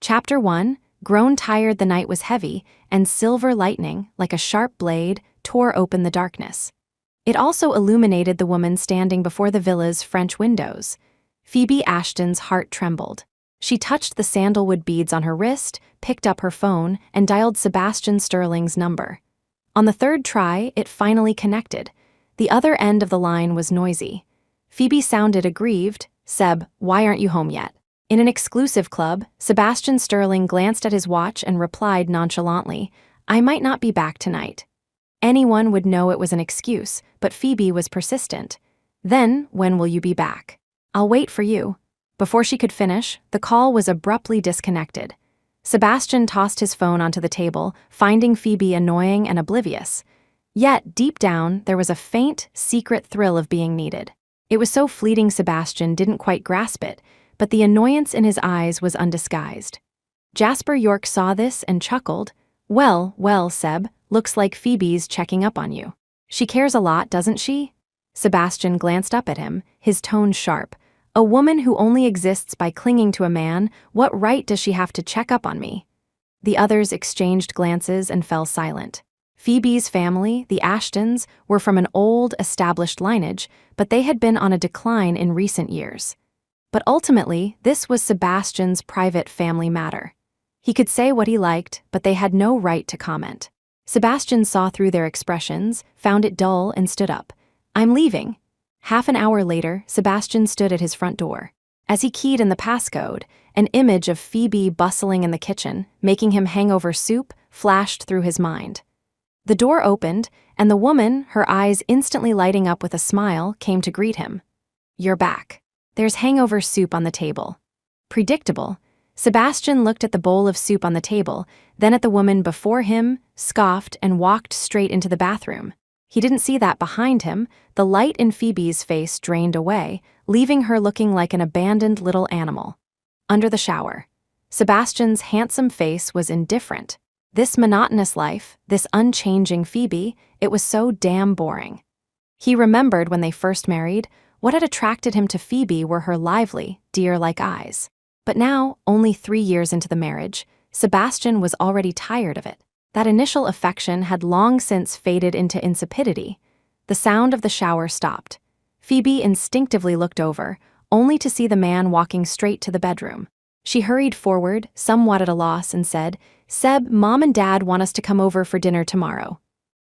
Chapter 1. Grown tired the night was heavy, and silver lightning, like a sharp blade, tore open the darkness. It also illuminated the woman standing before the villa's French windows. Phoebe Ashton's heart trembled. She touched the sandalwood beads on her wrist, picked up her phone, and dialed Sebastian Sterling's number. On the third try, it finally connected. The other end of the line was noisy. Phoebe sounded aggrieved. "Seb, why aren't you home yet?" In an exclusive club, Sebastian Sterling glanced at his watch and replied nonchalantly, "I might not be back tonight." Anyone would know it was an excuse, but Phoebe was persistent. "Then, when will you be back?" "I'll wait for you." Before she could finish, the call was abruptly disconnected. Sebastian tossed his phone onto the table, finding Phoebe annoying and oblivious. Yet, deep down, there was a faint, secret thrill of being needed. It was so fleeting Sebastian didn't quite grasp it, but the annoyance in his eyes was undisguised. Jasper York saw this and chuckled. Well, Seb, looks like Phoebe's checking up on you. She cares a lot, doesn't she?" Sebastian glanced up at him, his tone sharp. "A woman who only exists by clinging to a man, what right does she have to check up on me?" The others exchanged glances and fell silent. Phoebe's family, the Ashtons, were from an old, established lineage, but they had been on a decline in recent years. But ultimately, this was Sebastian's private family matter. He could say what he liked, but they had no right to comment. Sebastian saw through their expressions, found it dull, and stood up. "I'm leaving." Half an hour later, Sebastian stood at his front door. As he keyed in the passcode, an image of Phoebe bustling in the kitchen, making him hangover soup, flashed through his mind. The door opened, and the woman, her eyes instantly lighting up with a smile, came to greet him. "You're back. There's hangover soup on the table." Predictable. Sebastian looked at the bowl of soup on the table, then at the woman before him, scoffed, and walked straight into the bathroom. He didn't see that behind him, the light in Phoebe's face drained away, leaving her looking like an abandoned little animal. Under the shower, Sebastian's handsome face was indifferent. This monotonous life, this unchanging Phoebe, it was so damn boring. He remembered when they first married, what had attracted him to Phoebe were her lively, deer-like eyes. But now, only 3 years into the marriage, Sebastian was already tired of it. That initial affection had long since faded into insipidity. The sound of the shower stopped. Phoebe instinctively looked over, only to see the man walking straight to the bedroom. She hurried forward, somewhat at a loss, and said, "Seb, Mom and Dad want us to come over for dinner tomorrow."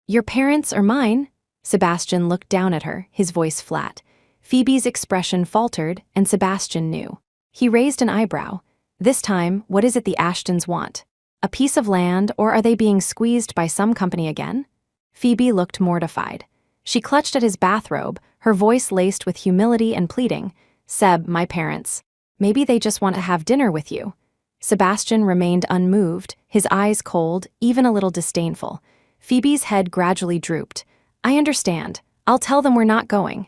"Your parents or mine?" Sebastian looked down at her, his voice flat. Phoebe's expression faltered, and Sebastian knew. He raised an eyebrow. This time, what is it the Ashtons want? A piece of land, or are they being squeezed by some company again? Phoebe looked mortified. She clutched at his bathrobe, her voice laced with humility and pleading. "Seb, my parents. Maybe they just want to have dinner with you." Sebastian remained unmoved, his eyes cold, even a little disdainful. Phoebe's head gradually drooped. "I understand. I'll tell them we're not going."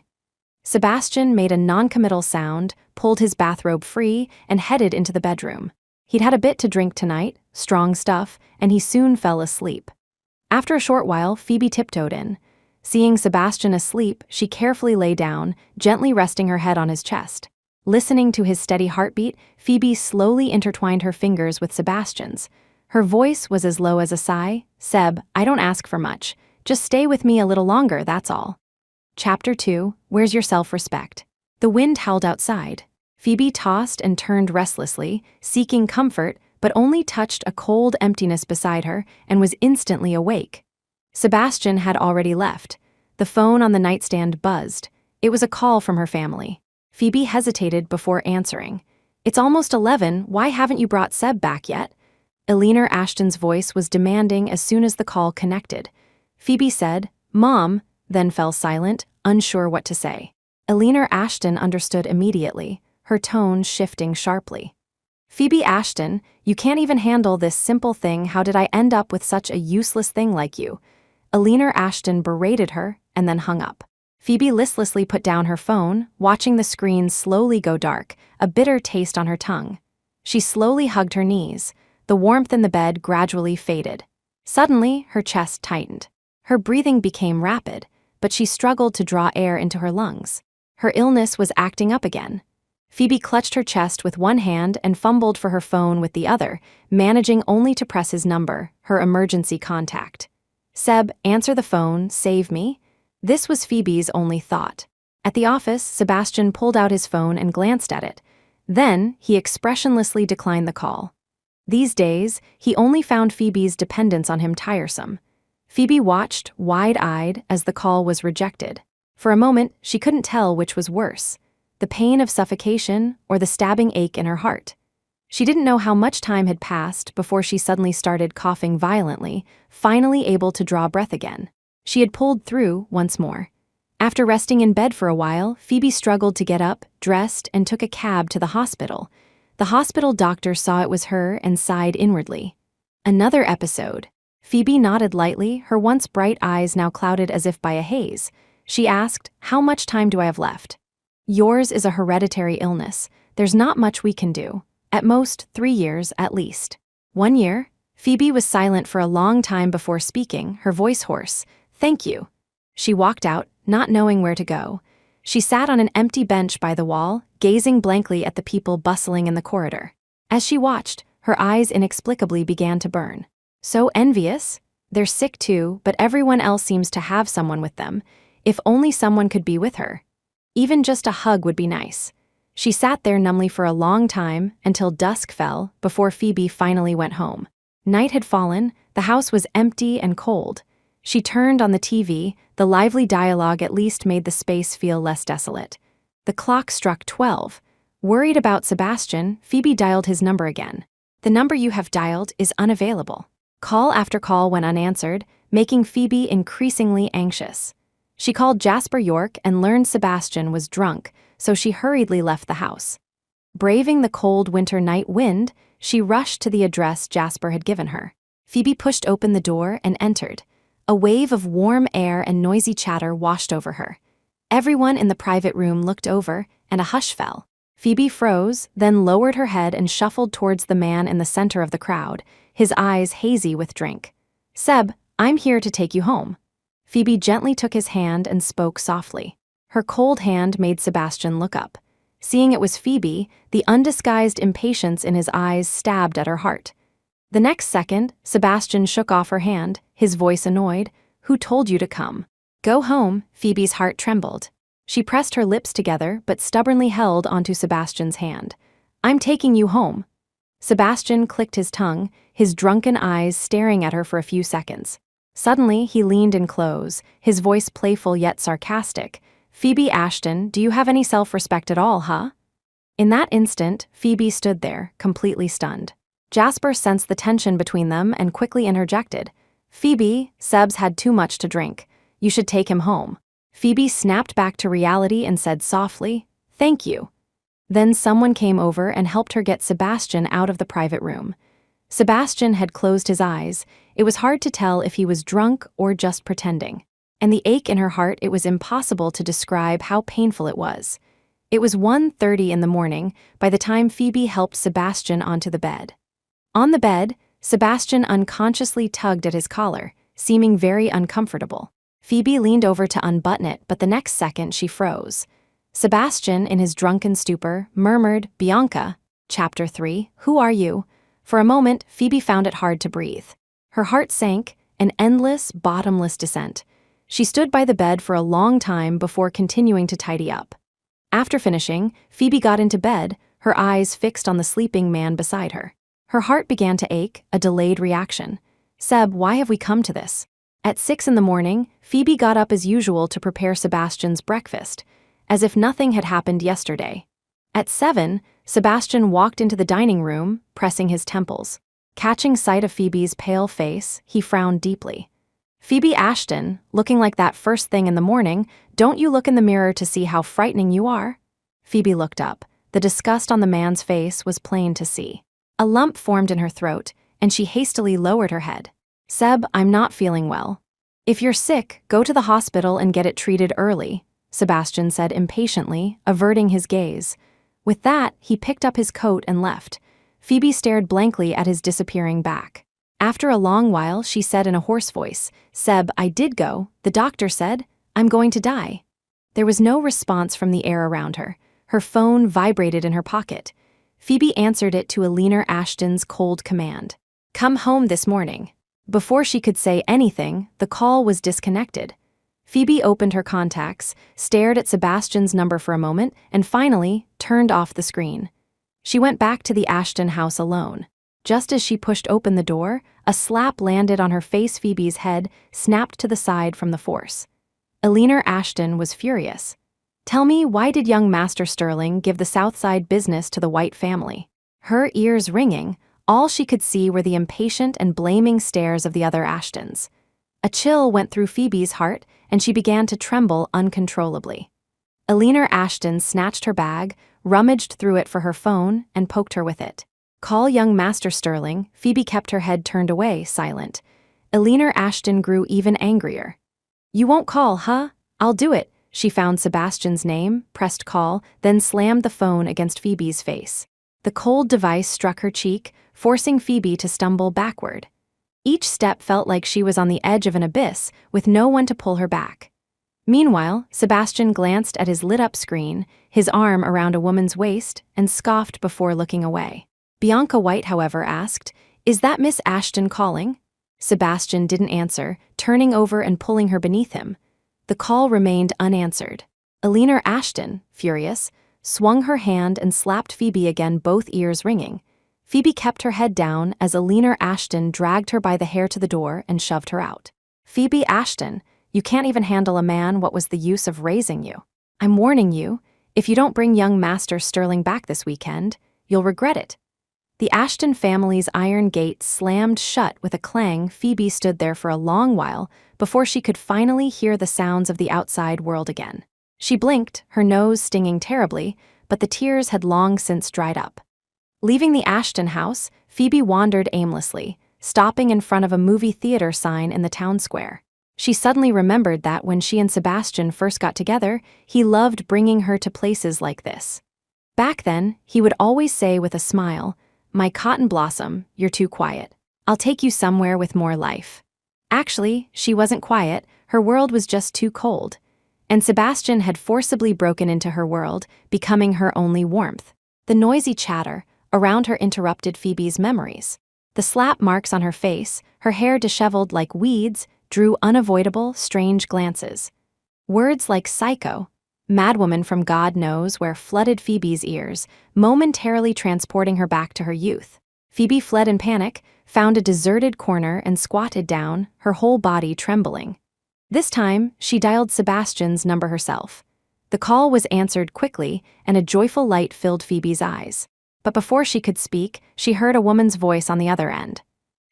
Sebastian made a noncommittal sound, pulled his bathrobe free, and headed into the bedroom. He'd had a bit to drink tonight, strong stuff, and he soon fell asleep. After a short while, Phoebe tiptoed in. Seeing Sebastian asleep, she carefully lay down, gently resting her head on his chest. Listening to his steady heartbeat, Phoebe slowly intertwined her fingers with Sebastian's. Her voice was as low as a sigh. "Seb, I don't ask for much. Just stay with me a little longer, that's all." Chapter 2. Where's your self-respect? The wind howled outside. Phoebe tossed and turned restlessly, seeking comfort, but only touched a cold emptiness beside her and was instantly awake. Sebastian had already left. The phone on the nightstand buzzed. It was a call from her family. Phoebe hesitated before answering. "It's almost 11, why haven't you brought Seb back yet?" Eleanor Ashton's voice was demanding as soon as the call connected. Phoebe said, "Mom," then fell silent, unsure what to say. Eleanor Ashton understood immediately, her tone shifting sharply. "Phoebe Ashton, you can't even handle this simple thing. How did I end up with such a useless thing like you?" Eleanor Ashton berated her and then hung up. Phoebe listlessly put down her phone, watching the screen slowly go dark, a bitter taste on her tongue. She slowly hugged her knees. The warmth in the bed gradually faded. Suddenly, her chest tightened. Her breathing became rapid, but she struggled to draw air into her lungs. Her illness was acting up again. Phoebe clutched her chest with one hand and fumbled for her phone with the other, managing only to press his number, her emergency contact. "Seb, answer the phone, save me." This was Phoebe's only thought. At the office, Sebastian pulled out his phone and glanced at it. Then, he expressionlessly declined the call. These days, he only found Phoebe's dependence on him tiresome. Phoebe watched, wide-eyed, as the call was rejected. For a moment, she couldn't tell which was worse, the pain of suffocation or the stabbing ache in her heart. She didn't know how much time had passed before she suddenly started coughing violently, finally able to draw breath again. She had pulled through once more. After resting in bed for a while, Phoebe struggled to get up, dressed, and took a cab to the hospital. The hospital doctor saw it was her and sighed inwardly. Another episode. Phoebe nodded lightly, her once bright eyes now clouded as if by a haze. She asked, "How much time do I have left?" "Yours is a hereditary illness. There's not much we can do. At most, 3 years, at least." "1 year?" Phoebe was silent for a long time before speaking, her voice hoarse. "Thank you." She walked out, not knowing where to go. She sat on an empty bench by the wall, gazing blankly at the people bustling in the corridor. As she watched, her eyes inexplicably began to burn. So envious? They're sick too, but everyone else seems to have someone with them. If only someone could be with her. Even just a hug would be nice. She sat there numbly for a long time, until dusk fell, before Phoebe finally went home. Night had fallen, the house was empty and cold. She turned on the TV, the lively dialogue at least made the space feel less desolate. The clock struck 12. Worried about Sebastian, Phoebe dialed his number again. "The number you have dialed is unavailable." Call after call went unanswered, making Phoebe increasingly anxious. She called Jasper York and learned Sebastian was drunk, so she hurriedly left the house. Braving the cold winter night wind, she rushed to the address Jasper had given her. Phoebe pushed open the door and entered. A wave of warm air and noisy chatter washed over her. Everyone in the private room looked over, and a hush fell. Phoebe froze, then lowered her head and shuffled towards the man in the center of the crowd, his eyes hazy with drink. "Seb, I'm here to take you home." Phoebe gently took his hand and spoke softly. Her cold hand made Sebastian look up. Seeing it was Phoebe, the undisguised impatience in his eyes stabbed at her heart. The next second, Sebastian shook off her hand, his voice annoyed. "Who told you to come?" "Go home." Phoebe's heart trembled. She pressed her lips together but stubbornly held onto Sebastian's hand. "I'm taking you home." Sebastian clicked his tongue, his drunken eyes staring at her for a few seconds. Suddenly, he leaned in close, his voice playful yet sarcastic. "Phoebe Ashton, do you have any self-respect at all, huh?" In that instant, Phoebe stood there, completely stunned. Jasper sensed the tension between them and quickly interjected. "Phoebe, Seb's had too much to drink. You should take him home." Phoebe snapped back to reality and said softly, "Thank you." Then someone came over and helped her get Sebastian out of the private room. Sebastian had closed his eyes. It was hard to tell if he was drunk or just pretending. And the ache in her heart, it was impossible to describe how painful it was. It was 1:30 in the morning by the time Phoebe helped Sebastian onto the bed. On the bed, Sebastian unconsciously tugged at his collar, seeming very uncomfortable. Phoebe leaned over to unbutton it, but the next second she froze. Sebastian, in his drunken stupor, murmured, "Bianca." Chapter 3, "Who are you?" For a moment, Phoebe found it hard to breathe. Her heart sank, an endless, bottomless descent. She stood by the bed for a long time before continuing to tidy up. After finishing, Phoebe got into bed, her eyes fixed on the sleeping man beside her. Her heart began to ache, a delayed reaction. "Seb, why have we come to this?" At 6 in the morning, Phoebe got up as usual to prepare Sebastian's breakfast, as if nothing had happened yesterday. At 7, Sebastian walked into the dining room, pressing his temples. Catching sight of Phoebe's pale face, he frowned deeply. "Phoebe Ashton, looking like that first thing in the morning, don't you look in the mirror to see how frightening you are?" Phoebe looked up. The disgust on the man's face was plain to see. A lump formed in her throat, and she hastily lowered her head. "Seb, I'm not feeling well." "If you're sick, go to the hospital and get it treated early," Sebastian said impatiently, averting his gaze. With that, he picked up his coat and left. Phoebe stared blankly at his disappearing back. After a long while, she said in a hoarse voice, "Seb, I did go. The doctor said, I'm going to die." There was no response from the air around her. Her phone vibrated in her pocket. Phoebe answered it to Alina Ashton's cold command. "Come home this morning." Before she could say anything, the call was disconnected. Phoebe opened her contacts, stared at Sebastian's number for a moment, and finally turned off the screen. She went back to the Ashton house alone. Just as she pushed open the door, a slap landed on her face. Phoebe's head snapped to the side from the force. Alina Ashton was furious. "Tell me, why did young Master Sterling give the Southside business to the White family?" Her ears ringing, all she could see were the impatient and blaming stares of the other Ashtons. A chill went through Phoebe's heart, and she began to tremble uncontrollably. Alina Ashton snatched her bag, rummaged through it for her phone, and poked her with it. "Call young Master Sterling." Phoebe kept her head turned away, silent. Alina Ashton grew even angrier. "You won't call, huh? I'll do it." She found Sebastian's name, pressed call, then slammed the phone against Phoebe's face. The cold device struck her cheek, forcing Phoebe to stumble backward. Each step felt like she was on the edge of an abyss, with no one to pull her back. Meanwhile, Sebastian glanced at his lit-up screen, his arm around a woman's waist, and scoffed before looking away. Bianca White, however, asked, "Is that Miss Ashton calling?" Sebastian didn't answer, turning over and pulling her beneath him. The call remained unanswered. Alina Ashton, furious, swung her hand and slapped Phoebe again, both ears ringing. Phoebe kept her head down as Alina Ashton dragged her by the hair to the door and shoved her out. "Phoebe Ashton, you can't even handle a man. What was the use of raising you? I'm warning you, if you don't bring young Master Sterling back this weekend, you'll regret it." The Ashton family's iron gate slammed shut with a clang. Phoebe stood there for a long while before she could finally hear the sounds of the outside world again. She blinked, her nose stinging terribly, but the tears had long since dried up. Leaving the Ashton house, Phoebe wandered aimlessly, stopping in front of a movie theater sign in the town square. She suddenly remembered that when she and Sebastian first got together, he loved bringing her to places like this. Back then, he would always say with a smile, "My cotton blossom, you're too quiet. I'll take you somewhere with more life." Actually, she wasn't quiet, her world was just too cold. And Sebastian had forcibly broken into her world, becoming her only warmth. The noisy chatter around her interrupted Phoebe's memories. The slap marks on her face, her hair disheveled like weeds, drew unavoidable, strange glances. Words like psycho, madwoman from God knows where flooded Phoebe's ears, momentarily transporting her back to her youth. Phoebe fled in panic, found a deserted corner and squatted down, her whole body trembling. This time, she dialed Sebastian's number herself. The call was answered quickly, and a joyful light filled Phoebe's eyes. But before she could speak, she heard a woman's voice on the other end.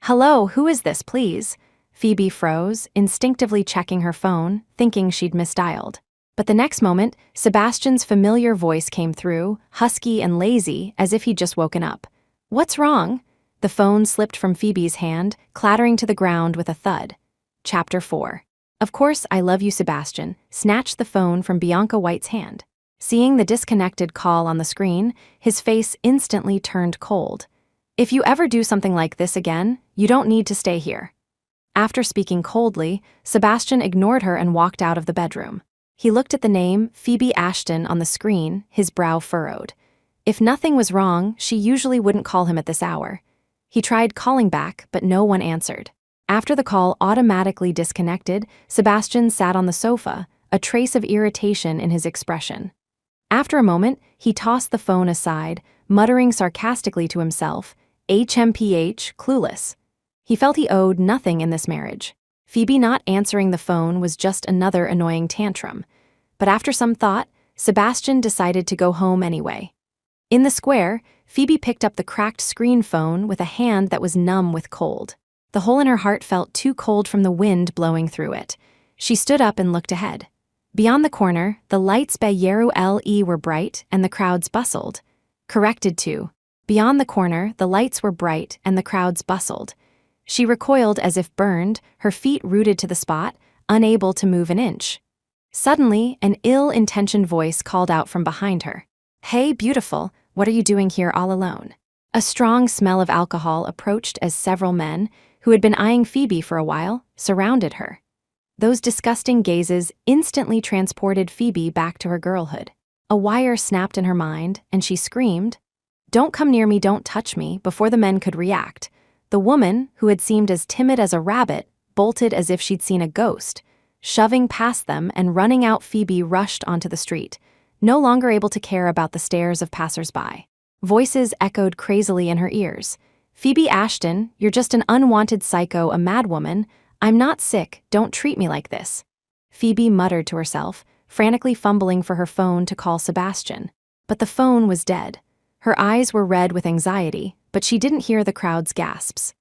"Hello, who is this, please?" Phoebe froze, instinctively checking her phone, thinking she'd misdialed. But the next moment, Sebastian's familiar voice came through, husky and lazy, as if he'd just woken up. "What's wrong?" The phone slipped from Phoebe's hand, clattering to the ground with a thud. Chapter 4. "Of course I love you." Sebastian snatched the phone from Bianca White's hand. Seeing the disconnected call on the screen, his face instantly turned cold. "If you ever do something like this again, you don't need to stay here." After speaking coldly, Sebastian ignored her and walked out of the bedroom. He looked at the name, Phoebe Ashton, on the screen, his brow furrowed. If nothing was wrong, she usually wouldn't call him at this hour. He tried calling back, but no one answered. After the call automatically disconnected, Sebastian sat on the sofa, a trace of irritation in his expression. After a moment, he tossed the phone aside, muttering sarcastically to himself, HMPH, clueless. He felt he owed nothing in this marriage. Phoebe not answering the phone was just another annoying tantrum. But after some thought, Sebastian decided to go home anyway. In the square, Phoebe picked up the cracked screen phone with a hand that was numb with cold. The hole in her heart felt too cold from the wind blowing through it. She stood up and looked ahead. Beyond the corner, the lights by Yeru Le were bright and the crowds bustled. Corrected to. Beyond the corner, the lights were bright and the crowds bustled. She recoiled as if burned, her feet rooted to the spot, unable to move an inch. Suddenly, an ill-intentioned voice called out from behind her. "Hey, beautiful, what are you doing here all alone?" A strong smell of alcohol approached as several men, who had been eyeing Phoebe for a while, surrounded her. Those disgusting gazes instantly transported Phoebe back to her girlhood. A wire snapped in her mind, and she screamed, "Don't come near me, don't touch me," before the men could react. The woman, who had seemed as timid as a rabbit, bolted as if she'd seen a ghost. Shoving past them and running out, Phoebe rushed onto the street, no longer able to care about the stares of passers-by. Voices echoed crazily in her ears. "Phoebe Ashton, you're just an unwanted psycho, a madwoman. I'm not sick, don't treat me like this." Phoebe muttered to herself, frantically fumbling for her phone to call Sebastian. But the phone was dead. Her eyes were red with anxiety, but she didn't hear the crowd's gasps.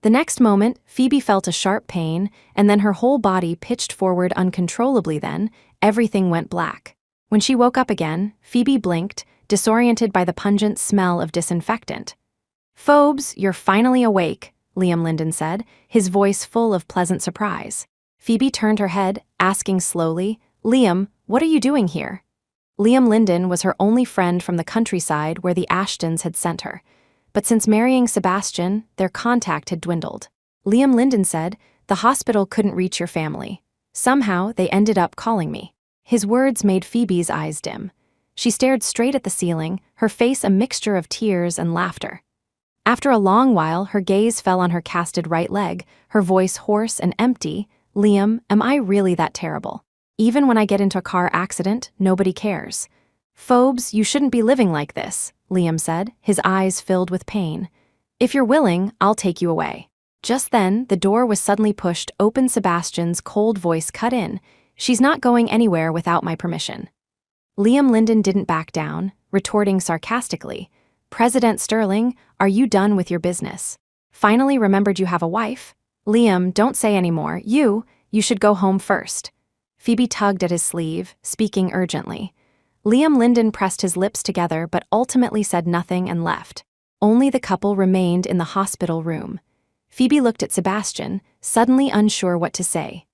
The next moment, Phoebe felt a sharp pain, and then her whole body pitched forward uncontrollably. Then, everything went black. When she woke up again, Phoebe blinked, disoriented by the pungent smell of disinfectant. "Phobes, you're finally awake," Liam Linden said, his voice full of pleasant surprise. Phoebe turned her head, asking slowly, "Liam, what are you doing here?" Liam Linden was her only friend from the countryside where the Ashtons had sent her. But since marrying Sebastian, their contact had dwindled. Liam Linden said, "The hospital couldn't reach your family. Somehow, they ended up calling me." His words made Phoebe's eyes dim. She stared straight at the ceiling, her face a mixture of tears and laughter. After a long while, her gaze fell on her casted right leg, her voice hoarse and empty. "Liam, am I really that terrible? Even when I get into a car accident, nobody cares." "Phobes, you shouldn't be living like this," Liam said, his eyes filled with pain. "If you're willing, I'll take you away." Just then, the door was suddenly pushed open. Sebastian's cold voice cut in, "She's not going anywhere without my permission." Liam Linden didn't back down, retorting sarcastically, "President Sterling, are you done with your business? Finally remembered you have a wife? Liam, don't say any more. You should go home first." Phoebe tugged at his sleeve, speaking urgently. Liam Linden pressed his lips together but ultimately said nothing and left. Only the couple remained in the hospital room. Phoebe looked at Sebastian, suddenly unsure what to say.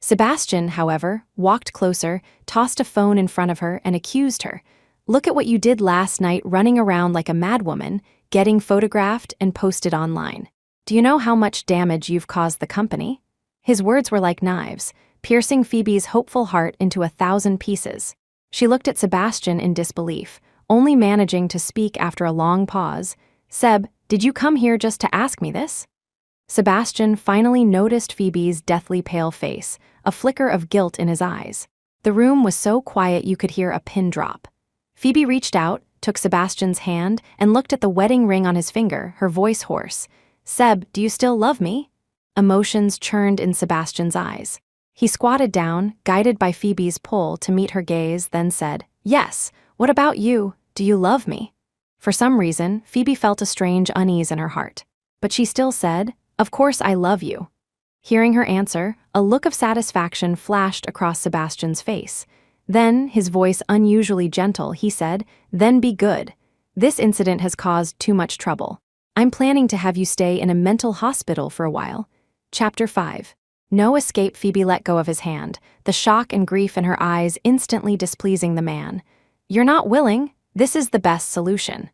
Sebastian, however, walked closer, tossed a phone in front of her, and accused her. "Look at what you did last night, running around like a madwoman, getting photographed and posted online. Do you know how much damage you've caused the company?" His words were like knives, piercing Phoebe's hopeful heart into 1,000 pieces. She looked at Sebastian in disbelief, only managing to speak after a long pause. "Seb, did you come here just to ask me this?" Sebastian finally noticed Phoebe's deathly pale face, a flicker of guilt in his eyes. The room was so quiet you could hear a pin drop. Phoebe reached out, took Sebastian's hand, and looked at the wedding ring on his finger, her voice hoarse. "Seb, do you still love me?" Emotions churned in Sebastian's eyes. He squatted down, guided by Phoebe's pull to meet her gaze, then said, "Yes, what about you? Do you love me?" For some reason, Phoebe felt a strange unease in her heart. But she still said, "Of course I love you." Hearing her answer, a look of satisfaction flashed across Sebastian's face. Then, his voice unusually gentle, he said, "Then be good. This incident has caused too much trouble. I'm planning to have you stay in a mental hospital for a while." Chapter 5. No escape. Phoebe let go of his hand, the shock and grief in her eyes instantly displeasing the man. "You're not willing? This is the best solution."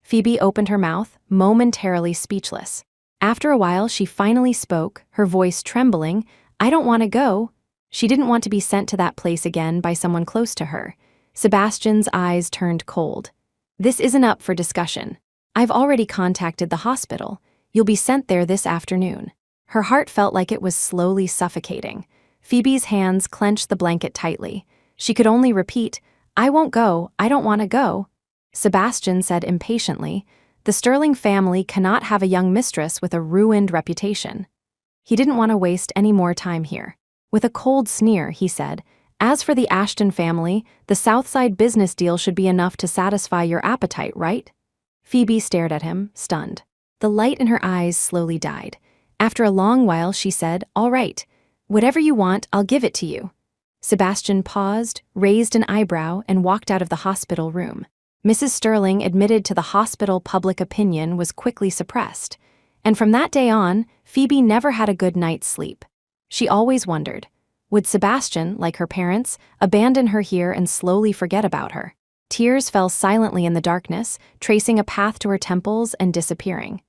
Phoebe opened her mouth, momentarily speechless. After a while, she finally spoke, her voice trembling. "I don't want to go." She didn't want to be sent to that place again by someone close to her. Sebastian's eyes turned cold. "This isn't up for discussion. I've already contacted the hospital. You'll be sent there this afternoon." Her heart felt like it was slowly suffocating. Phoebe's hands clenched the blanket tightly. She could only repeat, "I won't go, I don't want to go." Sebastian said impatiently, "The Sterling family cannot have a young mistress with a ruined reputation." He didn't want to waste any more time here. With a cold sneer, he said, "As for the Ashton family, the Southside business deal should be enough to satisfy your appetite, right?" Phoebe stared at him, stunned. The light in her eyes slowly died. After a long while, she said, "All right. Whatever you want, I'll give it to you." Sebastian paused, raised an eyebrow, and walked out of the hospital room. Mrs. Sterling admitted to the hospital public opinion was quickly suppressed. And from that day on, Phoebe never had a good night's sleep. She always wondered, would Sebastian, like her parents, abandon her here and slowly forget about her? Tears fell silently in the darkness, tracing a path to her temples and disappearing.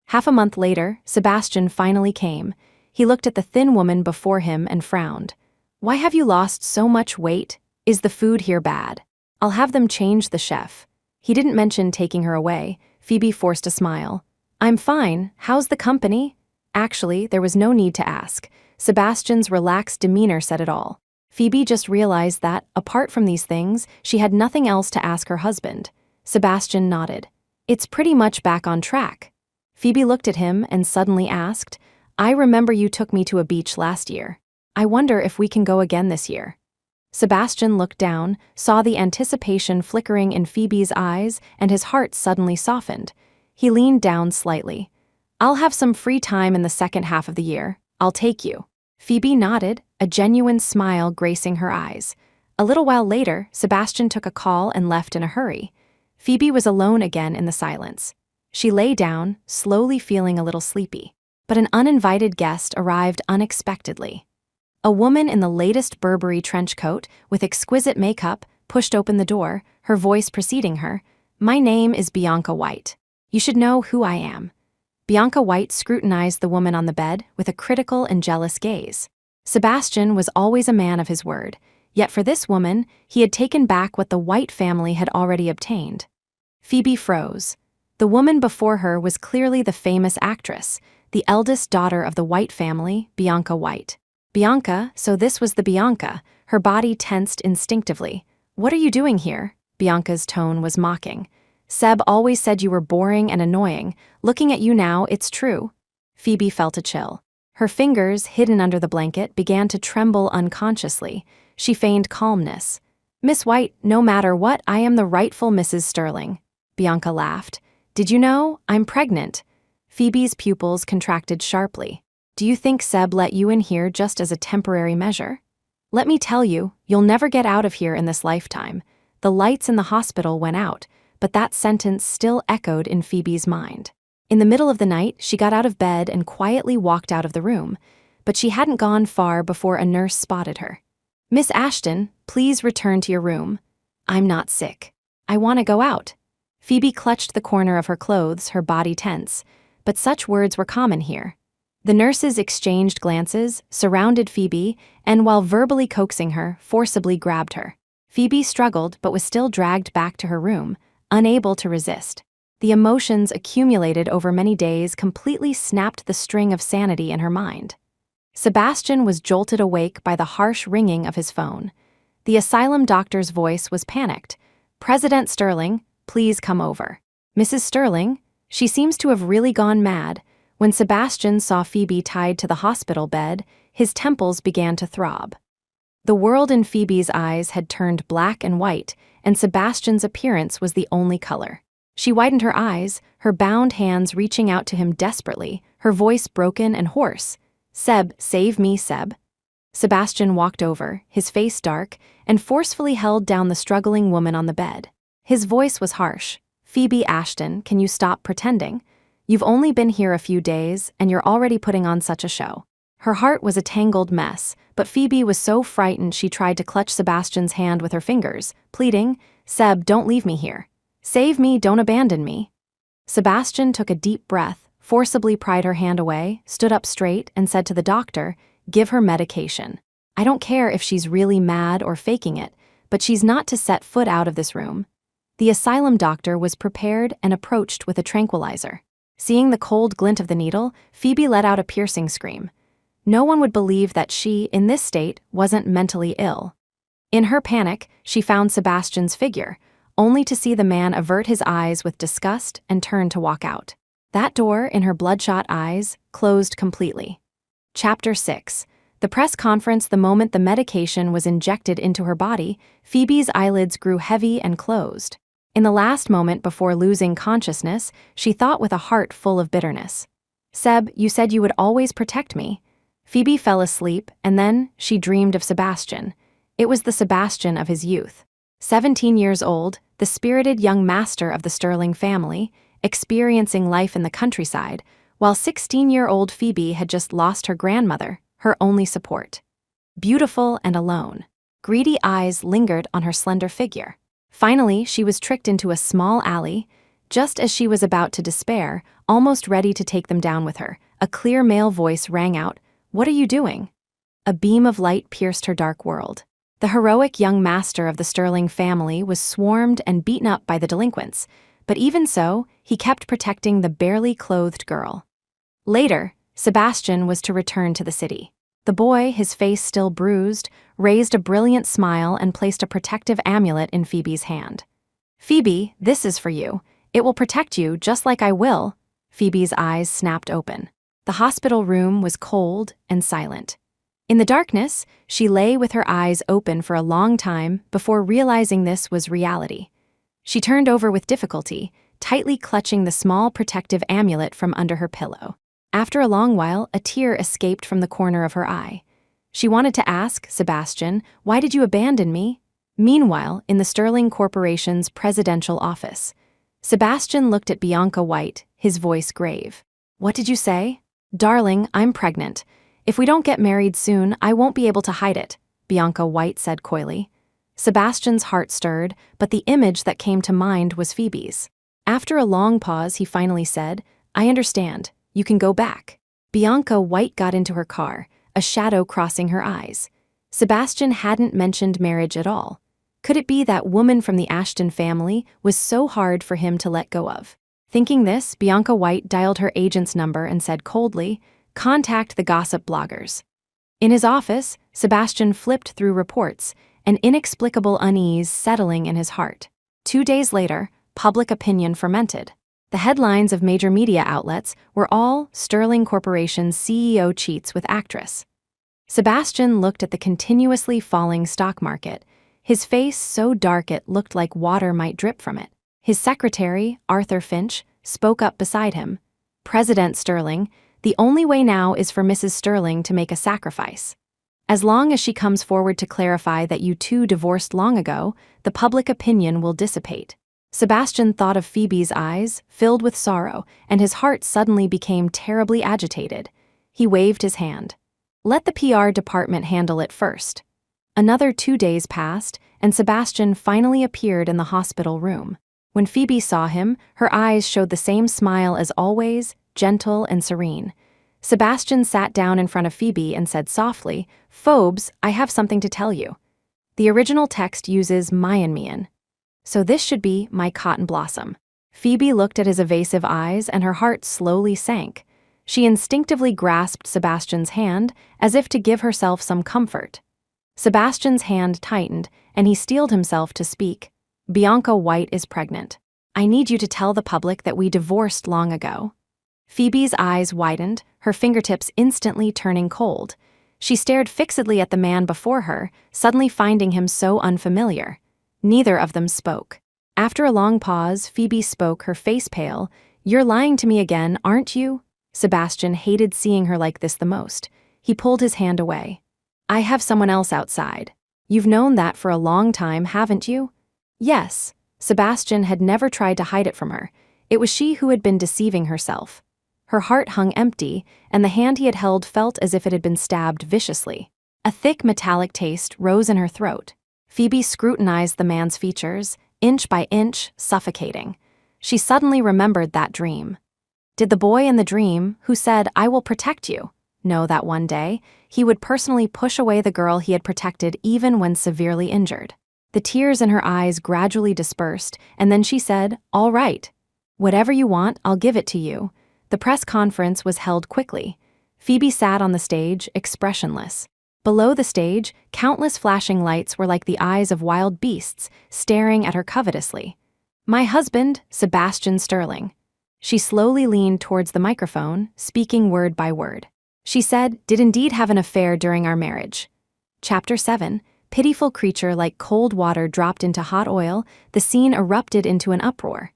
Half a month later, Sebastian finally came. He looked at the thin woman before him and frowned. "Why have you lost so much weight? Is the food here bad?" I'll have them change the chef. He didn't mention taking her away. Phoebe forced a smile. I'm fine. How's the company? Actually, there was no need to ask. Sebastian's relaxed demeanor said it all. Phoebe just realized that, apart from these things, she had nothing else to ask her husband. Sebastian nodded. It's pretty much back on track. Phoebe looked at him and suddenly asked, I remember you took me to a beach last year. I wonder if we can go again this year. Sebastian looked down, saw the anticipation flickering in Phoebe's eyes, and his heart suddenly softened. He leaned down slightly. I'll have some free time in the second half of the year. I'll take you. Phoebe nodded, a genuine smile gracing her eyes. A little while later, Sebastian took a call and left in a hurry. Phoebe was alone again in the silence. She lay down, slowly feeling a little sleepy. But an uninvited guest arrived unexpectedly. A woman in the latest Burberry trench coat, with exquisite makeup, pushed open the door, her voice preceding her. My name is Bianca White. You should know who I am. Bianca White scrutinized the woman on the bed with a critical and jealous gaze. Sebastian was always a man of his word, yet for this woman, he had taken back what the White family had already obtained. Phoebe froze. The woman before her was clearly the famous actress, the eldest daughter of the White family, Bianca White. Bianca, so this was the Bianca, her body tensed instinctively. What are you doing here? Bianca's tone was mocking. Seb always said you were boring and annoying. Looking at you now, it's true. Phoebe felt a chill. Her fingers, hidden under the blanket, began to tremble unconsciously. She feigned calmness. Miss White, no matter what, I am the rightful Mrs. Sterling. Bianca laughed. Did you know? I'm pregnant. Phoebe's pupils contracted sharply. Do you think Seb let you in here just as a temporary measure? Let me tell you, you'll never get out of here in this lifetime. The lights in the hospital went out, but that sentence still echoed in Phoebe's mind. In the middle of the night, she got out of bed and quietly walked out of the room, but she hadn't gone far before a nurse spotted her. Miss Ashton, please return to your room. I'm not sick. I want to go out. Phoebe clutched the corner of her clothes, her body tense, but such words were common here. The nurses exchanged glances, surrounded Phoebe, and while verbally coaxing her, forcibly grabbed her. Phoebe struggled but was still dragged back to her room, unable to resist. The emotions accumulated over many days completely snapped the string of sanity in her mind. Sebastian was jolted awake by the harsh ringing of his phone. The asylum doctor's voice was panicked. President Sterling, please come over. Mrs. Sterling? She seems to have really gone mad. When Sebastian saw Phoebe tied to the hospital bed, his temples began to throb. The world in Phoebe's eyes had turned black and white, and Sebastian's appearance was the only color. She widened her eyes, her bound hands reaching out to him desperately, her voice broken and hoarse. Seb, save me, Seb. Sebastian walked over, his face dark, and forcefully held down the struggling woman on the bed. His voice was harsh. Phoebe Ashton, can you stop pretending? You've only been here a few days, and you're already putting on such a show. Her heart was a tangled mess, but Phoebe was so frightened she tried to clutch Sebastian's hand with her fingers, pleading, Seb, don't leave me here. Save me, don't abandon me. Sebastian took a deep breath, forcibly pried her hand away, stood up straight, and said to the doctor, give her medication. I don't care if she's really mad or faking it, but she's not to set foot out of this room. The asylum doctor was prepared and approached with a tranquilizer. Seeing the cold glint of the needle, Phoebe let out a piercing scream. No one would believe that she, in this state, wasn't mentally ill. In her panic, she found Sebastian's figure, only to see the man avert his eyes with disgust and turn to walk out. That door, in her bloodshot eyes, closed completely. Chapter 6. The press conference. The moment the medication was injected into her body, Phoebe's eyelids grew heavy and closed. In the last moment before losing consciousness, she thought with a heart full of bitterness. Seb, you said you would always protect me. Phoebe fell asleep, and then she dreamed of Sebastian. It was the Sebastian of his youth. 17 years old, the spirited young master of the Sterling family, experiencing life in the countryside, while 16-year-old Phoebe had just lost her grandmother, her only support. Beautiful and alone. Greedy eyes lingered on her slender figure. Finally, she was tricked into a small alley. Just as she was about to despair, almost ready to take them down with her, a clear male voice rang out, What are you doing? A beam of light pierced her dark world. The heroic young master of the Sterling family was swarmed and beaten up by the delinquents, but even so, he kept protecting the barely clothed girl. Later, Sebastian was to return to the city. The boy, his face still bruised, raised a brilliant smile and placed a protective amulet in Phoebe's hand. "Phoebe, this is for you. It will protect you just like I will." Phoebe's eyes snapped open. The hospital room was cold and silent. In the darkness, she lay with her eyes open for a long time before realizing this was reality. She turned over with difficulty, tightly clutching the small protective amulet from under her pillow. After a long while, a tear escaped from the corner of her eye. She wanted to ask Sebastian, "Why did you abandon me?" Meanwhile, in the Sterling Corporation's presidential office, Sebastian looked at Bianca White, his voice grave. "What did you say?" "Darling, I'm pregnant. If we don't get married soon, I won't be able to hide it," Bianca White said coyly. Sebastian's heart stirred, but the image that came to mind was Phoebe's. After a long pause, he finally said, "I understand. You can go back." Bianca White got into her car, a shadow crossing her eyes. Sebastian hadn't mentioned marriage at all. Could it be that woman from the Ashton family was so hard for him to let go of? Thinking this, Bianca White dialed her agent's number and said coldly, "Contact the gossip bloggers." In his office, Sebastian flipped through reports, an inexplicable unease settling in his heart. 2 days later, public opinion fermented. The headlines of major media outlets were all Sterling Corporation's CEO cheats with actress. Sebastian looked at the continuously falling stock market, his face so dark it looked like water might drip from it. His secretary, Arthur Finch, spoke up beside him. "President Sterling, the only way now is for Mrs. Sterling to make a sacrifice. As long as she comes forward to clarify that you two divorced long ago, the public opinion will dissipate." Sebastian thought of Phoebe's eyes, filled with sorrow, and his heart suddenly became terribly agitated. He waved his hand. "Let the PR department handle it first." Another 2 days passed, and Sebastian finally appeared in the hospital room. When Phoebe saw him, her eyes showed the same smile as always, gentle and serene. Sebastian sat down in front of Phoebe and said softly, "Phobes, I have something to tell you." The original text uses Mayan. So this should be "my cotton blossom." Phoebe looked at his evasive eyes and her heart slowly sank. She instinctively grasped Sebastian's hand as if to give herself some comfort. Sebastian's hand tightened, and he steeled himself to speak. "Bianca White is pregnant. I need you to tell the public that we divorced long ago." Phoebe's eyes widened, her fingertips instantly turning cold. She stared fixedly at the man before her, suddenly finding him so unfamiliar. Neither of them spoke. After a long pause, Phoebe spoke, her face pale. "You're lying to me again, aren't you?" Sebastian hated seeing her like this the most. He pulled his hand away. "I have someone else outside. You've known that for a long time, haven't you?" "Yes." Sebastian had never tried to hide it from her. It was she who had been deceiving herself. Her heart hung empty, and the hand he had held felt as if it had been stabbed viciously. A thick metallic taste rose in her throat. Phoebe scrutinized the man's features, inch by inch, suffocating. She suddenly remembered that dream. Did the boy in the dream, who said, "I will protect you," know that one day he would personally push away the girl he had protected even when severely injured? The tears in her eyes gradually dispersed, and then she said, "All right. Whatever you want, I'll give it to you." The press conference was held quickly. Phoebe sat on the stage, expressionless. Below the stage, countless flashing lights were like the eyes of wild beasts, staring at her covetously. "My husband, Sebastian Sterling." She slowly leaned towards the microphone, speaking word by word. She said, "Did indeed have an affair during our marriage." Chapter 7, pitiful creature like cold water dropped into hot oil, the scene erupted into an uproar.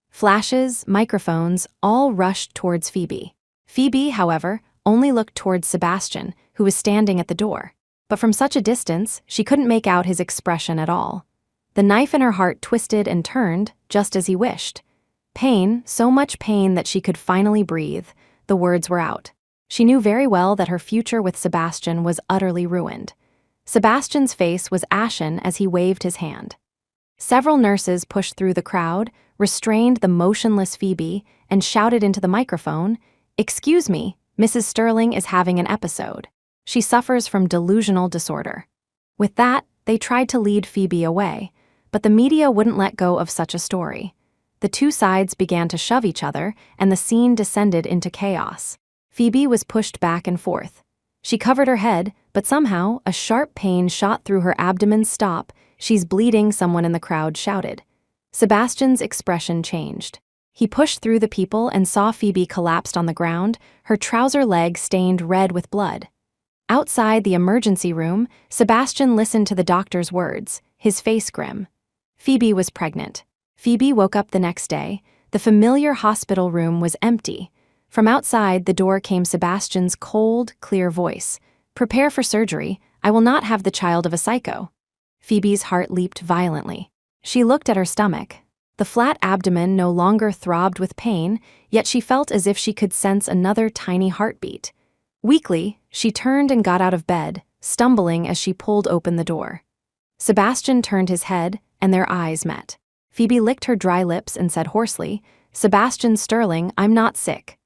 Flashes, microphones, all rushed towards Phoebe. Phoebe, however, only looked towards Sebastian, who was standing at the door. But from such a distance, she couldn't make out his expression at all. The knife in her heart twisted and turned, just as he wished. Pain, so much pain that she could finally breathe. The words were out. She knew very well that her future with Sebastian was utterly ruined. Sebastian's face was ashen as he waved his hand. Several nurses pushed through the crowd, restrained the motionless Phoebe, and shouted into the microphone, "Excuse me, Mrs. Sterling is having an episode. She suffers from delusional disorder." With that, they tried to lead Phoebe away, but the media wouldn't let go of such a story. The two sides began to shove each other, and the scene descended into chaos. Phoebe was pushed back and forth. She covered her head, but somehow a sharp pain shot through her abdomen. "Stop, she's bleeding," someone in the crowd shouted. Sebastian's expression changed. He pushed through the people and saw Phoebe collapsed on the ground, her trouser leg stained red with blood. Outside the emergency room, Sebastian listened to the doctor's words, his face grim. Phoebe was pregnant. Phoebe woke up the next day. The familiar hospital room was empty. From outside the door came Sebastian's cold, clear voice. "Prepare for surgery. I will not have the child of a psycho." Phoebe's heart leaped violently. She looked at her stomach. The flat abdomen no longer throbbed with pain, yet she felt as if she could sense another tiny heartbeat. Weakly, she turned and got out of bed, stumbling as she pulled open the door. Sebastian turned his head, and their eyes met. Phoebe licked her dry lips and said hoarsely, "Sebastian Sterling, I'm not sick."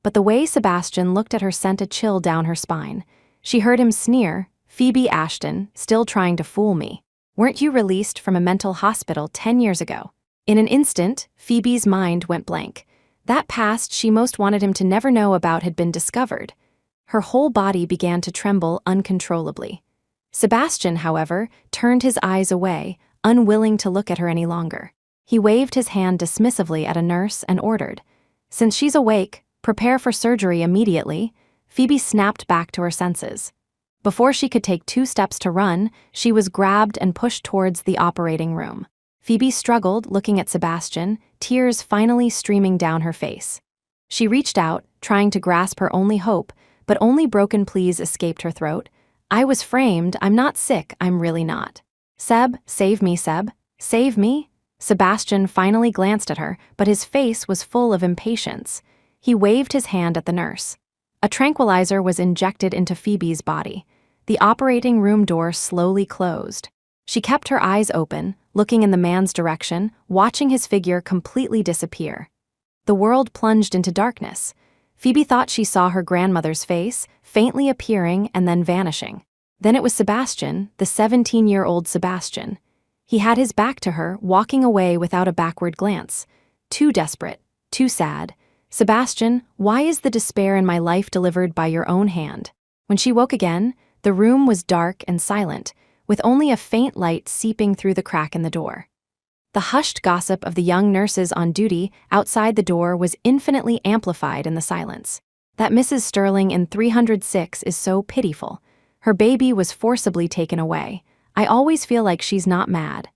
But the way Sebastian looked at her sent a chill down her spine. She heard him sneer, "Phoebe Ashton, still trying to fool me. Weren't you released from a mental hospital 10 years ago?" In an instant, Phoebe's mind went blank. That past she most wanted him to never know about had been discovered. Her whole body began to tremble uncontrollably. Sebastian, however, turned his eyes away, unwilling to look at her any longer. He waved his hand dismissively at a nurse and ordered, "Since she's awake, prepare for surgery immediately." Phoebe snapped back to her senses. Before she could take 2 steps to run, she was grabbed and pushed towards the operating room. Phoebe struggled, looking at Sebastian, tears finally streaming down her face. She reached out, trying to grasp her only hope, but only broken pleas escaped her throat. "I was framed, I'm not sick, I'm really not. Seb, save me, Seb, save me." Sebastian finally glanced at her, but his face was full of impatience. He waved his hand at the nurse. A tranquilizer was injected into Phoebe's body. The operating room door slowly closed. She kept her eyes open, looking in the man's direction, watching his figure completely disappear. The world plunged into darkness. Phoebe thought she saw her grandmother's face, faintly appearing and then vanishing. Then it was Sebastian, the 17-year-old Sebastian. He had his back to her, walking away without a backward glance. Too desperate, too sad. "Sebastian, why is the despair in my life delivered by your own hand?" When she woke again, the room was dark and silent, with only a faint light seeping through the crack in the door. The hushed gossip of the young nurses on duty outside the door was infinitely amplified in the silence. "That Mrs. Sterling in 306 is so pitiful. Her baby was forcibly taken away. I always feel like she's not mad."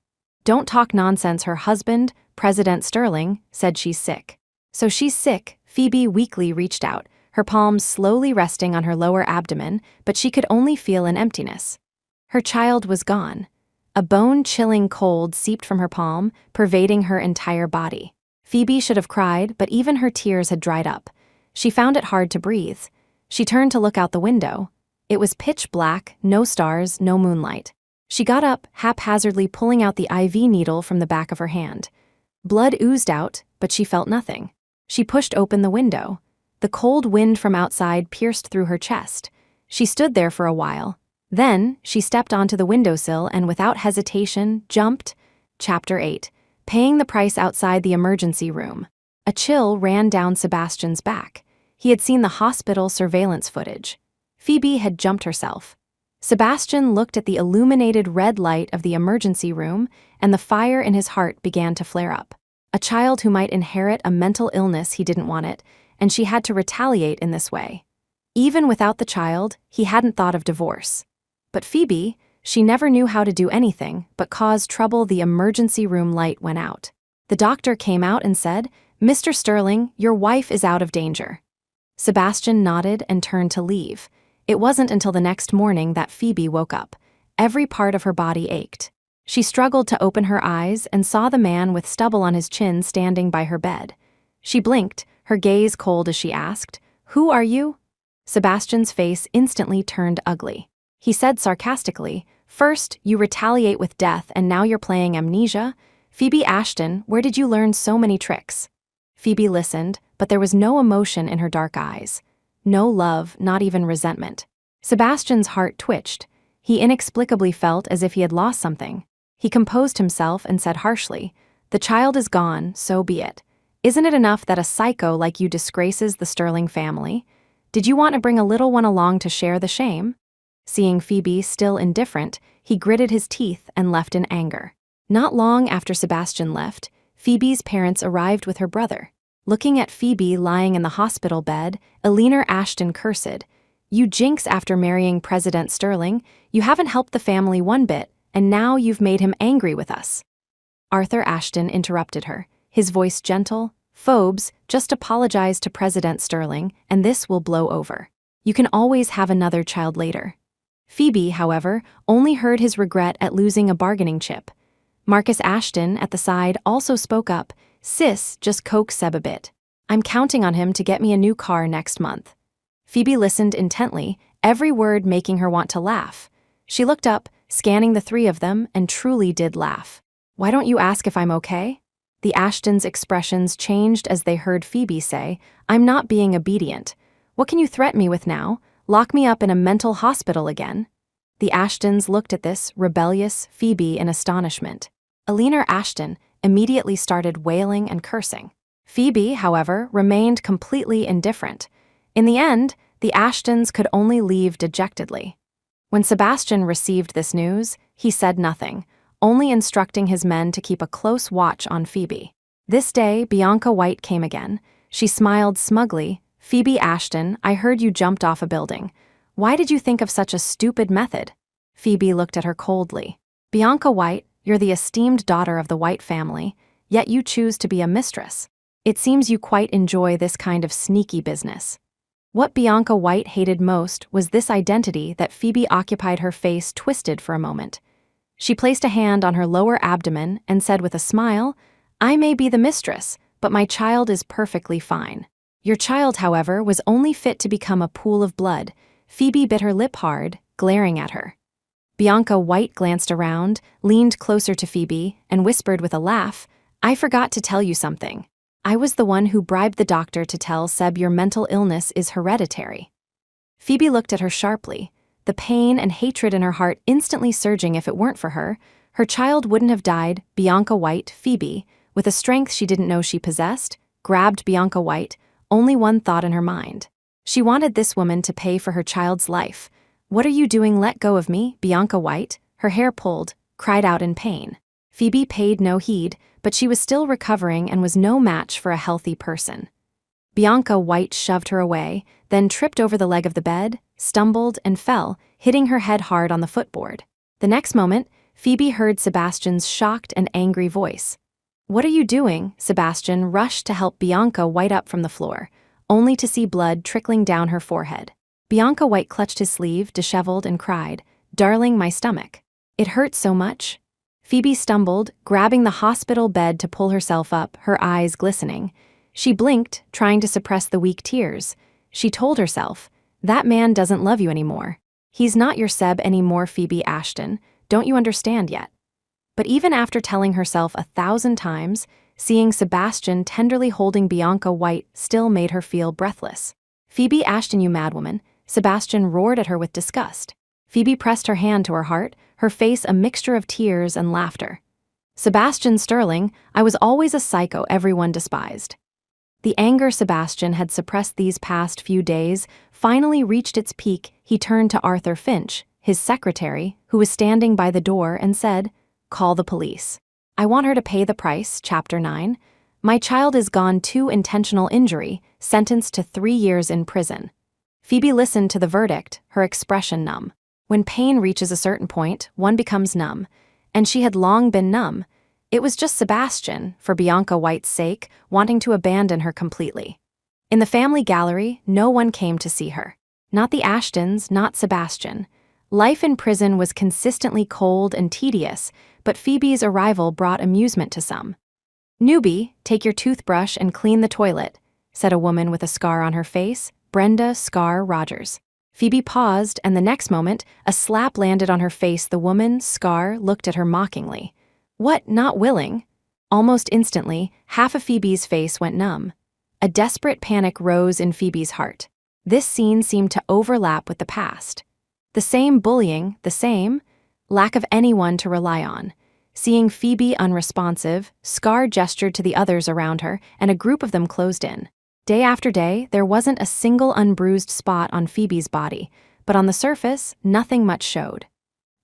"Don't talk nonsense. Her husband, President Sterling, said she's sick." "So she's sick." Phoebe weakly reached out, her palms slowly resting on her lower abdomen, but she could only feel an emptiness. Her child was gone. A bone-chilling cold seeped from her palm, pervading her entire body. Phoebe should have cried, but even her tears had dried up. She found it hard to breathe. She turned to look out the window. It was pitch black, no stars, no moonlight. She got up, haphazardly pulling out the IV needle from the back of her hand. Blood oozed out, but she felt nothing. She pushed open the window. The cold wind from outside pierced through her chest. She stood there for a while. Then, she stepped onto the windowsill and without hesitation, jumped. Chapter 8. Paying the price outside the emergency room. A chill ran down Sebastian's back. He had seen the hospital surveillance footage. Phoebe had jumped herself. Sebastian looked at the illuminated red light of the emergency room, and the fire in his heart began to flare up. A child who might inherit a mental illness, he didn't want it, and she had to retaliate in this way. Even without the child, he hadn't thought of divorce. But Phoebe, she never knew how to do anything but cause trouble. The emergency room light went out. The doctor came out and said, "Mr. Sterling, your wife is out of danger." Sebastian nodded and turned to leave. It wasn't until the next morning that Phoebe woke up. Every part of her body ached. She struggled to open her eyes and saw the man with stubble on his chin standing by her bed. She blinked, her gaze cold as she asked, "Who are you?" Sebastian's face instantly turned ugly. He said sarcastically, "First, you retaliate with death, and now you're playing amnesia? Phoebe Ashton, where did you learn so many tricks?" Phoebe listened, but there was no emotion in her dark eyes. No love, not even resentment. Sebastian's heart twitched. He inexplicably felt as if he had lost something. He composed himself and said harshly, "The child is gone, so be it. Isn't it enough that a psycho like you disgraces the Sterling family? Did you want to bring a little one along to share the shame?" Seeing Phoebe still indifferent, he gritted his teeth and left in anger. Not long after Sebastian left, Phoebe's parents arrived with her brother. Looking at Phoebe lying in the hospital bed, Phoebe Ashton cursed, "You jinx after marrying President Sterling, you haven't helped the family one bit, and now you've made him angry with us." Arthur Ashton interrupted her, his voice gentle, "Phobes, just apologize to President Sterling, and this will blow over. You can always have another child later." Phoebe, however, only heard his regret at losing a bargaining chip. Marcus Ashton, at the side, also spoke up, "Sis, just coax Seb a bit. I'm counting on him to get me a new car next month." Phoebe listened intently, every word making her want to laugh. She looked up, scanning the three of them, and truly did laugh. "Why don't you ask if I'm okay?" The Ashtons' expressions changed as they heard Phoebe say, "I'm not being obedient. What can you threaten me with now? Lock me up in a mental hospital again?" The Ashtons looked at this rebellious Phoebe in astonishment. Phoebe Ashton immediately started wailing and cursing. Phoebe, however, remained completely indifferent. In the end, the Ashtons could only leave dejectedly. When Sebastian received this news, he said nothing, only instructing his men to keep a close watch on Phoebe. This day, Bianca White came again. She smiled smugly. "Phoebe Ashton, I heard you jumped off a building. Why did you think of such a stupid method?" Phoebe looked at her coldly. "Bianca White, you're the esteemed daughter of the White family, yet you choose to be a mistress. It seems you quite enjoy this kind of sneaky business." What Bianca White hated most was this identity that Phoebe occupied. Her face twisted for a moment. She placed a hand on her lower abdomen and said with a smile, "I may be the mistress, but my child is perfectly fine." "Your child, however, was only fit to become a pool of blood." Phoebe bit her lip hard, glaring at her. Bianca White glanced around, leaned closer to Phoebe, and whispered with a laugh, "I forgot to tell you something. I was the one who bribed the doctor to tell Seb your mental illness is hereditary." Phoebe looked at her sharply, the pain and hatred in her heart instantly surging. If it weren't for her, her child wouldn't have died. Bianca White, Phoebe, with a strength she didn't know she possessed, grabbed Bianca White, only one thought in her mind. She wanted this woman to pay for her child's life. "What are you doing? Let go of me!" Bianca White, her hair pulled, cried out in pain. Phoebe paid no heed, but she was still recovering and was no match for a healthy person. Bianca White shoved her away, then tripped over the leg of the bed, stumbled, and fell, hitting her head hard on the footboard. The next moment, Phoebe heard Sebastian's shocked and angry voice. "What are you doing?" Sebastian rushed to help Bianca White up from the floor, only to see blood trickling down her forehead. Bianca White clutched his sleeve, disheveled, and cried, "Darling, my stomach. It hurts so much." Phoebe stumbled, grabbing the hospital bed to pull herself up, her eyes glistening. She blinked, trying to suppress the weak tears. She told herself, "That man doesn't love you anymore. He's not your Seb anymore, Phoebe Ashton. Don't you understand yet?" But even after telling herself 1,000 times, seeing Sebastian tenderly holding Bianca White still made her feel breathless. "Phoebe Ashton, you madwoman," Sebastian roared at her with disgust. Phoebe pressed her hand to her heart, her face a mixture of tears and laughter. "Sebastian Sterling, I was always a psycho everyone despised." The anger Sebastian had suppressed these past few days finally reached its peak. He turned to Arthur Finch, his secretary, who was standing by the door, and said, "Call the police. I want her to pay the price." Chapter 9. "My child is gone. 2 intentional injury, sentenced to 3 years in prison." Phoebe listened to the verdict, her expression numb. When pain reaches a certain point, one becomes numb, and she had long been numb. It was just Sebastian, for Bianca White's sake, wanting to abandon her completely. In the family gallery, no one came to see her. Not the Ashtons, not Sebastian. Life in prison was consistently cold and tedious, but Phoebe's arrival brought amusement to some. "Newbie, take your toothbrush and clean the toilet," said a woman with a scar on her face, Brenda Scar Rogers. Phoebe paused, and the next moment, a slap landed on her face. The woman, Scar, looked at her mockingly. "What, not willing?" Almost instantly, half of Phoebe's face went numb. A desperate panic rose in Phoebe's heart. This scene seemed to overlap with the past. The same bullying, the same lack of anyone to rely on. Seeing Phoebe unresponsive, Scar gestured to the others around her, and a group of them closed in. Day after day, there wasn't a single unbruised spot on Phoebe's body, but on the surface, nothing much showed.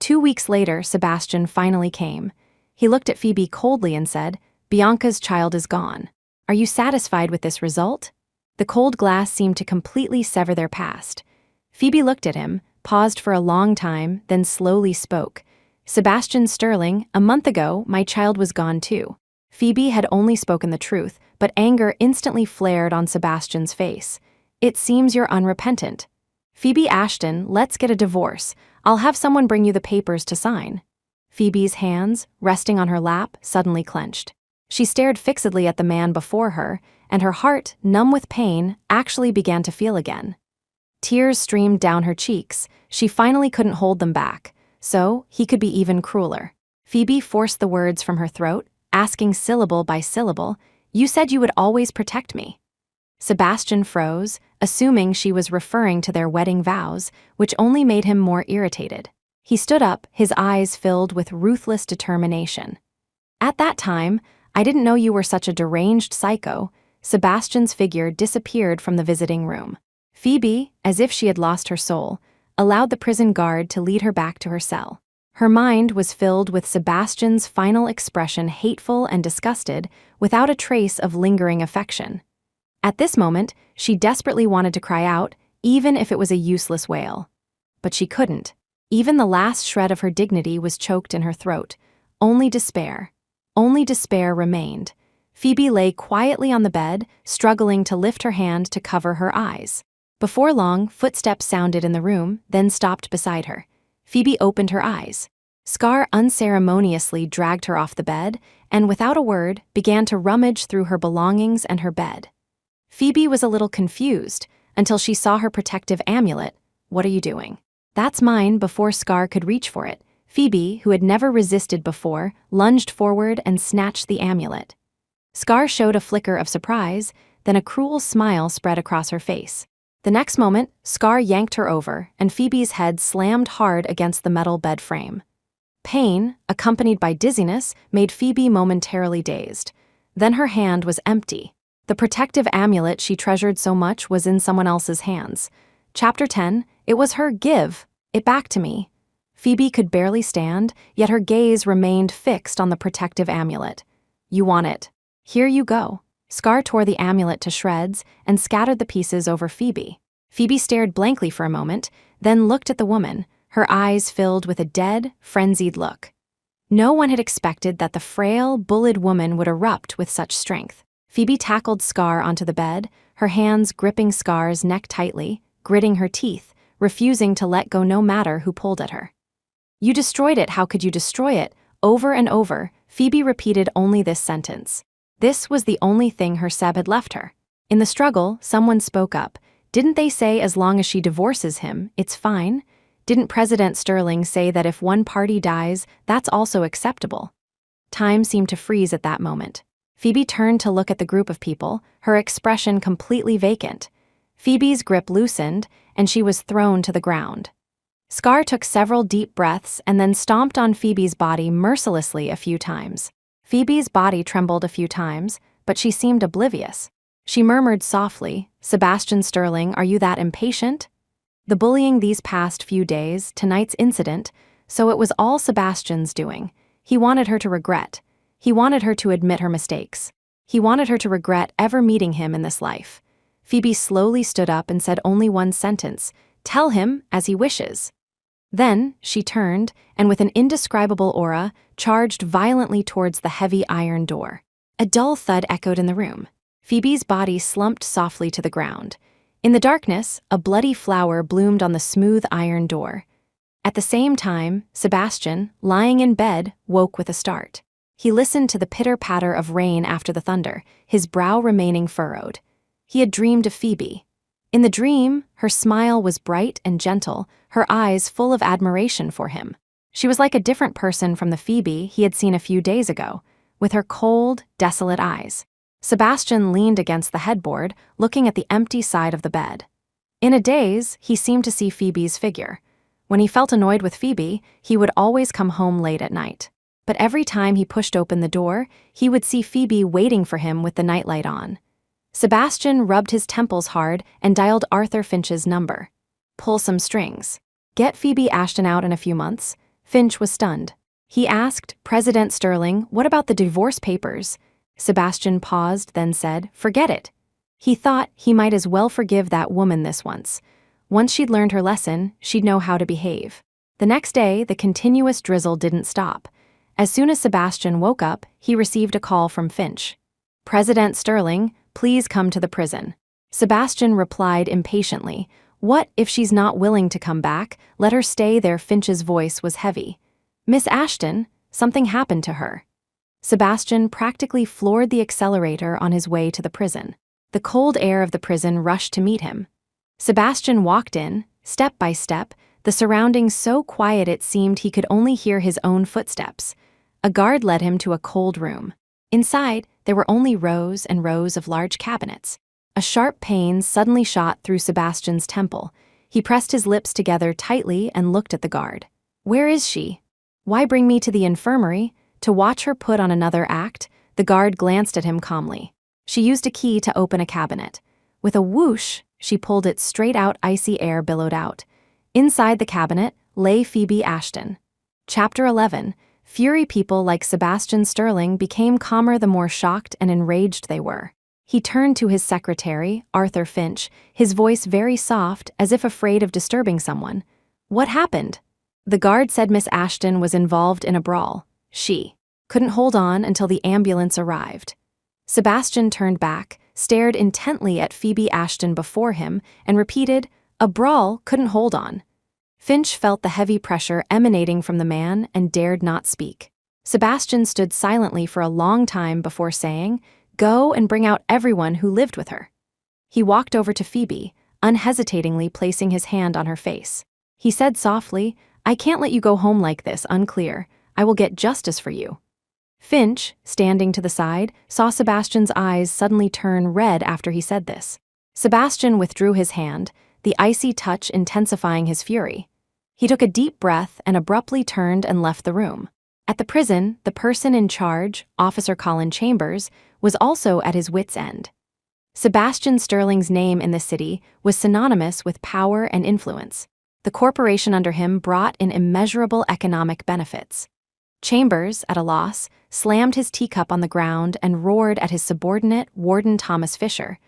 2 weeks later, Sebastian finally came. He looked at Phoebe coldly and said, "Bianca's child is gone. Are you satisfied with this result?" The cold glass seemed to completely sever their past. Phoebe looked at him, paused for a long time, then slowly spoke. "Sebastian Sterling, a month ago, my child was gone too." Phoebe had only spoken the truth, but anger instantly flared on Sebastian's face. "It seems you're unrepentant. Phoebe Ashton, let's get a divorce. I'll have someone bring you the papers to sign." Phoebe's hands, resting on her lap, suddenly clenched. She stared fixedly at the man before her, and her heart, numb with pain, actually began to feel again. Tears streamed down her cheeks. She finally couldn't hold them back, so he could be even crueler. Phoebe forced the words from her throat, asking syllable by syllable, "You said you would always protect me." Sebastian froze, assuming she was referring to their wedding vows, which only made him more irritated. He stood up, his eyes filled with ruthless determination. "At that time, I didn't know you were such a deranged psycho." Sebastian's figure disappeared from the visiting room. Phoebe, as if she had lost her soul, allowed the prison guard to lead her back to her cell. Her mind was filled with Sebastian's final expression, hateful and disgusted, without a trace of lingering affection. At this moment, she desperately wanted to cry out, even if it was a useless wail. But she couldn't. Even the last shred of her dignity was choked in her throat. Only despair remained. Phoebe lay quietly on the bed, struggling to lift her hand to cover her eyes. Before long, footsteps sounded in the room, then stopped beside her. Phoebe opened her eyes. Scar unceremoniously dragged her off the bed, and without a word, began to rummage through her belongings and her bed. Phoebe was a little confused, until she saw her protective amulet. "What are you doing?" "That's mine." Before Scar could reach for it, Phoebe, who had never resisted before, lunged forward and snatched the amulet. Scar showed a flicker of surprise, then a cruel smile spread across her face. The next moment, Scar yanked her over, and Phoebe's head slammed hard against the metal bed frame. Pain, accompanied by dizziness, made Phoebe momentarily dazed. Then her hand was empty. The protective amulet she treasured so much was in someone else's hands. Chapter 10, it was her. "Give it back to me." Phoebe could barely stand, yet her gaze remained fixed on the protective amulet. "You want it. Here you go." Scar tore the amulet to shreds and scattered the pieces over Phoebe. Phoebe stared blankly for a moment, then looked at the woman, her eyes filled with a dead, frenzied look. No one had expected that the frail, bullied woman would erupt with such strength. Phoebe tackled Scar onto the bed, her hands gripping Scar's neck tightly, gritting her teeth, refusing to let go no matter who pulled at her. "You destroyed it. How could you destroy it?" Over and over, Phoebe repeated only this sentence. This was the only thing her Seb had left her. In the struggle, someone spoke up. "Didn't they say as long as she divorces him, it's fine? Didn't President Sterling say that if one party dies, that's also acceptable?" Time seemed to freeze at that moment. Phoebe turned to look at the group of people, her expression completely vacant. Phoebe's grip loosened, and she was thrown to the ground. Scar took several deep breaths and then stomped on Phoebe's body mercilessly a few times. Phoebe's body trembled a few times, but she seemed oblivious. She murmured softly, "Sebastian Sterling, are you that impatient?" The bullying these past few days, tonight's incident, so it was all Sebastian's doing. He wanted her to regret. He wanted her to admit her mistakes. He wanted her to regret ever meeting him in this life. Phoebe slowly stood up and said only one sentence, "Tell him as he wishes." Then she turned, and with an indescribable aura, charged violently towards the heavy iron door. A dull thud echoed in the room. Phoebe's body slumped softly to the ground. In the darkness, a bloody flower bloomed on the smooth iron door. At the same time, Sebastian, lying in bed, woke with a start. He listened to the pitter-patter of rain after the thunder, his brow remaining furrowed. He had dreamed of Phoebe. In the dream, her smile was bright and gentle, her eyes full of admiration for him. She was like a different person from the Phoebe he had seen a few days ago, with her cold, desolate eyes. Sebastian leaned against the headboard, looking at the empty side of the bed. In a daze, he seemed to see Phoebe's figure. When he felt annoyed with Phoebe, he would always come home late at night. But every time he pushed open the door, he would see Phoebe waiting for him with the nightlight on. Sebastian rubbed his temples hard and dialed Arthur Finch's number. Pull some strings. Get Phoebe Ashton out in a few months. Finch was stunned. He asked President Sterling, what about the divorce papers? Sebastian paused, then said, forget it. He thought he might as well forgive that woman this once. Once she'd learned her lesson, she'd know how to behave. The next day, the continuous drizzle didn't stop. As soon as Sebastian woke up, he received a call from Finch. President Sterling, please come to the prison. Sebastian replied impatiently, what if she's not willing to come back? Let her stay there. Finch's voice was heavy. Miss Ashton, something happened to her. Sebastian practically floored the accelerator on his way to the prison. The cold air of the prison rushed to meet him. Sebastian walked in, step by step, the surroundings so quiet it seemed he could only hear his own footsteps. A guard led him to a cold room. Inside, there were only rows and rows of large cabinets. A sharp pain suddenly shot through Sebastian's temple. He pressed his lips together tightly and looked at the guard. Where is she? Why bring me to the infirmary? To watch her put on another act? The guard glanced at him calmly. She used a key to open a cabinet. With a whoosh, she pulled it straight out. Icy air billowed out. Inside the cabinet lay Phoebe Ashton. Chapter 11. Fury. People like Sebastian Sterling became calmer the more shocked and enraged they were. He turned to his secretary, Arthur Finch, his voice very soft, as if afraid of disturbing someone. What happened? The guard said Miss Ashton was involved in a brawl. She couldn't hold on until the ambulance arrived. Sebastian turned back, stared intently at Phoebe Ashton before him, and repeated, a brawl, couldn't hold on. Finch felt the heavy pressure emanating from the man and dared not speak. Sebastian stood silently for a long time before saying, go and bring out everyone who lived with her. He walked over to Phoebe, unhesitatingly placing his hand on her face. He said softly, I can't let you go home like this, unclear. I will get justice for you. Finch, standing to the side, saw Sebastian's eyes suddenly turn red after he said this. Sebastian withdrew his hand, the icy touch intensifying his fury. He took a deep breath and abruptly turned and left the room. At the prison, the person in charge, Officer Colin Chambers, was also at his wits' end. Sebastian Sterling's name in the city was synonymous with power and influence. The corporation under him brought in immeasurable economic benefits. Chambers, at a loss, slammed his teacup on the ground and roared at his subordinate, Warden Thomas Fisher.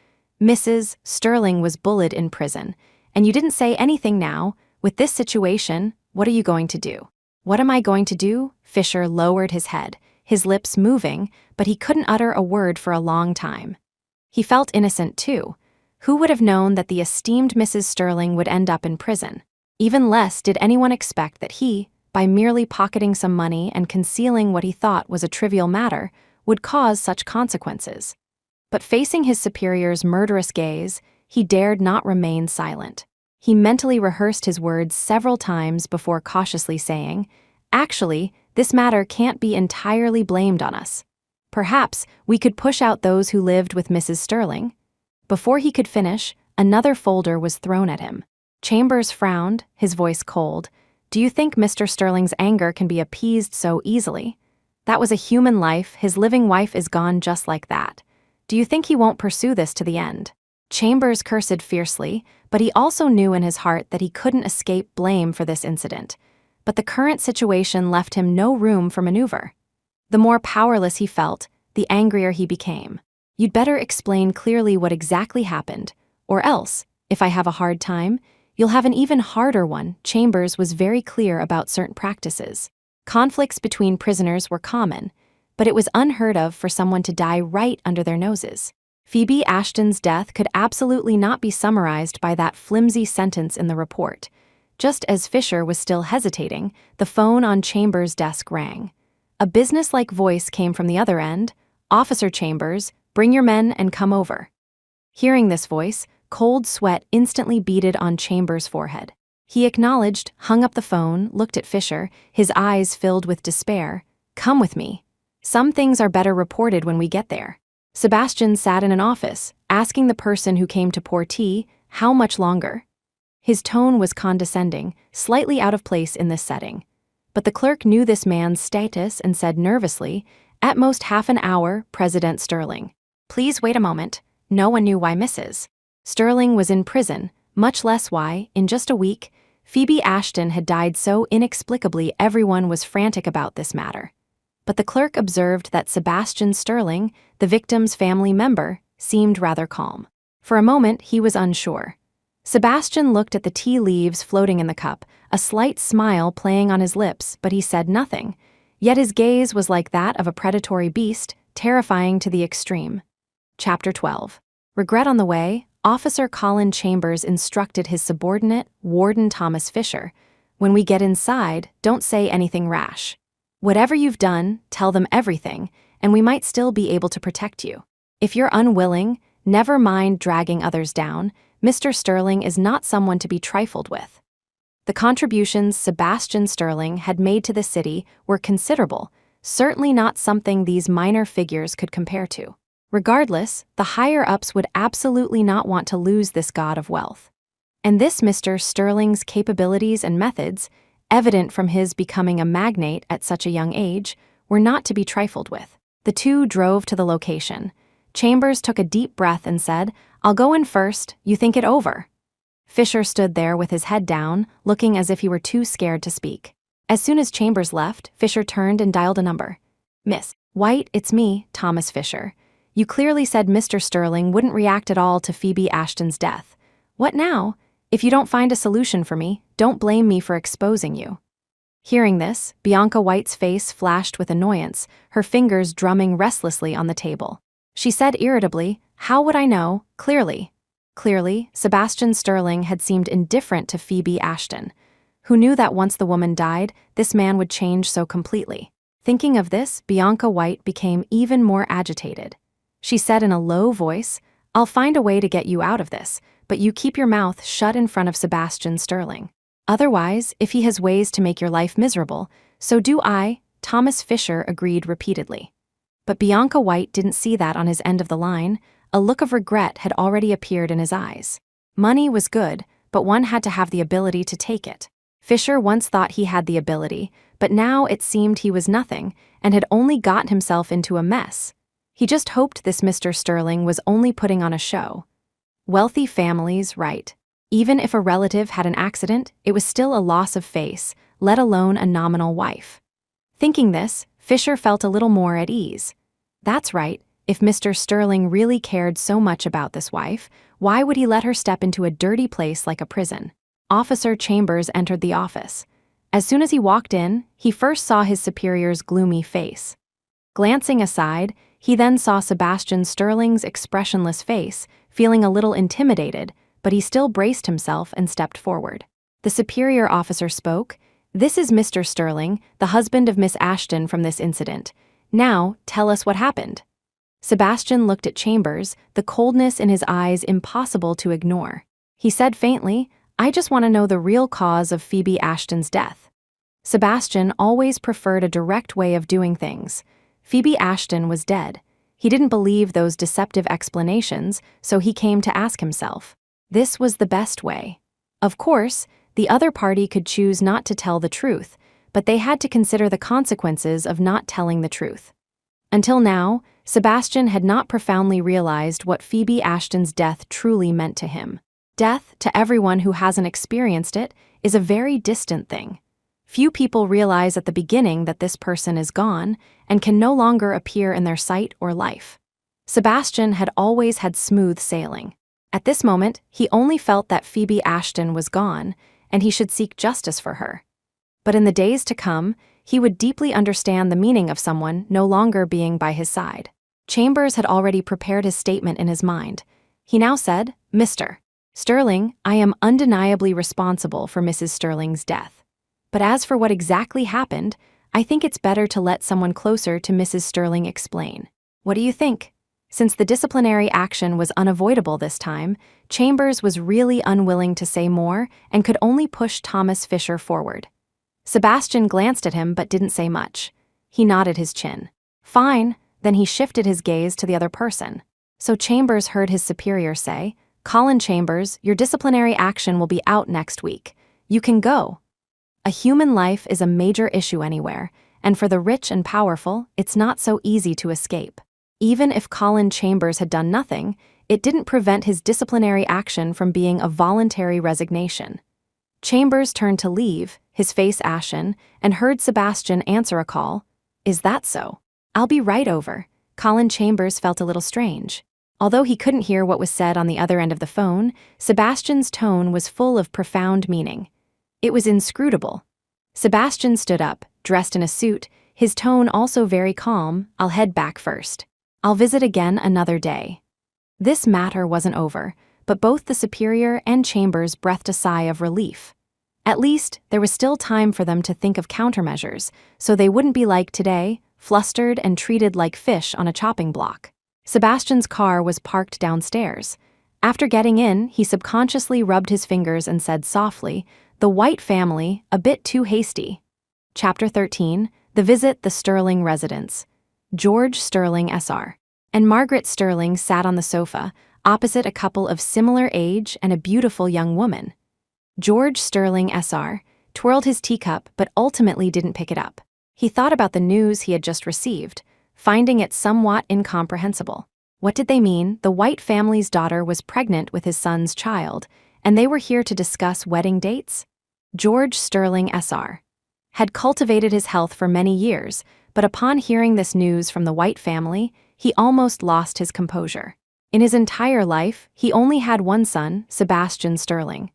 Mrs. Sterling was bullied in prison, and you didn't say anything now. With this situation, what are you going to do? What am I going to do? Fisher lowered his head, his lips moving, but he couldn't utter a word for a long time. He felt innocent too. Who would have known that the esteemed Mrs. Sterling would end up in prison? Even less did anyone expect that he, by merely pocketing some money and concealing what he thought was a trivial matter, would cause such consequences. But facing his superior's murderous gaze, he dared not remain silent. He mentally rehearsed his words several times before cautiously saying, actually, this matter can't be entirely blamed on us. Perhaps we could push out those who lived with Mrs. Sterling. Before he could finish, another folder was thrown at him. Chambers frowned, his voice cold. Do you think Mr. Sterling's anger can be appeased so easily? That was a human life. His living wife is gone just like that. Do you think he won't pursue this to the end? Chambers cursed fiercely, but he also knew in his heart that he couldn't escape blame for this incident. But the current situation left him no room for maneuver. The more powerless he felt, the angrier he became. You'd better explain clearly what exactly happened, or else, if I have a hard time, you'll have an even harder one. Chambers was very clear about certain practices. Conflicts between prisoners were common, but it was unheard of for someone to die right under their noses. Phoebe Ashton's death could absolutely not be summarized by that flimsy sentence in the report. Just as Fisher was still hesitating, the phone on Chambers' desk rang. A businesslike voice came from the other end. Officer Chambers, bring your men and come over. Hearing this voice, cold sweat instantly beaded on Chambers' forehead. He acknowledged, hung up the phone, looked at Fisher, his eyes filled with despair. Come with me. Some things are better reported when we get there. Sebastian sat in an office, asking the person who came to pour tea, how much longer? His tone was condescending, slightly out of place in this setting. But the clerk knew this man's status and said nervously, "At most half an hour, President Sterling." "Please wait a moment." No one knew why Mrs. Sterling was in prison, much less why, in just a week, Phoebe Ashton had died so inexplicably everyone was frantic about this matter. But the clerk observed that Sebastian Sterling, the victim's family member, seemed rather calm. For a moment, he was unsure. Sebastian looked at the tea leaves floating in the cup, a slight smile playing on his lips, but he said nothing. Yet his gaze was like that of a predatory beast, terrifying to the extreme. Chapter 12. Regret on the way, Officer Colin Chambers instructed his subordinate, Warden Thomas Fisher, "When we get inside, don't say anything rash. Whatever you've done, tell them everything, and we might still be able to protect you. If you're unwilling, never mind dragging others down. Mr. Sterling is not someone to be trifled with." The contributions Sebastian Sterling had made to the city were considerable, certainly not something these minor figures could compare to. Regardless, the higher-ups would absolutely not want to lose this god of wealth. And this Mr. Sterling's capabilities and methods, evident from his becoming a magnate at such a young age, were not to be trifled with. The two drove to the location. Chambers took a deep breath and said, "I'll go in first, you think it over." Fisher stood there with his head down, looking as if he were too scared to speak. As soon as Chambers left, Fisher turned and dialed a number. "Miss White, it's me, Thomas Fisher. You clearly said Mr. Sterling wouldn't react at all to Phoebe Ashton's death. What now? If you don't find a solution for me, don't blame me for exposing you." Hearing this, Bianca White's face flashed with annoyance, her fingers drumming restlessly on the table. She said irritably, "How would I know? Clearly." Clearly, Sebastian Sterling had seemed indifferent to Phoebe Ashton. Who knew that once the woman died, this man would change so completely? Thinking of this, Bianca White became even more agitated. She said in a low voice, "I'll find a way to get you out of this, but you keep your mouth shut in front of Sebastian Sterling. Otherwise, if he has ways to make your life miserable, so do I," Thomas Fisher agreed repeatedly. But Bianca White didn't see that on his end of the line. A look of regret had already appeared in his eyes. Money was good, but one had to have the ability to take it. Fisher once thought he had the ability, but now it seemed he was nothing, and had only gotten himself into a mess. He just hoped this Mr. Sterling was only putting on a show. Wealthy families, right. Even if a relative had an accident, it was still a loss of face, let alone a nominal wife. Thinking this, Fisher felt a little more at ease. That's right, if Mr. Sterling really cared so much about this wife, why would he let her step into a dirty place like a prison? Officer Chambers entered the office. As soon as he walked in, he first saw his superior's gloomy face. Glancing aside, he then saw Sebastian Sterling's expressionless face, feeling a little intimidated, but he still braced himself and stepped forward. The superior officer spoke, "This is Mr. Sterling, the husband of Miss Ashton from this incident. Now, tell us what happened." Sebastian looked at Chambers, the coldness in his eyes impossible to ignore. He said faintly, "I just want to know the real cause of Phoebe Ashton's death." Sebastian always preferred a direct way of doing things. Phoebe Ashton was dead. He didn't believe those deceptive explanations, so he came to ask himself. This was the best way. Of course, the other party could choose not to tell the truth, but they had to consider the consequences of not telling the truth. Until now, Sebastian had not profoundly realized what Phoebe Ashton's death truly meant to him. Death, to everyone who hasn't experienced it, is a very distant thing. Few people realize at the beginning that this person is gone and can no longer appear in their sight or life. Sebastian had always had smooth sailing. At this moment, he only felt that Phoebe Ashton was gone, and he should seek justice for her. But in the days to come, he would deeply understand the meaning of someone no longer being by his side. Chambers had already prepared his statement in his mind. He now said, "Mr. Sterling, I am undeniably responsible for Mrs. Sterling's death. But as for what exactly happened, I think it's better to let someone closer to Mrs. Sterling explain. What do you think?" Since the disciplinary action was unavoidable this time, Chambers was really unwilling to say more and could only push Thomas Fisher forward. Sebastian glanced at him but didn't say much. He nodded his chin. "Fine," then he shifted his gaze to the other person. So Chambers heard his superior say, "Colin Chambers, your disciplinary action will be out next week. You can go." A human life is a major issue anywhere, and for the rich and powerful, it's not so easy to escape. Even if Colin Chambers had done nothing, it didn't prevent his disciplinary action from being a voluntary resignation. Chambers turned to leave, his face ashen, and heard Sebastian answer a call. "Is that so? I'll be right over." Colin Chambers felt a little strange. Although he couldn't hear what was said on the other end of the phone, Sebastian's tone was full of profound meaning. It was inscrutable. Sebastian stood up, dressed in a suit, his tone also very calm. "I'll head back first. I'll visit again another day." This matter wasn't over, but both the superior and Chambers breathed a sigh of relief. At least, there was still time for them to think of countermeasures, so they wouldn't be like today, flustered and treated like fish on a chopping block. Sebastian's car was parked downstairs. After getting in, he subconsciously rubbed his fingers and said softly, "The White family, a bit too hasty." Chapter 13, The Visit the Sterling Residence. George Sterling SR and Margaret Sterling sat on the sofa, opposite a couple of similar age and a beautiful young woman. George Sterling SR twirled his teacup but ultimately didn't pick it up. He thought about the news he had just received, finding it somewhat incomprehensible. What did they mean? The White family's daughter was pregnant with his son's child, and they were here to discuss wedding dates? George Sterling SR had cultivated his health for many years, but upon hearing this news from the White family, he almost lost his composure. In his entire life, he only had one son, Sebastian Sterling.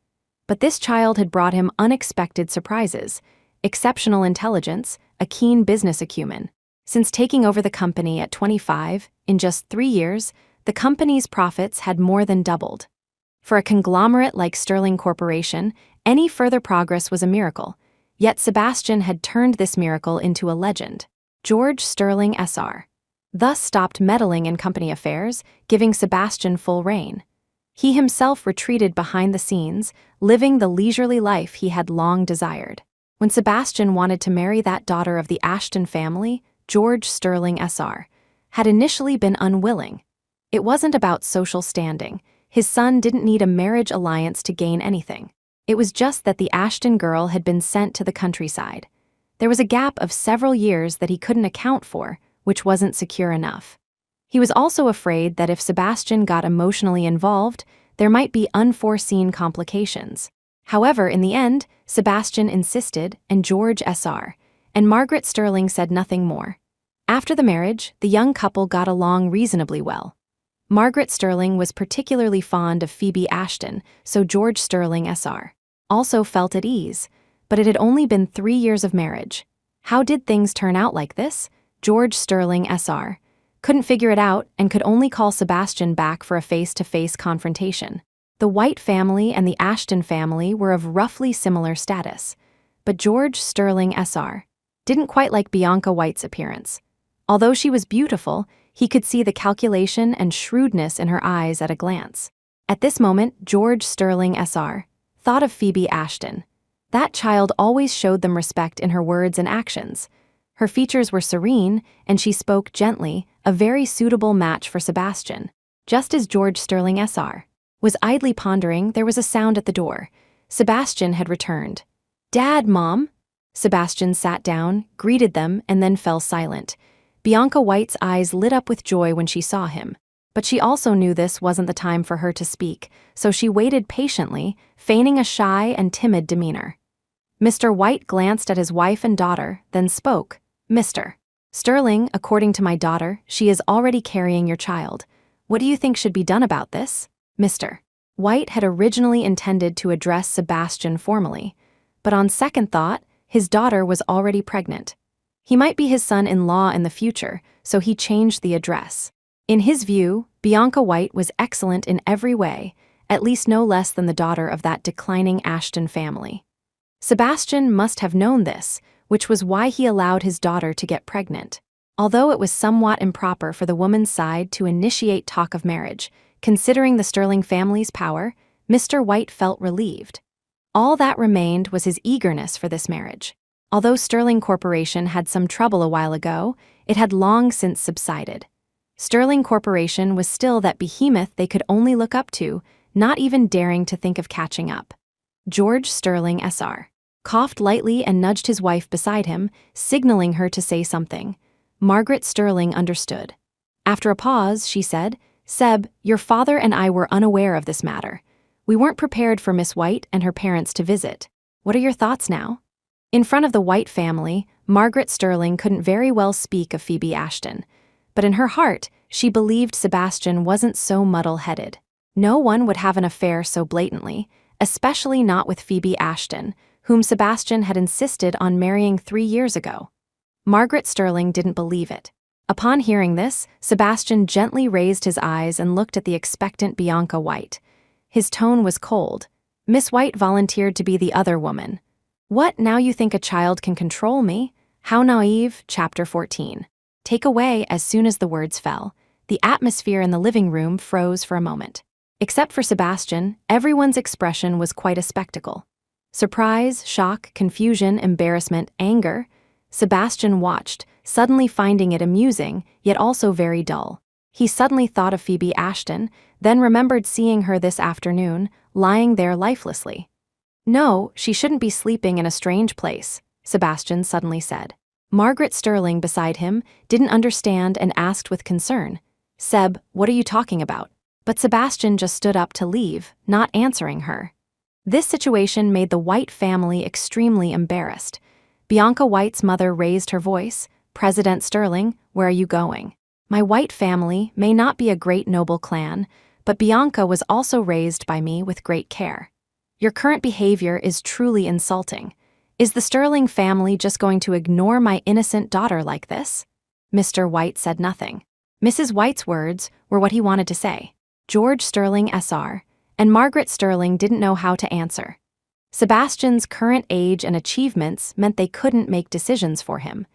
But this child had brought him unexpected surprises, exceptional intelligence, a keen business acumen. Since taking over the company at 25, in just 3 years, the company's profits had more than doubled. For a conglomerate like Sterling Corporation, any further progress was a miracle, yet Sebastian had turned this miracle into a legend. George Sterling SR thus stopped meddling in company affairs, giving Sebastian full reign. He himself retreated behind the scenes, living the leisurely life he had long desired. When Sebastian wanted to marry that daughter of the Ashton family, George Sterling SR had initially been unwilling. It wasn't about social standing. His son didn't need a marriage alliance to gain anything. It was just that the Ashton girl had been sent to the countryside. There was a gap of several years that he couldn't account for, which wasn't secure enough. He was also afraid that if Sebastian got emotionally involved, there might be unforeseen complications. However, in the end, Sebastian insisted, and George SR and Margaret Sterling said nothing more. After the marriage, the young couple got along reasonably well. Margaret Sterling was particularly fond of Phoebe Ashton, so George Sterling SR also felt at ease, but it had only been 3 years of marriage. How did things turn out like this? George Sterling SR couldn't figure it out and could only call Sebastian back for a face-to-face confrontation. The White family and the Ashton family were of roughly similar status, but George Sterling SR didn't quite like Bianca White's appearance. Although she was beautiful, he could see the calculation and shrewdness in her eyes at a glance. At this moment, George Sterling SR thought of Phoebe Ashton. That child always showed them respect in her words and actions. Her features were serene, and she spoke gently, a very suitable match for Sebastian. Just as George Sterling SR was idly pondering, there was a sound at the door. Sebastian had returned. "Dad, Mom?" Sebastian sat down, greeted them, and then fell silent. Bianca White's eyes lit up with joy when she saw him. But she also knew this wasn't the time for her to speak, so she waited patiently, feigning a shy and timid demeanor. Mr. White glanced at his wife and daughter, then spoke. "Mr. Sterling, according to my daughter, she is already carrying your child. What do you think should be done about this?" Mr. White had originally intended to address Sebastian formally, but on second thought, his daughter was already pregnant. He might be his son-in-law in the future, so he changed the address. In his view, Bianca White was excellent in every way, at least no less than the daughter of that declining Ashton family. Sebastian must have known this, which was why he allowed his daughter to get pregnant. Although it was somewhat improper for the woman's side to initiate talk of marriage, considering the Sterling family's power, Mr. White felt relieved. All that remained was his eagerness for this marriage. Although Sterling Corporation had some trouble a while ago, it had long since subsided. Sterling Corporation was still that behemoth they could only look up to, not even daring to think of catching up. George Sterling SR coughed lightly and nudged his wife beside him, signaling her to say something. Margaret Sterling understood. After a pause, she said, "Seb, your father and I were unaware of this matter. We weren't prepared for Miss White and her parents to visit. What are your thoughts now?" In front of the White family, Margaret Sterling couldn't very well speak of Phoebe Ashton. But in her heart, she believed Sebastian wasn't so muddle-headed. No one would have an affair so blatantly, especially not with Phoebe Ashton, whom Sebastian had insisted on marrying 3 years ago. Margaret Sterling didn't believe it. Upon hearing this, Sebastian gently raised his eyes and looked at the expectant Bianca White. His tone was cold. Miss White volunteered to be the other woman. "What, now you think a child can control me? How naive." Chapter 14. Take away. As soon as the words fell, the atmosphere in the living room froze for a moment. Except for Sebastian, everyone's expression was quite a spectacle. Surprise, shock, confusion, embarrassment, anger. Sebastian watched, suddenly finding it amusing, yet also very dull. He suddenly thought of Phoebe Ashton, then remembered seeing her this afternoon, lying there lifelessly. "No, she shouldn't be sleeping in a strange place," Sebastian suddenly said. Margaret Sterling beside him didn't understand and asked with concern, "Seb, what are you talking about?" But Sebastian just stood up to leave, not answering her. This situation made the White family extremely embarrassed. Bianca White's mother raised her voice, "President Sterling, where are you going? My White family may not be a great noble clan, but Bianca was also raised by me with great care. Your current behavior is truly insulting. Is the Sterling family just going to ignore my innocent daughter like this?" Mr. White said nothing. Mrs. White's words were what he wanted to say. George Sterling SR and Margaret Sterling didn't know how to answer. Sebastian's current age and achievements meant they couldn't make decisions for him,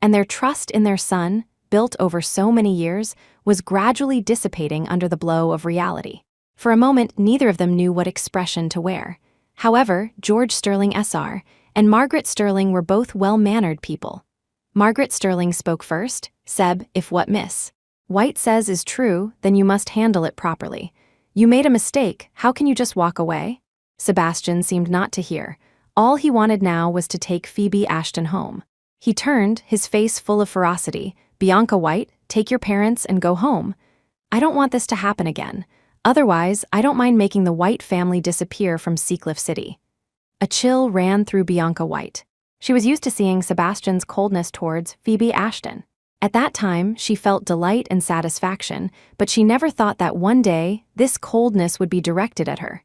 and their trust in their son, built over so many years, was gradually dissipating under the blow of reality. For a moment, neither of them knew what expression to wear. However, George Sterling SR and Margaret Sterling were both well-mannered people. Margaret Sterling spoke first. "Seb, if what Miss White says is true, then you must handle it properly. You made a mistake, how can you just walk away?" Sebastian seemed not to hear. All he wanted now was to take Phoebe Ashton home. He turned, his face full of ferocity. "Bianca White, take your parents and go home. I don't want this to happen again. Otherwise, I don't mind making the White family disappear from Seacliff City." A chill ran through Bianca White. She was used to seeing Sebastian's coldness towards Phoebe Ashton. At that time, she felt delight and satisfaction, but she never thought that one day, this coldness would be directed at her.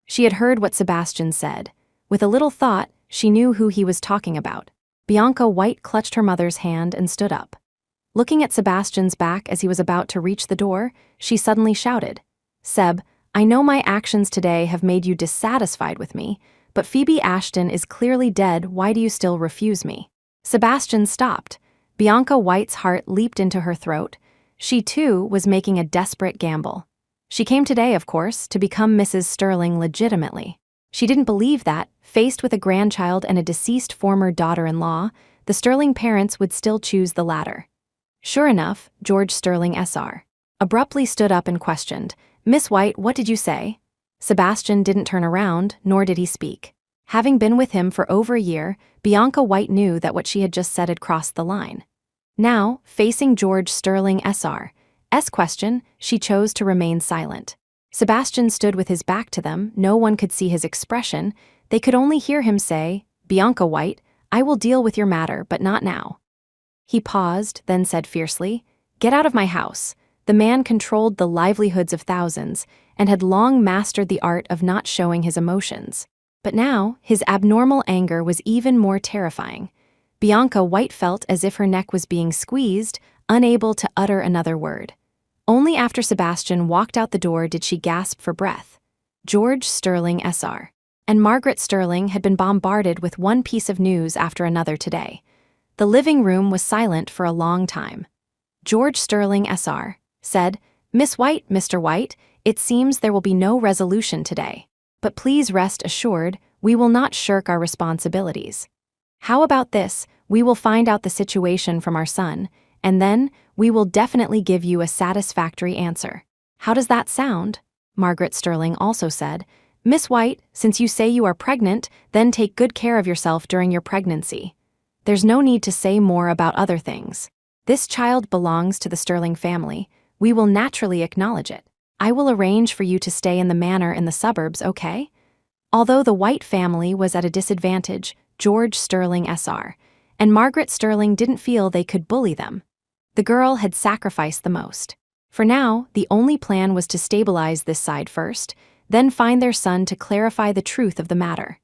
She had heard what Sebastian said. With a little thought, she knew who he was talking about. Bianca White clutched her mother's hand and stood up. Looking at Sebastian's back as he was about to reach the door, she suddenly shouted, "Seb, I know my actions today have made you dissatisfied with me, but Phoebe Ashton is clearly dead. Why do you still refuse me?" Sebastian stopped. Bianca White's heart leaped into her throat. She, too, was making a desperate gamble. She came today, of course, to become Mrs. Sterling legitimately. She didn't believe that, faced with a grandchild and a deceased former daughter-in-law, the Sterling parents would still choose the latter. Sure enough, George Sterling SR abruptly stood up and questioned, "Miss White, what did you say?" Sebastian didn't turn around, nor did he speak. Having been with him for over a year, Bianca White knew that what she had just said had crossed the line. Now, facing George Sterling SR's question, she chose to remain silent. Sebastian stood with his back to them. No one could see his expression. They could only hear him say, "Bianca White, I will deal with your matter, but not now." He paused, then said fiercely, "Get out of my house." The man controlled the livelihoods of thousands and had long mastered the art of not showing his emotions. But now, his abnormal anger was even more terrifying. Bianca White felt as if her neck was being squeezed, unable to utter another word. Only after Sebastian walked out the door did she gasp for breath. George Sterling SR and Margaret Sterling had been bombarded with one piece of news after another today. The living room was silent for a long time. George Sterling SR said, "Miss White, Mr. White, it seems there will be no resolution today. But please rest assured, we will not shirk our responsibilities. How about this? We will find out the situation from our son, and then we will definitely give you a satisfactory answer. How does that sound?" Margaret Sterling also said. "Miss White, since you say you are pregnant, then take good care of yourself during your pregnancy. There's no need to say more about other things. This child belongs to the Sterling family. We will naturally acknowledge it. I will arrange for you to stay in the manor in the suburbs, okay?" Although the White family was at a disadvantage, George Sterling Sr. and Margaret Sterling didn't feel they could bully them. The girl had sacrificed the most. For now, the only plan was to stabilize this side first, then find their son to clarify the truth of the matter.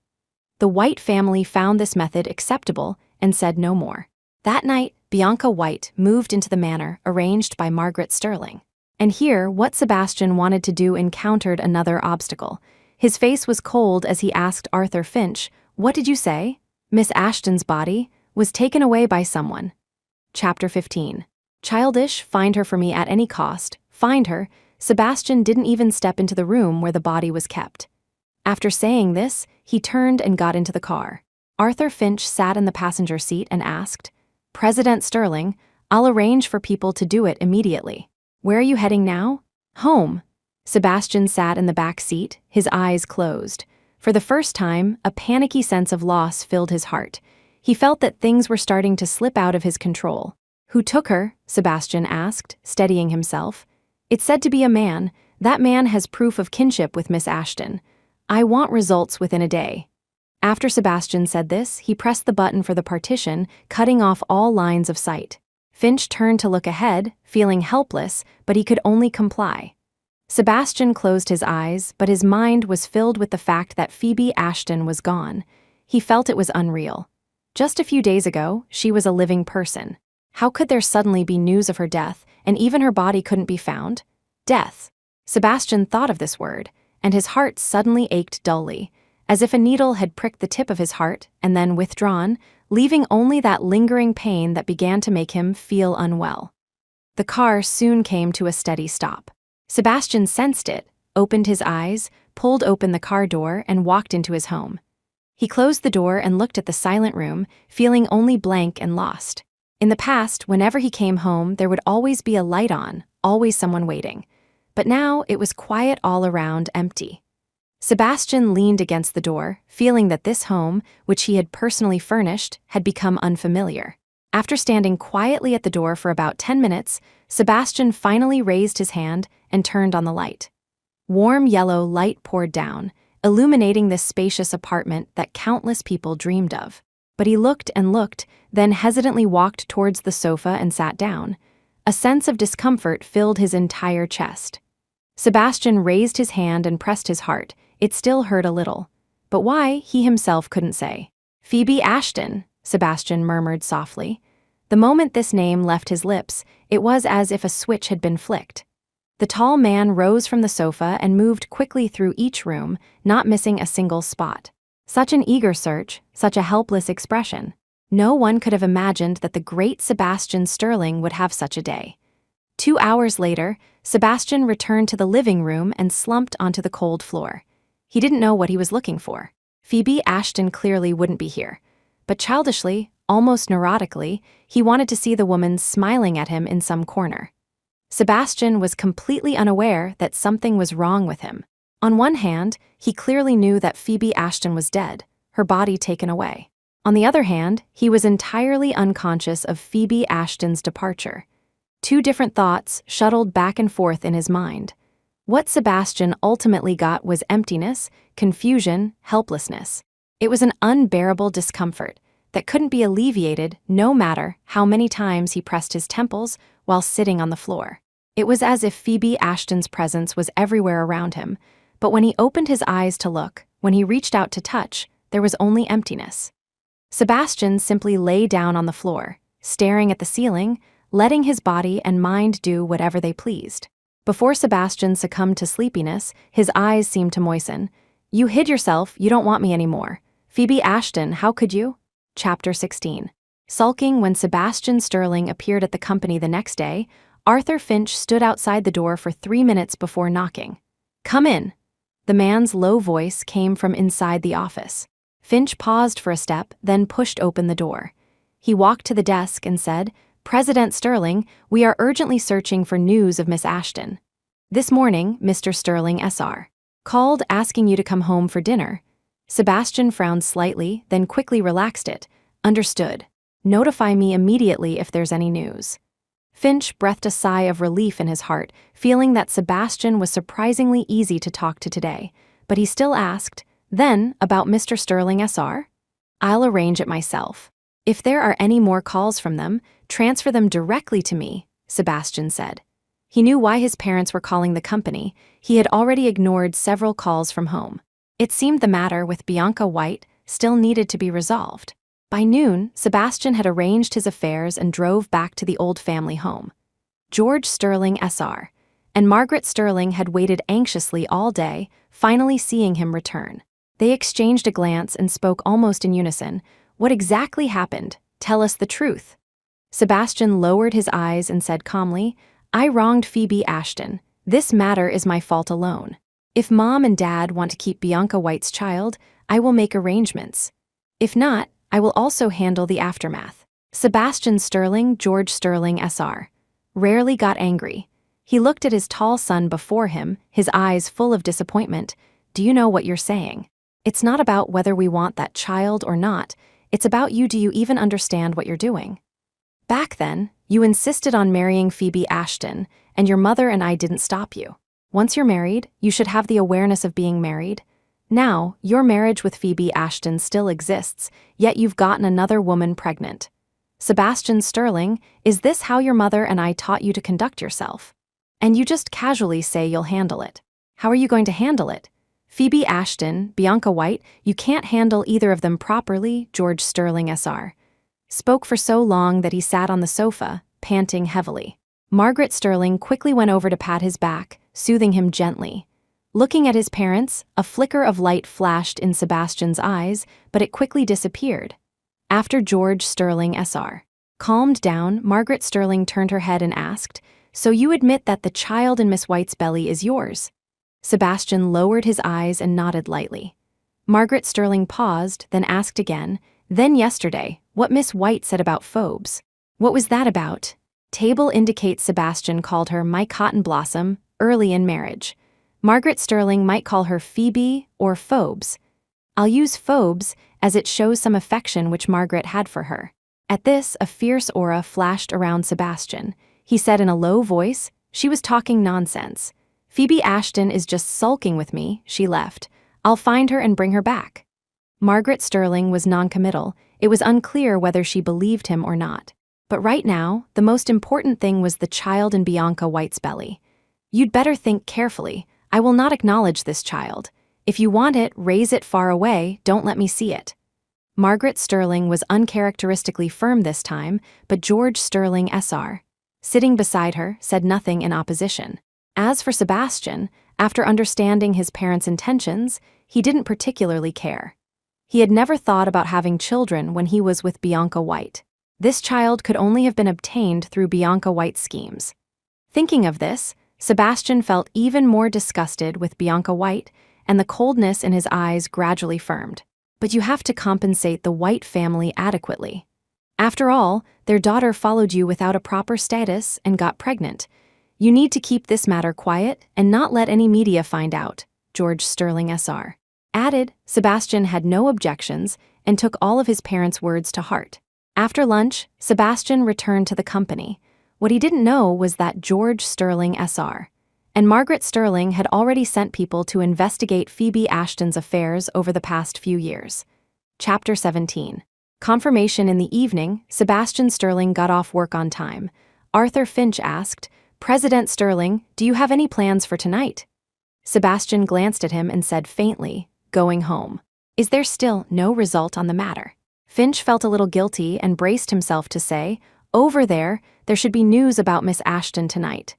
The White family found this method acceptable and said no more. That night, Bianca White moved into the manor arranged by Margaret Sterling. And here, what Sebastian wanted to do encountered another obstacle. His face was cold as he asked Arthur Finch, "What did you say?" "Miss Ashton's body was taken away by someone." Chapter 15. Childish, find her for me at any cost. Find her. Sebastian didn't even step into the room where the body was kept. After saying this, he turned and got into the car. Arthur Finch sat in the passenger seat and asked, "President Sterling, I'll arrange for people to do it immediately. Where are you heading now?" "Home." Sebastian sat in the back seat, his eyes closed. For the first time, a panicky sense of loss filled his heart. He felt that things were starting to slip out of his control. "Who took her?" Sebastian asked, steadying himself. "It's said to be a man. That man has proof of kinship with Miss Ashton. I want results within a day." After Sebastian said this, he pressed the button for the partition, cutting off all lines of sight. Finch turned to look ahead, feeling helpless, but he could only comply. Sebastian closed his eyes, but his mind was filled with the fact that Phoebe Ashton was gone. He felt it was unreal. Just a few days ago, she was a living person. How could there suddenly be news of her death, and even her body couldn't be found? Death. Sebastian thought of this word, and his heart suddenly ached dully, as if a needle had pricked the tip of his heart and then withdrawn, leaving only that lingering pain that began to make him feel unwell. The car soon came to a steady stop. Sebastian sensed it, opened his eyes, pulled open the car door, and walked into his home. He closed the door and looked at the silent room, feeling only blank and lost. In the past, whenever he came home, there would always be a light on, always someone waiting. But now it was quiet all around, empty. Sebastian leaned against the door, feeling that this home, which he had personally furnished, had become unfamiliar. After standing quietly at the door for about 10 minutes, Sebastian finally raised his hand and turned on the light. Warm yellow light poured down, illuminating this spacious apartment that countless people dreamed of. But he looked and looked, then hesitantly walked towards the sofa and sat down. A sense of discomfort filled his entire chest. Sebastian raised his hand and pressed his heart. It still hurt a little. But why, he himself couldn't say. "Phoebe Ashton," Sebastian murmured softly. The moment this name left his lips, it was as if a switch had been flicked. The tall man rose from the sofa and moved quickly through each room, not missing a single spot. Such an eager search, such a helpless expression. No one could have imagined that the great Sebastian Sterling would have such a day. 2 hours later, Sebastian returned to the living room and slumped onto the cold floor. He didn't know what he was looking for. Phoebe Ashton clearly wouldn't be here. But childishly, almost neurotically, he wanted to see the woman smiling at him in some corner. Sebastian was completely unaware that something was wrong with him. On one hand, he clearly knew that Phoebe Ashton was dead, her body taken away. On the other hand, he was entirely unconscious of Phoebe Ashton's departure. Two different thoughts shuttled back and forth in his mind. What Sebastian ultimately got was emptiness, confusion, helplessness. It was an unbearable discomfort that couldn't be alleviated no matter how many times he pressed his temples while sitting on the floor. It was as if Phoebe Ashton's presence was everywhere around him, but when he opened his eyes to look, when he reached out to touch, there was only emptiness. Sebastian simply lay down on the floor, staring at the ceiling, letting his body and mind do whatever they pleased. Before Sebastian succumbed to sleepiness, his eyes seemed to moisten. "You hid yourself, you don't want me anymore. Phoebe Ashton, how could you?" Chapter 16. Sulking when Sebastian Sterling appeared at the company the next day, Arthur Finch stood outside the door for 3 minutes before knocking. "Come in." The man's low voice came from inside the office. Finch paused for a step, then pushed open the door. He walked to the desk and said, "President Sterling, we are urgently searching for news of Miss Ashton." This morning, Mr. Sterling SR called asking you to come home for dinner. Sebastian frowned slightly, then quickly relaxed it. Understood. Notify me immediately if there's any news. Finch breathed a sigh of relief in his heart, feeling that Sebastian was surprisingly easy to talk to today, but he still asked, "Then, about Mr. Sterling SR? I'll arrange it myself. If there are any more calls from them, transfer them directly to me," Sebastian said. He knew why his parents were calling the company. He had already ignored several calls from home. It seemed the matter with Bianca White still needed to be resolved. By noon, Sebastian had arranged his affairs and drove back to the old family home. George Sterling SR and Margaret Sterling had waited anxiously all day, finally seeing him return. They exchanged a glance and spoke almost in unison. "What exactly happened? Tell us the truth." Sebastian lowered his eyes and said calmly, "I wronged Phoebe Ashton. This matter is my fault alone. If Mom and Dad want to keep Bianca White's child, I will make arrangements. If not, I will also handle the aftermath." Sebastian Sterling, George Sterling SR, rarely got angry. He looked at his tall son before him, his eyes full of disappointment. "Do you know what you're saying? It's not about whether we want that child or not. It's about you. Do you even understand what you're doing? Back then, you insisted on marrying Phoebe Ashton, and your mother and I didn't stop you. Once you're married, you should have the awareness of being married. Now, your marriage with Phoebe Ashton still exists, yet you've gotten another woman pregnant. Sebastian Sterling, is this how your mother and I taught you to conduct yourself? And you just casually say you'll handle it. How are you going to handle it? Phoebe Ashton, Bianca White, you can't handle either of them properly," George Sterling SR spoke for so long that he sat on the sofa, panting heavily. Margaret Sterling quickly went over to pat his back, soothing him gently. Looking at his parents, a flicker of light flashed in Sebastian's eyes, but it quickly disappeared. After George Sterling SR calmed down, Margaret Sterling turned her head and asked, "So you admit that the child in Miss White's belly is yours?" Sebastian lowered his eyes and nodded lightly. Margaret Sterling paused, then asked again, "Then yesterday, what Miss White said about phobes? What was that about?" Table indicates Sebastian called her "my cotton blossom" early in marriage. Margaret Sterling might call her Phoebe or phobes. I'll use phobes as it shows some affection which Margaret had for her. At this, a fierce aura flashed around Sebastian. He said in a low voice, "She was talking nonsense. Phoebe Ashton is just sulking with me. She left. I'll find her and bring her back." Margaret Sterling was noncommittal. It was unclear whether she believed him or not. But right now, the most important thing was the child in Bianca White's belly. "You'd better think carefully. I will not acknowledge this child. If you want it, raise it far away, don't let me see it." Margaret Sterling was uncharacteristically firm this time, but George Sterling SR, sitting beside her, said nothing in opposition. As for Sebastian, after understanding his parents' intentions, he didn't particularly care. He had never thought about having children when he was with Bianca White. This child could only have been obtained through Bianca White's schemes. Thinking of this, Sebastian felt even more disgusted with Bianca White, and the coldness in his eyes gradually firmed. But you have to compensate the White family adequately. After all, their daughter followed you without a proper status and got pregnant. You need to keep this matter quiet and not let any media find out, George Sterling SR added. Sebastian had no objections and took all of his parents' words to heart. After lunch, Sebastian returned to the company. What he didn't know was that George Sterling SR and Margaret Sterling had already sent people to investigate Phoebe Ashton's affairs over the past few years. Chapter 17. Confirmation. In the evening, Sebastian Sterling got off work on time. Arthur Finch asked, "President Sterling, do you have any plans for tonight?" Sebastian glanced at him and said faintly, "Going home." "Is there still no result on the matter?" Finch felt a little guilty and braced himself to say, "Over there should be news about Miss Ashton tonight."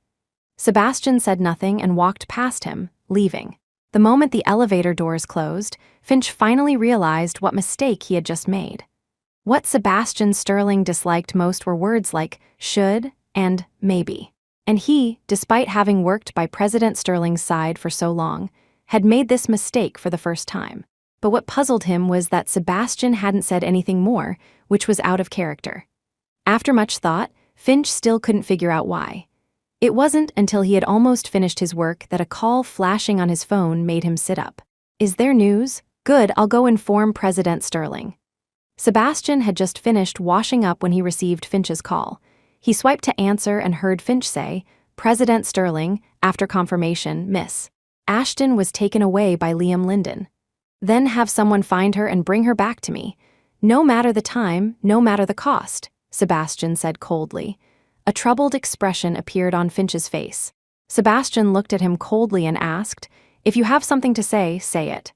Sebastian said nothing and walked past him, leaving. The moment the elevator doors closed, Finch finally realized what mistake he had just made. What Sebastian Sterling disliked most were words like should and maybe. And he, despite having worked by President Sterling's side for so long, had made this mistake for the first time. But what puzzled him was that Sebastian hadn't said anything more, which was out of character. After much thought, Finch still couldn't figure out why. It wasn't until he had almost finished his work that a call flashing on his phone made him sit up. Is there news? Good, I'll go inform President Sterling. Sebastian had just finished washing up when he received Finch's call. He swiped to answer and heard Finch say, President Sterling, after confirmation, Miss Ashton was taken away by Liam Linden. Then have someone find her and bring her back to me. No matter the time, no matter the cost, Sebastian said coldly. A troubled expression appeared on Finch's face. Sebastian looked at him coldly and asked, If you have something to say it.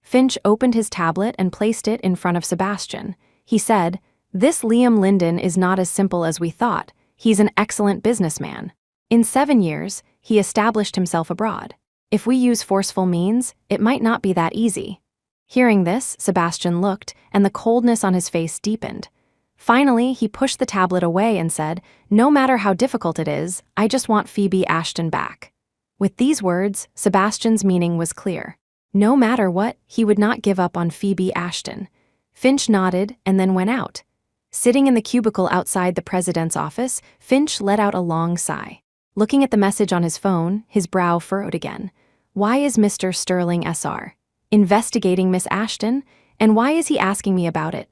Finch opened his tablet and placed it in front of Sebastian. He said, This Liam Linden is not as simple as we thought. He's an excellent businessman. In 7 years, he established himself abroad. If we use forceful means, it might not be that easy. Hearing this, Sebastian looked, and the coldness on his face deepened. Finally, he pushed the tablet away and said, No matter how difficult it is, I just want Phoebe Ashton back. With these words, Sebastian's meaning was clear. No matter what, he would not give up on Phoebe Ashton. Finch nodded and then went out. Sitting in the cubicle outside the president's office, Finch let out a long sigh. Looking at the message on his phone, his brow furrowed again. Why is Mr. Sterling SR investigating Miss Ashton, and why is he asking me about it?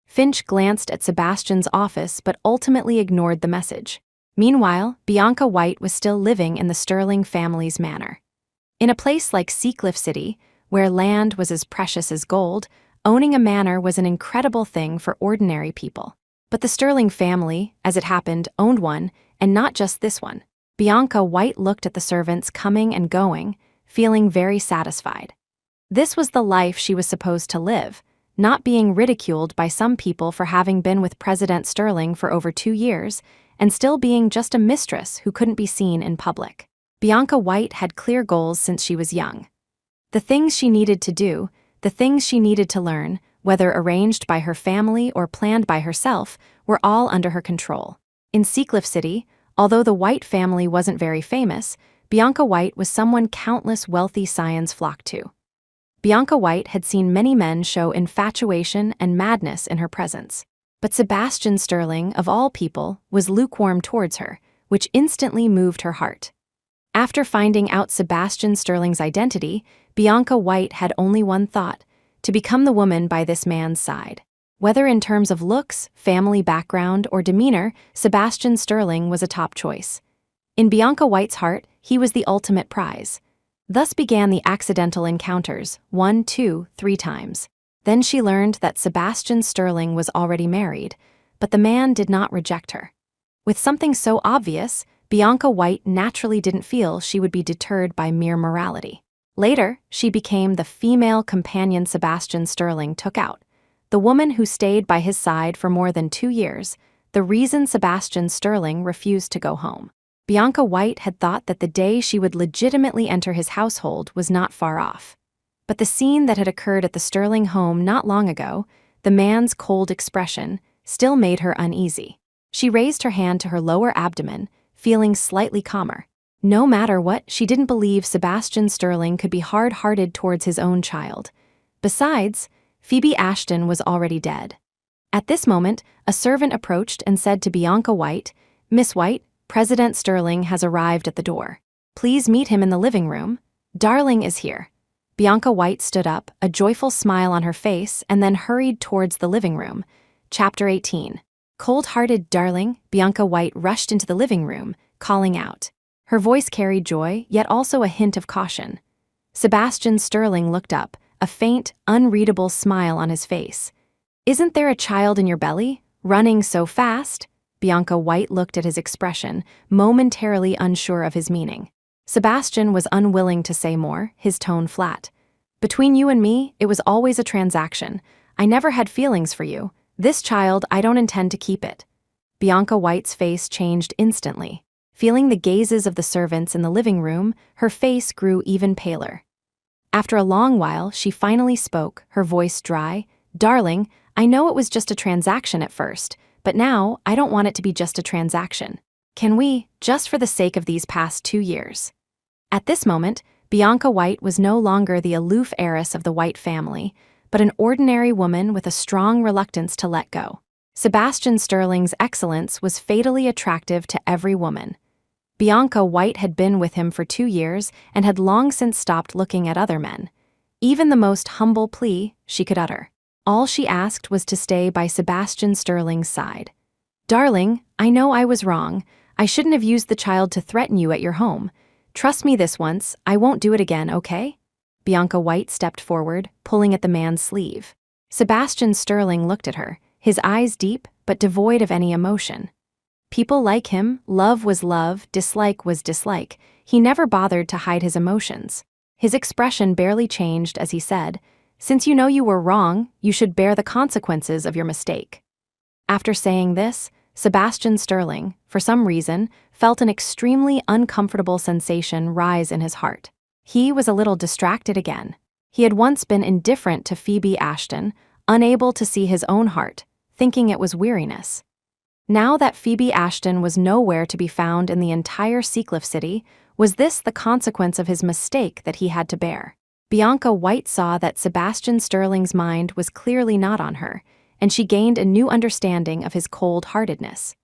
Finch glanced at Sebastian's office but ultimately ignored the message. Meanwhile, Bianca White was still living in the Sterling family's manor. In a place like Seacliff City, where land was as precious as gold, owning a manor was an incredible thing for ordinary people. But the Sterling family, as it happened, owned one, and not just this one. Bianca White looked at the servants coming and going, feeling very satisfied. This was the life she was supposed to live, not being ridiculed by some people for having been with President Sterling for over 2 years, and still being just a mistress who couldn't be seen in public. Bianca White had clear goals since she was young. The things she needed to do, the things she needed to learn, whether arranged by her family or planned by herself, were all under her control. In Seacliff City, although the White family wasn't very famous, Bianca White was someone countless wealthy scions flocked to. Bianca White had seen many men show infatuation and madness in her presence. But Sebastian Sterling, of all people, was lukewarm towards her, which instantly moved her heart. After finding out Sebastian Sterling's identity, Bianca White had only one thought: to become the woman by this man's side. Whether in terms of looks, family background, or demeanor, Sebastian Sterling was a top choice. In Bianca White's heart, he was the ultimate prize. Thus began the accidental encounters, 1, 2, 3 times. Then she learned that Sebastian Sterling was already married, but the man did not reject her. With something so obvious, Bianca White naturally didn't feel she would be deterred by mere morality. Later, she became the female companion Sebastian Sterling took out, the woman who stayed by his side for more than 2 years, the reason Sebastian Sterling refused to go home. Bianca White had thought that the day she would legitimately enter his household was not far off. But the scene that had occurred at the Sterling home not long ago, the man's cold expression, still made her uneasy. She raised her hand to her lower abdomen, feeling slightly calmer. No matter what, she didn't believe Sebastian Sterling could be hard-hearted towards his own child. Besides, Phoebe Ashton was already dead. At this moment, a servant approached and said to Bianca White, "Miss White, President Sterling has arrived at the door. Please meet him in the living room. Darling is here." Bianca White stood up, a joyful smile on her face, and then hurried towards the living room. Chapter 18. Cold-hearted Darling, Bianca White rushed into the living room, calling out. Her voice carried joy, yet also a hint of caution. Sebastian Sterling looked up, a faint, unreadable smile on his face. "Isn't there a child in your belly, running so fast?" Bianca White looked at his expression, momentarily unsure of his meaning. Sebastian was unwilling to say more, his tone flat. "Between you and me, it was always a transaction. I never had feelings for you. This child, I don't intend to keep it." Bianca White's face changed instantly. Feeling the gazes of the servants in the living room, her face grew even paler. After a long while, she finally spoke, her voice dry. "Darling, I know it was just a transaction at first, but now I don't want it to be just a transaction. Can we, just for the sake of these past 2 years?" At this moment, Bianca White was no longer the aloof heiress of the White family, but an ordinary woman with a strong reluctance to let go. Sebastian Sterling's excellence was fatally attractive to every woman. Bianca White had been with him for 2 years and had long since stopped looking at other men. Even the most humble plea she could utter. All she asked was to stay by Sebastian Sterling's side. "Darling, I know I was wrong. I shouldn't have used the child to threaten you at your home. Trust me this once, I won't do it again, okay?" Bianca White stepped forward, pulling at the man's sleeve. Sebastian Sterling looked at her, his eyes deep but devoid of any emotion. People like him, love was love, dislike was dislike. He never bothered to hide his emotions. His expression barely changed as he said, "Since you know you were wrong, you should bear the consequences of your mistake." After saying this, Sebastian Sterling, for some reason, felt an extremely uncomfortable sensation rise in his heart. He was a little distracted again. He had once been indifferent to Phoebe Ashton, unable to see his own heart, thinking it was weariness. Now that Phoebe Ashton was nowhere to be found in the entire Seacliff City, was this the consequence of his mistake that he had to bear? Bianca White saw that Sebastian Sterling's mind was clearly not on her, and she gained a new understanding of his cold-heartedness.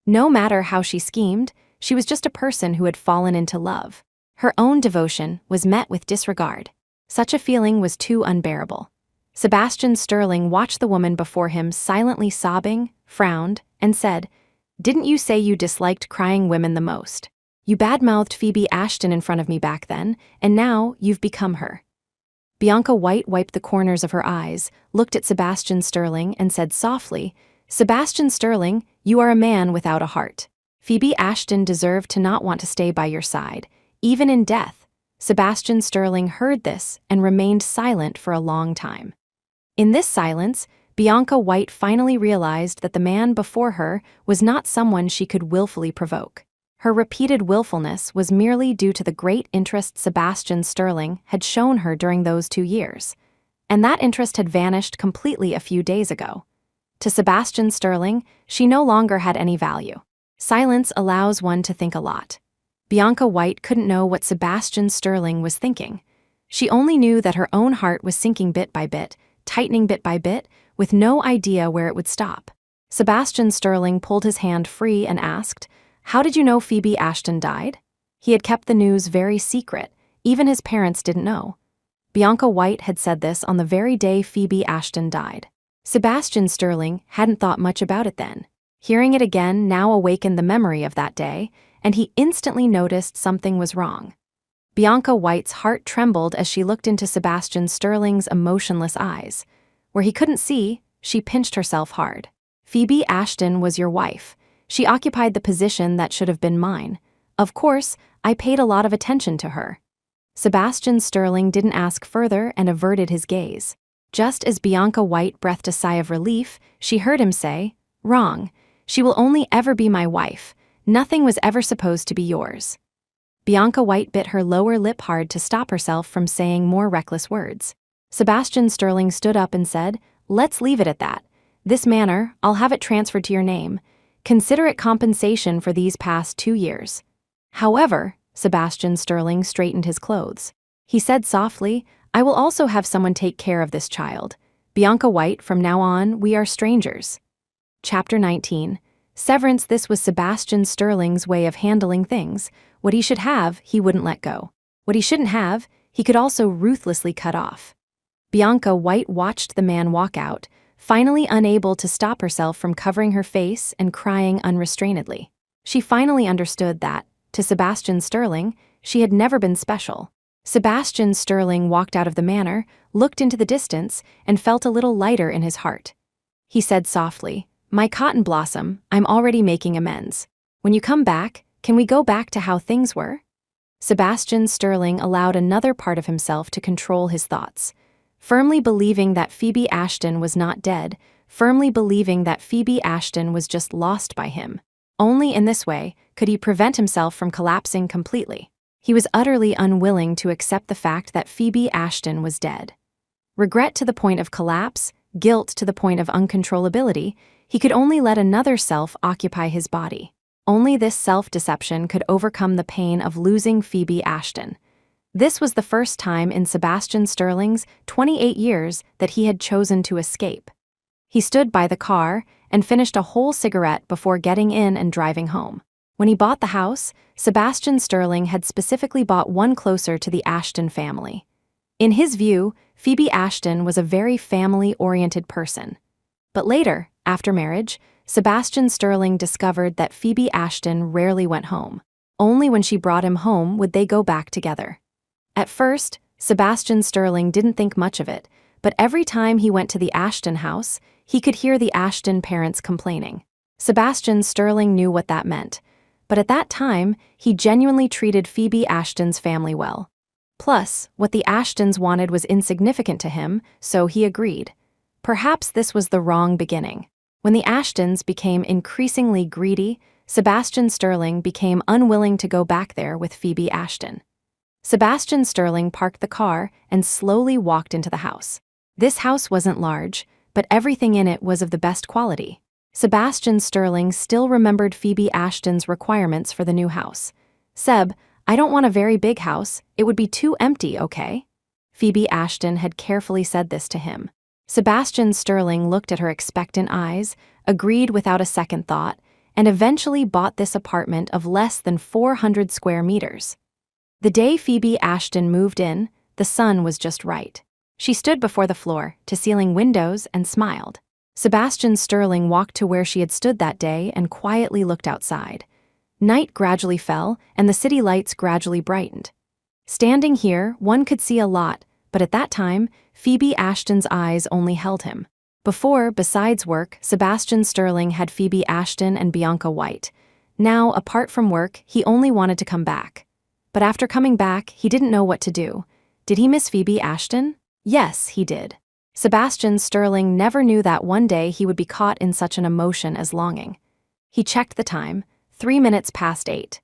No matter how she schemed, she was just a person who had fallen into love. Her own devotion was met with disregard. Such a feeling was too unbearable. Sebastian Sterling watched the woman before him silently sobbing, frowned, and said, "Didn't you say you disliked crying women the most? You badmouthed Phoebe Ashton in front of me back then, and now you've become her." Bianca White wiped the corners of her eyes, looked at Sebastian Sterling, and said softly, "Sebastian Sterling, you are a man without a heart. Phoebe Ashton deserved to not want to stay by your side, even in death." Sebastian Sterling heard this and remained silent for a long time. In this silence, Bianca White finally realized that the man before her was not someone she could willfully provoke. Her repeated willfulness was merely due to the great interest Sebastian Sterling had shown her during those 2 years, and that interest had vanished completely a few days ago. To Sebastian Sterling, she no longer had any value. Silence allows one to think a lot. Bianca White couldn't know what Sebastian Sterling was thinking. She only knew that her own heart was sinking bit by bit, tightening bit by bit, with no idea where it would stop. Sebastian Sterling pulled his hand free and asked, "How did you know Phoebe Ashton died?" He had kept the news very secret. Even his parents didn't know. Bianca White had said this on the very day Phoebe Ashton died. Sebastian Sterling hadn't thought much about it then. Hearing it again now awakened the memory of that day, and he instantly noticed something was wrong. Bianca White's heart trembled as she looked into Sebastian Sterling's emotionless eyes. Where he couldn't see, she pinched herself hard. "Phoebe Ashton was your wife. She occupied the position that should have been mine. Of course, I paid a lot of attention to her." Sebastian Sterling didn't ask further and averted his gaze. Just as Bianca White breathed a sigh of relief, she heard him say, "Wrong. She will only ever be my wife. Nothing was ever supposed to be yours." Bianca White bit her lower lip hard to stop herself from saying more reckless words. Sebastian Sterling stood up and said, "Let's leave it at that. This manor, I'll have it transferred to your name. Consider it compensation for these past 2 years. However," Sebastian Sterling straightened his clothes. He said softly, "I will also have someone take care of this child. Bianca White, from now on, we are strangers." Chapter 19. Severance. This was Sebastian Sterling's way of handling things. What he should have, he wouldn't let go. What he shouldn't have, he could also ruthlessly cut off. Bianca White watched the man walk out, finally unable to stop herself from covering her face and crying unrestrainedly. She finally understood that, to Sebastian Sterling, she had never been special. Sebastian Sterling walked out of the manor, looked into the distance, and felt a little lighter in his heart. He said softly, "My cotton blossom, I'm already making amends. When you come back, can we go back to how things were?" Sebastian Sterling allowed another part of himself to control his thoughts. Firmly believing that Phoebe Ashton was not dead, firmly believing that Phoebe Ashton was just lost by him. Only in this way could he prevent himself from collapsing completely. He was utterly unwilling to accept the fact that Phoebe Ashton was dead. Regret to the point of collapse, guilt to the point of uncontrollability, he could only let another self occupy his body. Only this self-deception could overcome the pain of losing Phoebe Ashton. This was the first time in Sebastian Sterling's 28 years that he had chosen to escape. He stood by the car and finished a whole cigarette before getting in and driving home. When he bought the house, Sebastian Sterling had specifically bought one closer to the Ashton family. In his view, Phoebe Ashton was a very family-oriented person. But later, after marriage, Sebastian Sterling discovered that Phoebe Ashton rarely went home. Only when she brought him home would they go back together. At first, Sebastian Sterling didn't think much of it, but every time he went to the Ashton house, he could hear the Ashton parents complaining. Sebastian Sterling knew what that meant, but at that time, he genuinely treated Phoebe Ashton's family well. Plus, what the Ashtons wanted was insignificant to him, so he agreed. Perhaps this was the wrong beginning. When the Ashtons became increasingly greedy, Sebastian Sterling became unwilling to go back there with Phoebe Ashton. Sebastian Sterling parked the car and slowly walked into the house. This house wasn't large, but everything in it was of the best quality. Sebastian Sterling still remembered Phoebe Ashton's requirements for the new house. "Seb, I don't want a very big house, it would be too empty, okay?" Phoebe Ashton had carefully said this to him. Sebastian Sterling looked at her expectant eyes, agreed without a second thought, and eventually bought this apartment of less than 400 square meters. The day Phoebe Ashton moved in, the sun was just right. She stood before the floor-to-ceiling windows and smiled. Sebastian Sterling walked to where she had stood that day and quietly looked outside. Night gradually fell, and the city lights gradually brightened. Standing here, one could see a lot, but at that time, Phoebe Ashton's eyes only held him. Before, besides work, Sebastian Sterling had Phoebe Ashton and Bianca White. Now, apart from work, he only wanted to come back. But after coming back, he didn't know what to do. Did he miss Phoebe Ashton? Yes, he did. Sebastian Sterling never knew that one day he would be caught in such an emotion as longing. He checked the time, 3 minutes past 8.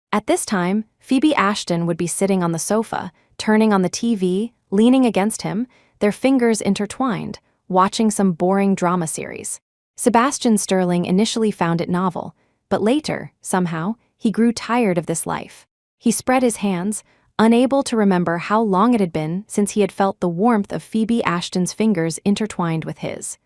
At this time, Phoebe Ashton would be sitting on the sofa, turning on the TV, leaning against him, their fingers intertwined, watching some boring drama series. Sebastian Sterling initially found it novel, but later, somehow, he grew tired of this life. He spread his hands, unable to remember how long it had been since he had felt the warmth of Phoebe Ashton's fingers intertwined with his.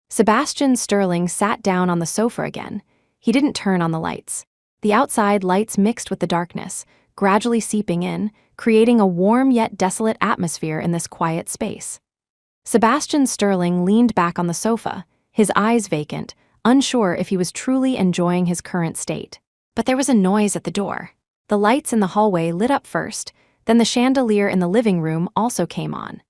Sebastian Sterling sat down on the sofa again. He didn't turn on the lights. The outside lights mixed with the darkness, gradually seeping in, creating a warm yet desolate atmosphere in this quiet space. Sebastian Sterling leaned back on the sofa, his eyes vacant, unsure if he was truly enjoying his current state. But there was a noise at the door. The lights in the hallway lit up first, then the chandelier in the living room also came on.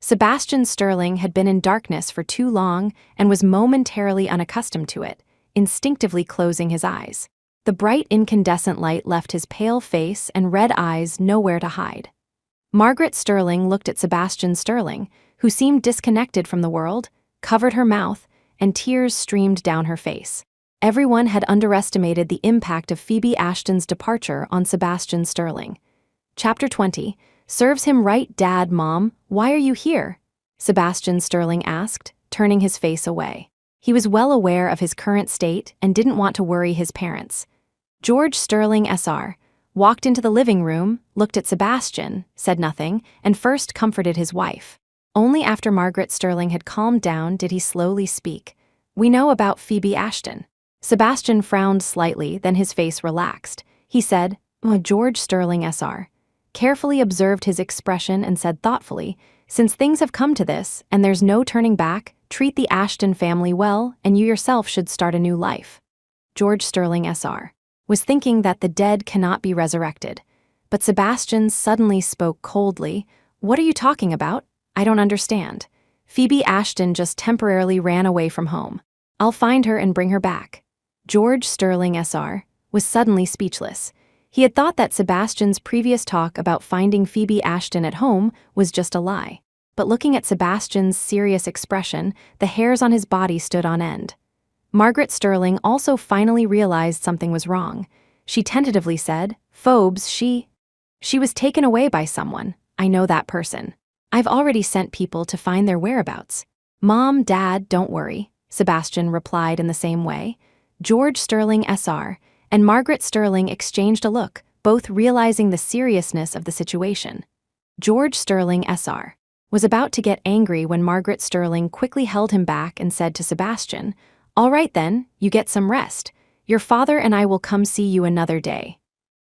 Sebastian Sterling had been in darkness for too long and was momentarily unaccustomed to it, instinctively closing his eyes. The bright incandescent light left his pale face and red eyes nowhere to hide. Margaret Sterling looked at Sebastian Sterling, who seemed disconnected from the world, covered her mouth, and tears streamed down her face. Everyone had underestimated the impact of Phoebe Ashton's departure on Sebastian Sterling. Chapter 20, Serves Him Right, Dad, Mom, Why Are You Here? Sebastian Sterling asked, turning his face away. He was well aware of his current state and didn't want to worry his parents. George Sterling Sr. walked into the living room, looked at Sebastian, said nothing, and first comforted his wife. Only after Margaret Sterling had calmed down did he slowly speak. "We know about Phoebe Ashton." Sebastian frowned slightly, then his face relaxed. He said, George Sterling Sr. carefully observed his expression and said thoughtfully, "Since things have come to this, and there's no turning back, treat the Ashton family well, and you yourself should start a new life." George Sterling Sr. was thinking that the dead cannot be resurrected. But Sebastian suddenly spoke coldly. "What are you talking about? I don't understand. Phoebe Ashton just temporarily ran away from home. I'll find her and bring her back." George Sterling Sr. was suddenly speechless. He had thought that Sebastian's previous talk about finding Phoebe Ashton at home was just a lie. But looking at Sebastian's serious expression, the hairs on his body stood on end. Margaret Sterling also finally realized something was wrong. She tentatively said, "Phobes, she was taken away by someone. I know that person. I've already sent people to find their whereabouts." "Mom, Dad, don't worry," Sebastian replied in the same way. George Sterling Sr. and Margaret Sterling exchanged a look, both realizing the seriousness of the situation. George Sterling Sr. was about to get angry when Margaret Sterling quickly held him back and said to Sebastian, "All right then, you get some rest. Your father and I will come see you another day."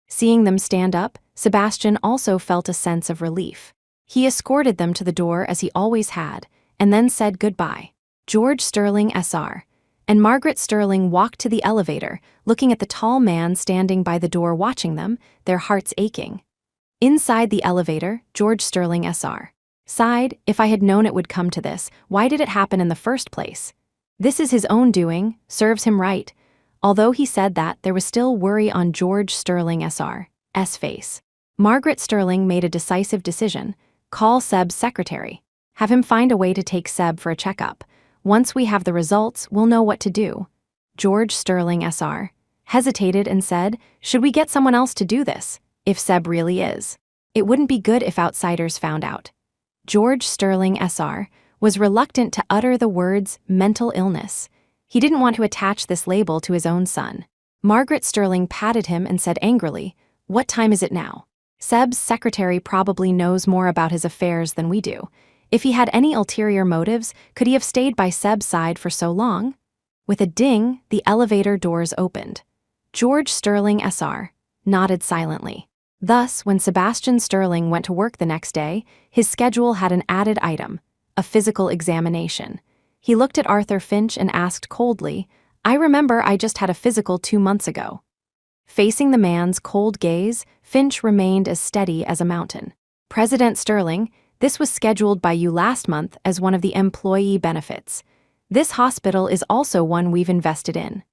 Seeing them stand up, Sebastian also felt a sense of relief. He escorted them to the door as he always had, and then said goodbye. George Sterling Sr. and Margaret Sterling walked to the elevator, looking at the tall man standing by the door watching them, their hearts aching. Inside the elevator, George Sterling Sr. sighed, "If I had known it would come to this, why did it happen in the first place? This is his own doing, serves him right." Although he said that, there was still worry on George Sterling Sr.'s face. Margaret Sterling made a decisive decision: call Seb's secretary. Have him find a way to take Seb for a checkup. Once we have the results, we'll know what to do. George Sterling Sr. hesitated and said, "Should we get someone else to do this, if Seb really is? It wouldn't be good if outsiders found out." George Sterling Sr. was reluctant to utter the words mental illness. He didn't want to attach this label to his own son. Margaret Sterling patted him and said angrily, "What time is it now? Seb's secretary probably knows more about his affairs than we do. If he had any ulterior motives, could he have stayed by Seb's side for so long?" With a ding, the elevator doors opened. George Sterling Sr. nodded silently. Thus, when Sebastian Sterling went to work the next day, his schedule had an added item: a physical examination. He looked at Arthur Finch and asked coldly, "I remember I just had a physical 2 months ago." Facing the man's cold gaze, Finch remained as steady as a mountain. "President Sterling, this was scheduled by you last month as one of the employee benefits. This hospital is also one we've invested in."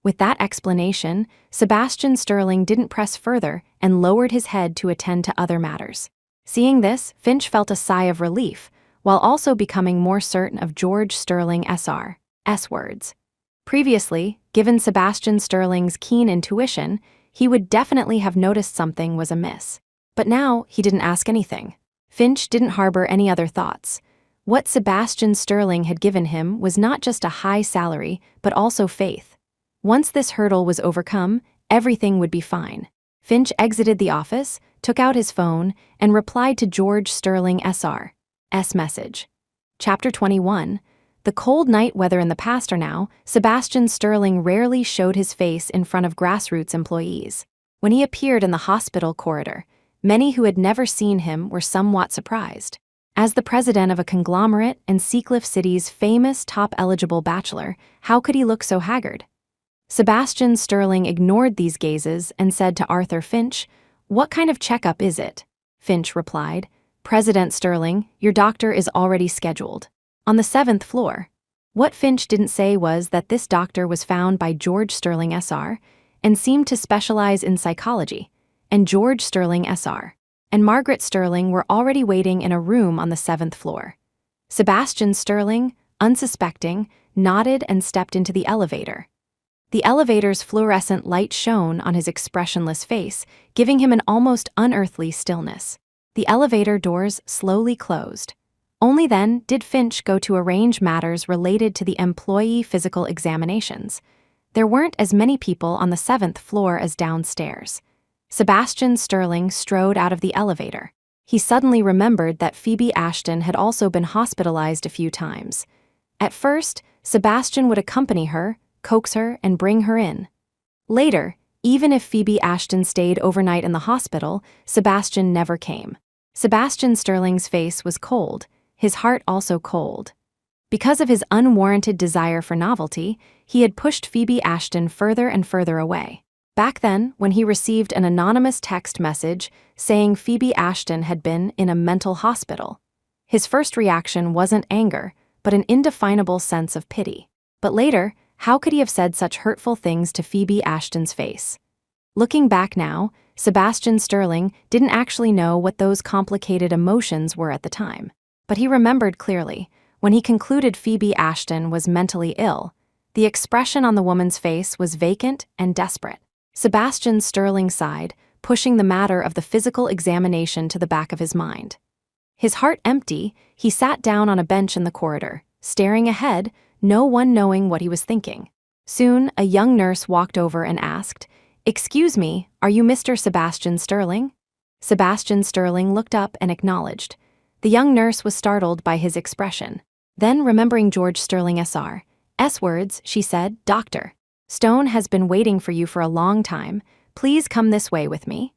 With that explanation, Sebastian Sterling didn't press further and lowered his head to attend to other matters. Seeing this, Finch felt a sigh of relief, while also becoming more certain of George Sterling Sr.'s words. Previously, given Sebastian Sterling's keen intuition, he would definitely have noticed something was amiss. But now, he didn't ask anything. Finch didn't harbor any other thoughts. What Sebastian Sterling had given him was not just a high salary, but also faith. Once this hurdle was overcome, everything would be fine. Finch exited the office, took out his phone, and replied to George Sterling Sr.'s message. Chapter 21. The cold night weather in the past are now, Sebastian Sterling rarely showed his face in front of grassroots employees. When he appeared in the hospital corridor, many who had never seen him were somewhat surprised. As the president of a conglomerate and Seacliff City's famous top-eligible bachelor, how could he look so haggard? Sebastian Sterling ignored these gazes and said to Arthur Finch, "What kind of checkup is it?" Finch replied, "President Sterling, your doctor is already scheduled. On the 7th floor." What Finch didn't say was that this doctor was found by George Sterling Sr. and seemed to specialize in psychology, and George Sterling Sr. and Margaret Sterling were already waiting in a room on the 7th floor. Sebastian Sterling, unsuspecting, nodded and stepped into the elevator. The elevator's fluorescent light shone on his expressionless face, giving him an almost unearthly stillness. The elevator doors slowly closed. Only then did Finch go to arrange matters related to the employee physical examinations. There weren't as many people on the 7th floor as downstairs. Sebastian Sterling strode out of the elevator. He suddenly remembered that Phoebe Ashton had also been hospitalized a few times. At first, Sebastian would accompany her, coax her, and bring her in. Later, even if Phoebe Ashton stayed overnight in the hospital, Sebastian never came. Sebastian Sterling's face was cold, his heart also cold. Because of his unwarranted desire for novelty, he had pushed Phoebe Ashton further and further away. Back then, when he received an anonymous text message saying Phoebe Ashton had been in a mental hospital, his first reaction wasn't anger, but an indefinable sense of pity. But later, how could he have said such hurtful things to Phoebe Ashton's face? Looking back now, Sebastian Sterling didn't actually know what those complicated emotions were at the time. But he remembered clearly, when he concluded Phoebe Ashton was mentally ill, the expression on the woman's face was vacant and desperate. Sebastian Sterling sighed, pushing the matter of the physical examination to the back of his mind. His heart empty, he sat down on a bench in the corridor, staring ahead, no one knowing what he was thinking. Soon, a young nurse walked over and asked, "Excuse me, are you Mr. Sebastian Sterling?" Sebastian Sterling looked up and acknowledged. The young nurse was startled by his expression. Then, remembering George Sterling Sr.'s words, she said, "Doctor." Stone has been waiting for you for a long time. Please come this way with me."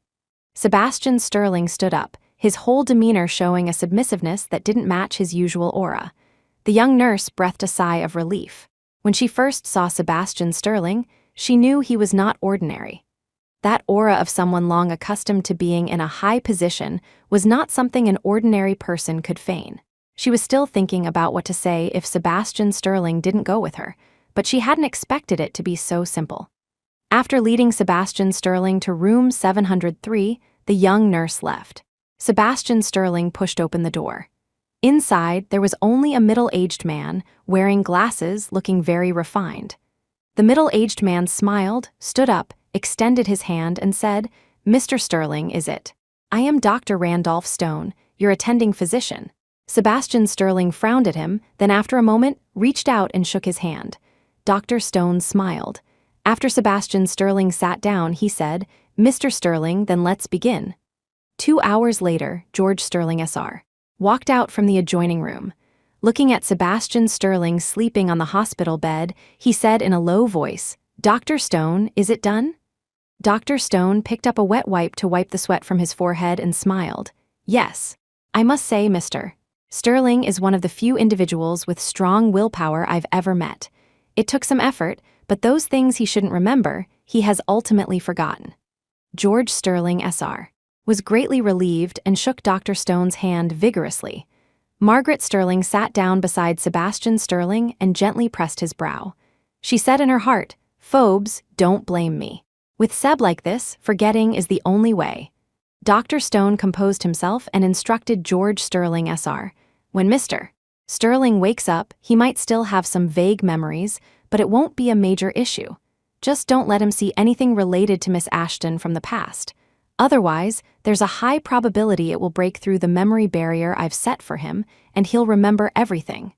Sebastian Sterling stood up, his whole demeanor showing a submissiveness that didn't match his usual aura. The young nurse breathed a sigh of relief. When she first saw Sebastian Sterling, she knew he was not ordinary. That aura of someone long accustomed to being in a high position was not something an ordinary person could feign. She was still thinking about what to say if Sebastian Sterling didn't go with her, but she hadn't expected it to be so simple. After leading Sebastian Sterling to room 703, the young nurse left. Sebastian Sterling pushed open the door. Inside, there was only a middle-aged man, wearing glasses, looking very refined. The middle-aged man smiled, stood up, extended his hand, and said, "Mr. Sterling, is it? I am Dr. Randolph Stone, your attending physician." Sebastian Sterling frowned at him, then after a moment, reached out and shook his hand. Dr. Stone smiled. After Sebastian Sterling sat down, he said, "Mr. Sterling, then let's begin." 2 hours later, George Sterling SR walked out from the adjoining room. Looking at Sebastian Sterling sleeping on the hospital bed, he said in a low voice, "Dr. Stone, is it done?" Dr. Stone picked up a wet wipe to wipe the sweat from his forehead and smiled. "Yes. I must say, Mr. Sterling is one of the few individuals with strong willpower I've ever met. It took some effort, but those things he shouldn't remember, he has ultimately forgotten." George Sterling SR was greatly relieved and shook Dr. Stone's hand vigorously. Margaret Sterling sat down beside Sebastian Sterling and gently pressed his brow. She said in her heart, "Phobes, don't blame me. With Seb like this, forgetting is the only way." Dr. Stone composed himself and instructed George Sterling SR, "When Mr. Sterling wakes up, he might still have some vague memories, but it won't be a major issue. Just don't let him see anything related to Miss Ashton from the past. Otherwise, there's a high probability it will break through the memory barrier I've set for him, and he'll remember everything."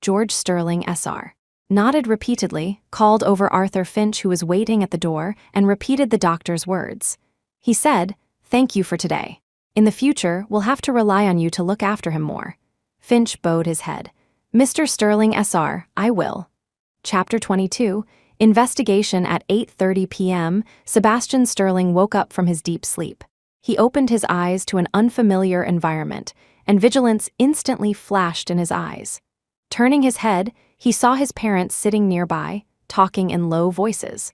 George Sterling SR nodded repeatedly, called over Arthur Finch, who was waiting at the door, and repeated the doctor's words. He said, "Thank you for today. In the future, we'll have to rely on you to look after him more." Finch bowed his head. "Mr. Sterling SR, I will." Chapter 22, Investigation. At 8:30 p.m., Sebastian Sterling woke up from his deep sleep. He opened his eyes to an unfamiliar environment, and vigilance instantly flashed in his eyes. Turning his head, he saw his parents sitting nearby, talking in low voices.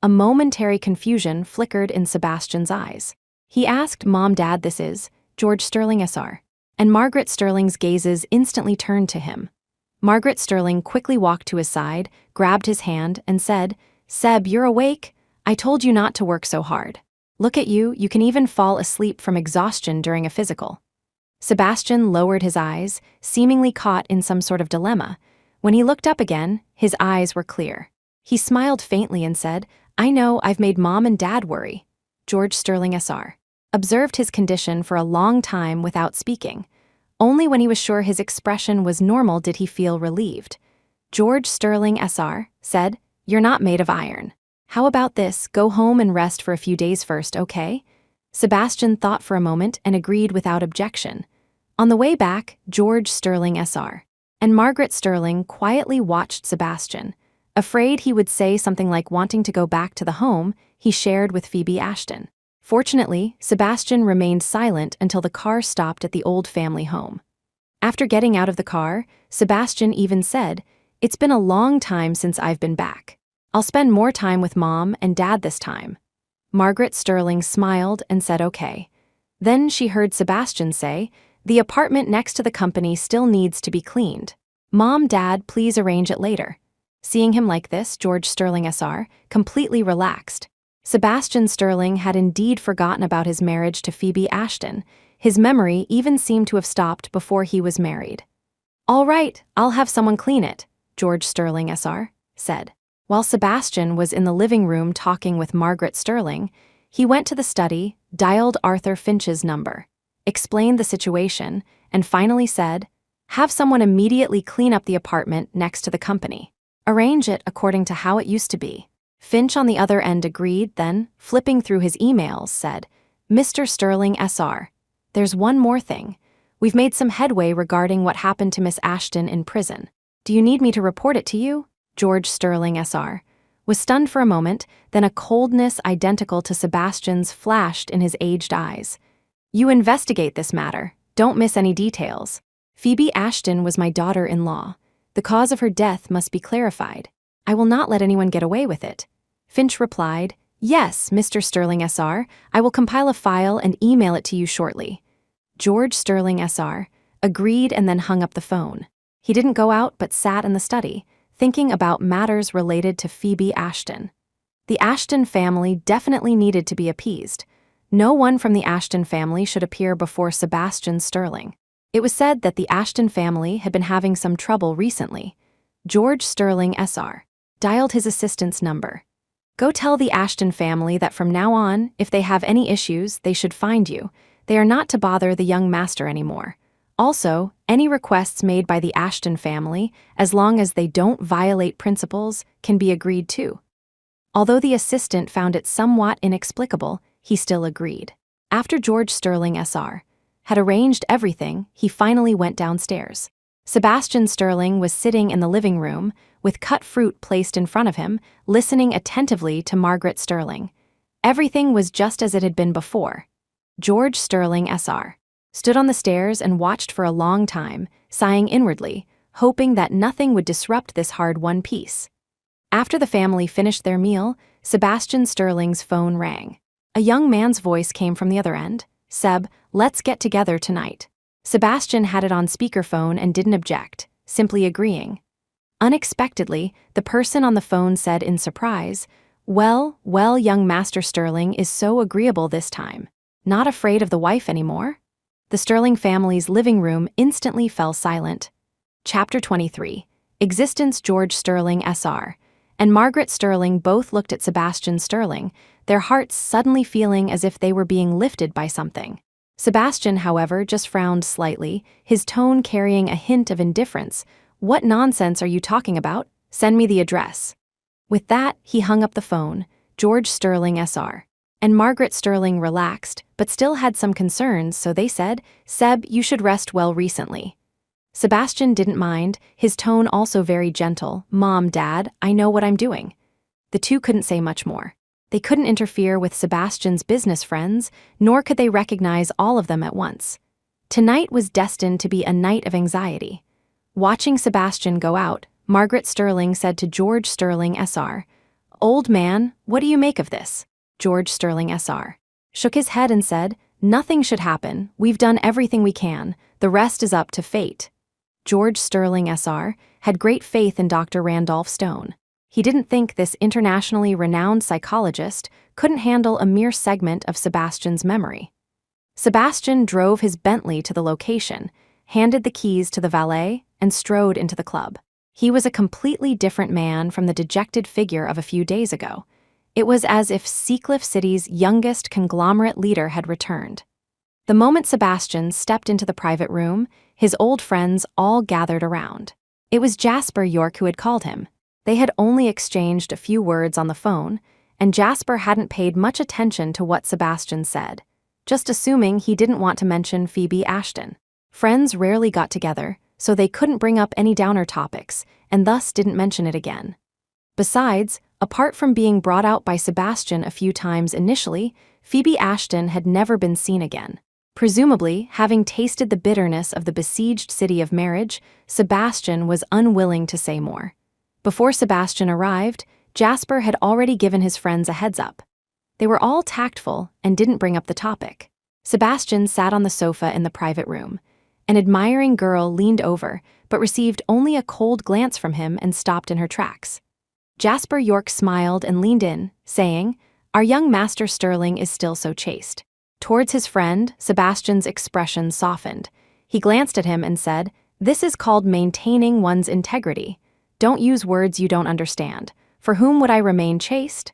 A momentary confusion flickered in Sebastian's eyes. He asked, "Mom, Dad, this is George Sterling SR." And Margaret Sterling's gazes instantly turned to him. Margaret Sterling quickly walked to his side, grabbed his hand, and said, "Seb, you're awake? I told you not to work so hard. Look at you, you can even fall asleep from exhaustion during a physical." Sebastian lowered his eyes, seemingly caught in some sort of dilemma. When he looked up again, his eyes were clear. He smiled faintly and said, "I know I've made Mom and Dad worry." George Sterling SR observed his condition for a long time without speaking. Only when he was sure his expression was normal did he feel relieved. George Sterling SR said, "You're not made of iron. How about this, go home and rest for a few days first, okay?" Sebastian thought for a moment and agreed without objection. On the way back, George Sterling SR and Margaret Sterling quietly watched Sebastian. Afraid he would say something like wanting to go back to the home he shared with Phoebe Ashton. Fortunately, Sebastian remained silent until the car stopped at the old family home. After getting out of the car, Sebastian even said, "It's been a long time since I've been back. I'll spend more time with Mom and Dad this time." Margaret Sterling smiled and said okay. Then she heard Sebastian say, "The apartment next to the company still needs to be cleaned. Mom, Dad, please arrange it later." Seeing him like this, George Sterling SR completely relaxed. Sebastian Sterling had indeed forgotten about his marriage to Phoebe Ashton. His memory even seemed to have stopped before he was married. "All right, I'll have someone clean it," George Sterling SR said. While Sebastian was in the living room talking with Margaret Sterling, he went to the study, dialed Arthur Finch's number, explained the situation, and finally said, "Have someone immediately clean up the apartment next to the company. Arrange it according to how it used to be." Finch on the other end agreed, then, flipping through his emails, said, "Mr. Sterling SR, there's one more thing. We've made some headway regarding what happened to Miss Ashton in prison. Do you need me to report it to you?" George Sterling SR was stunned for a moment, then a coldness identical to Sebastian's flashed in his aged eyes. "You investigate this matter. Don't miss any details. Phoebe Ashton was my daughter-in-law. The cause of her death must be clarified. I will not let anyone get away with it." Finch replied, "Yes, Mr. Sterling SR, I will compile a file and email it to you shortly." George Sterling SR agreed and then hung up the phone. He didn't go out but sat in the study, thinking about matters related to Phoebe Ashton. The Ashton family definitely needed to be appeased. No one from the Ashton family should appear before Sebastian Sterling. It was said that the Ashton family had been having some trouble recently. George Sterling SR dialed his assistant's number. "Go tell the Ashton family that from now on, if they have any issues, they should find you. They are not to bother the young master anymore. Also, any requests made by the Ashton family, as long as they don't violate principles, can be agreed to." Although the assistant found it somewhat inexplicable, he still agreed. After George Sterling SR had arranged everything, he finally went downstairs. Sebastian Sterling was sitting in the living room, with cut fruit placed in front of him, listening attentively to Margaret Sterling. Everything was just as it had been before. George Sterling SR stood on the stairs and watched for a long time, sighing inwardly, hoping that nothing would disrupt this hard-won peace. After the family finished their meal, Sebastian Sterling's phone rang. A young man's voice came from the other end. "Seb, let's get together tonight." Sebastian had it on speakerphone and didn't object, simply agreeing. Unexpectedly, the person on the phone said in surprise, Well, young Master Sterling is so agreeable this time. Not afraid of the wife anymore?" The Sterling family's living room instantly fell silent. Chapter 23. Existence. George Sterling SR and Margaret Sterling both looked at Sebastian Sterling, their hearts suddenly feeling as if they were being lifted by something. Sebastian, however, just frowned slightly, his tone carrying a hint of indifference. "What nonsense are you talking about? Send me the address." With that, he hung up the phone. George Sterling SR and Margaret Sterling relaxed, but still had some concerns, so they said, "Seb, you should rest well recently." Sebastian didn't mind, his tone also very gentle. "Mom, Dad, I know what I'm doing." The two couldn't say much more. They couldn't interfere with Sebastian's business friends, nor could they recognize all of them at once. Tonight was destined to be a night of anxiety. Watching Sebastian go out, Margaret Sterling said to George Sterling SR, "Old man, what do you make of this?" George Sterling SR shook his head and said, "Nothing should happen. We've done everything we can. The rest is up to fate." George Sterling SR had great faith in Dr. Randolph Stone. He didn't think this internationally renowned psychologist couldn't handle a mere segment of Sebastian's memory. Sebastian drove his Bentley to the location, handed the keys to the valet, and strode into the club. He was a completely different man from the dejected figure of a few days ago. It was as if Seacliff City's youngest conglomerate leader had returned. The moment Sebastian stepped into the private room, his old friends all gathered around. It was Jasper York who had called him. They had only exchanged a few words on the phone, and Jasper hadn't paid much attention to what Sebastian said, just assuming he didn't want to mention Phoebe Ashton. Friends rarely got together, so they couldn't bring up any downer topics, and thus didn't mention it again. Besides, apart from being brought out by Sebastian a few times initially, Phoebe Ashton had never been seen again. Presumably, having tasted the bitterness of the besieged city of marriage, Sebastian was unwilling to say more. Before Sebastian arrived, Jasper had already given his friends a heads-up. They were all tactful and didn't bring up the topic. Sebastian sat on the sofa in the private room. An admiring girl leaned over, but received only a cold glance from him and stopped in her tracks. Jasper York smiled and leaned in, saying, "Our young Master Sterling is still so chaste." Towards his friend, Sebastian's expression softened. He glanced at him and said, "This is called maintaining one's integrity. Don't use words you don't understand. For whom would I remain chaste?"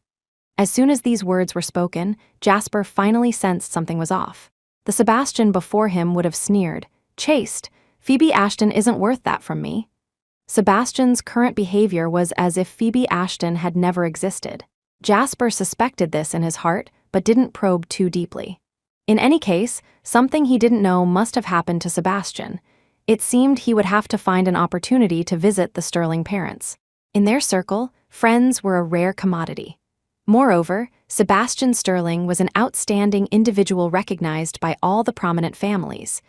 As soon as these words were spoken, Jasper finally sensed something was off. The Sebastian before him would have sneered, "Chaste? Phoebe Ashton isn't worth that from me." Sebastian's current behavior was as if Phoebe Ashton had never existed. Jasper suspected this in his heart, but didn't probe too deeply. In any case, something he didn't know must have happened to Sebastian. It seemed he would have to find an opportunity to visit the Sterling parents. In their circle, friends were a rare commodity. Moreover, Sebastian Sterling was an outstanding individual recognized by all the prominent families.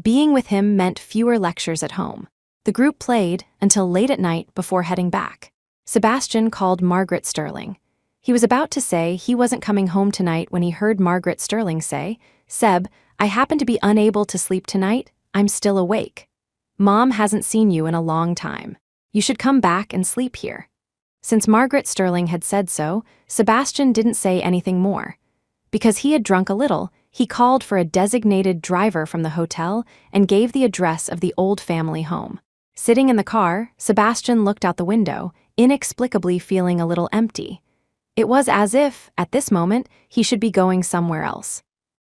Being with him meant fewer lectures at home. The group played until late at night before heading back. Sebastian called Margaret Sterling. He was about to say he wasn't coming home tonight when he heard Margaret Sterling say, "Seb, I happen to be unable to sleep tonight. I'm still awake. Mom hasn't seen you in a long time. You should come back and sleep here." Since Margaret Sterling had said so, Sebastian didn't say anything more. Because he had drunk a little, he called for a designated driver from the hotel and gave the address of the old family home. Sitting in the car, Sebastian looked out the window, inexplicably feeling a little empty. It was as if, at this moment, he should be going somewhere else.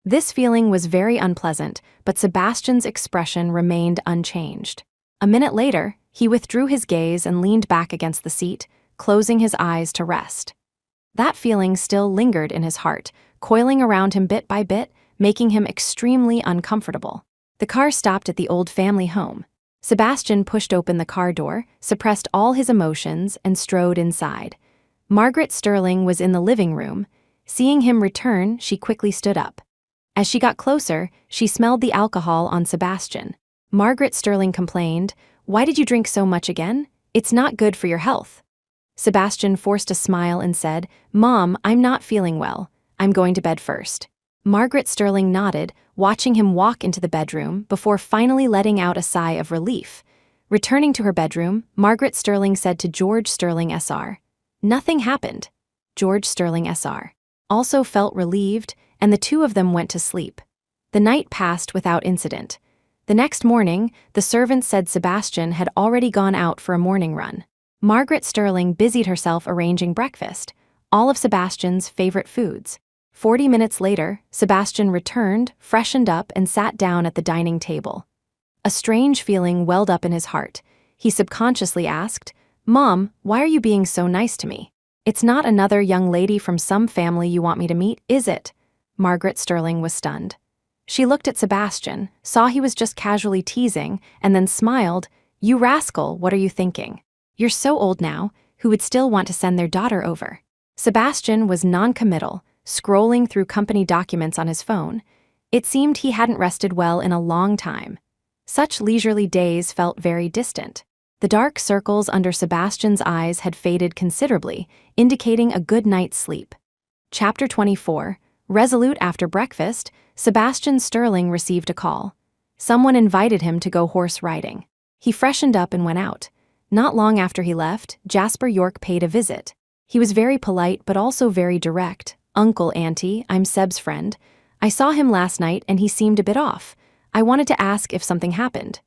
This feeling was very unpleasant, but Sebastian's expression remained unchanged. A minute later, he withdrew his gaze and leaned back against the seat, closing his eyes to rest. That feeling still lingered in his heart, coiling around him bit by bit, making him extremely uncomfortable. The car stopped at the old family home. Sebastian pushed open the car door, suppressed all his emotions, and strode inside. Margaret Sterling was in the living room. Seeing him return, she quickly stood up. As she got closer, she smelled the alcohol on Sebastian. Margaret Sterling complained, "Why did you drink so much again? It's not good for your health." Sebastian forced a smile and said, "Mom, I'm not feeling well. I'm going to bed first." Margaret Sterling nodded, watching him walk into the bedroom before finally letting out a sigh of relief. Returning to her bedroom, Margaret Sterling said to George Sterling Sr., "Nothing happened." George Sterling Sr. also felt relieved, and the two of them went to sleep. The night passed without incident. The next morning, the servants said Sebastian had already gone out for a morning run. Margaret Sterling busied herself arranging breakfast, all of Sebastian's favorite foods. 40 minutes later, Sebastian returned, freshened up, and sat down at the dining table. A strange feeling welled up in his heart. He subconsciously asked, "Mom, why are you being so nice to me? It's not another young lady from some family you want me to meet, is it?" Margaret Sterling was stunned. She looked at Sebastian, saw he was just casually teasing, and then smiled. "You rascal, what are you thinking? You're so old now, who would still want to send their daughter over?" Sebastian was non-committal, scrolling through company documents on his phone. It seemed he hadn't rested well in a long time. Such leisurely days felt very distant. The dark circles under Sebastian's eyes had faded considerably, indicating a good night's sleep. Chapter 24. Resolute after breakfast, Sebastian Sterling received a call. Someone invited him to go horse riding. He freshened up and went out. Not long after he left, Jasper York paid a visit. He was very polite but also very direct. "Uncle, Auntie, I'm Seb's friend. I saw him last night and he seemed a bit off. I wanted to ask if something happened."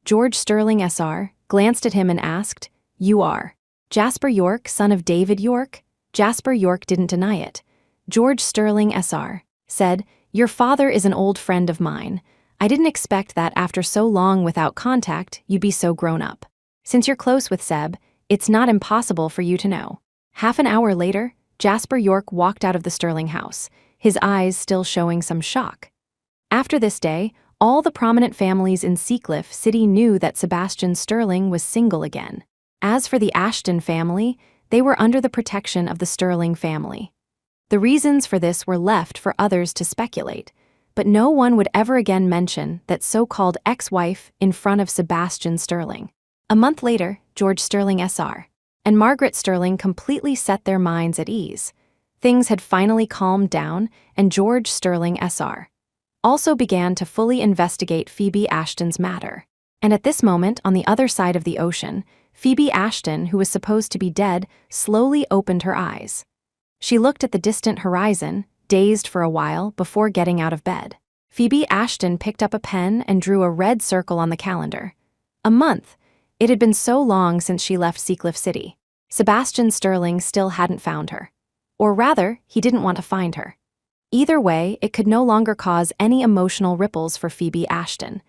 George Sterling Sr. glanced at him and asked, "You are Jasper York, son of David York?" Jasper York didn't deny it. George Sterling Sr. said, "Your father is an old friend of mine. I didn't expect that after so long without contact, you'd be so grown up. Since you're close with Seb, it's not impossible for you to know." Half an hour later, Jasper York walked out of the Sterling house, his eyes still showing some shock. After this day, all the prominent families in Seacliff City knew that Sebastian Sterling was single again. As for the Ashton family, they were under the protection of the Sterling family. The reasons for this were left for others to speculate, but no one would ever again mention that so-called ex-wife in front of Sebastian Sterling. A month later, George Sterling Sr. and Margaret Sterling completely set their minds at ease. Things had finally calmed down, and George Sterling Sr. also began to fully investigate Phoebe Ashton's matter. And at this moment, on the other side of the ocean, Phoebe Ashton, who was supposed to be dead, slowly opened her eyes. She looked at the distant horizon, dazed for a while before getting out of bed. Phoebe Ashton picked up a pen and drew a red circle on the calendar. A month. It had been so long since she left Seacliff City. Sebastian Sterling still hadn't found her. Or rather, he didn't want to find her. Either way, it could no longer cause any emotional ripples for Phoebe Ashton.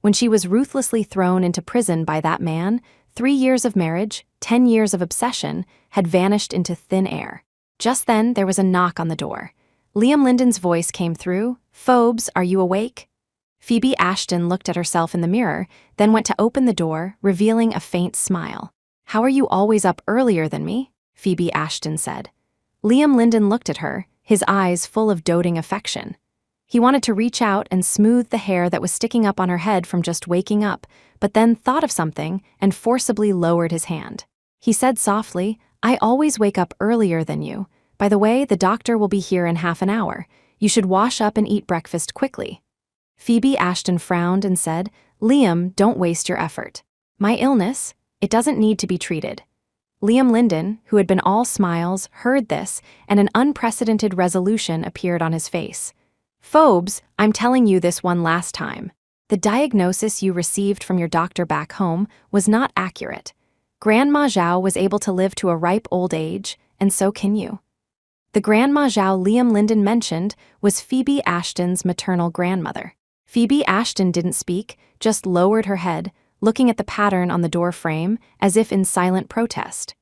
When she was ruthlessly thrown into prison by that man, 3 years of marriage, 10 years of obsession, had vanished into thin air. Just then, there was a knock on the door. Liam Linden's voice came through. "Phobes, are you awake?" Phoebe Ashton looked at herself in the mirror, then went to open the door, revealing a faint smile. How are you always up earlier than me? Phoebe Ashton said. Liam Linden looked at her, his eyes full of doting affection. He wanted to reach out and smooth the hair that was sticking up on her head from just waking up, but then thought of something and forcibly lowered his hand. He said softly, I always wake up earlier than you. By the way, the doctor will be here in half an hour. You should wash up and eat breakfast quickly. Phoebe Ashton frowned and said, Liam, don't waste your effort. My illness? It doesn't need to be treated. Liam Linden, who had been all smiles, heard this, and an unprecedented resolution appeared on his face. Phobes, I'm telling you this one last time. The diagnosis you received from your doctor back home was not accurate. Grandma Zhao was able to live to a ripe old age, and so can you. The Grandma Zhao Liam Linden mentioned was Phoebe Ashton's maternal grandmother. Phoebe Ashton didn't speak, just lowered her head, looking at the pattern on the door frame as if in silent protest.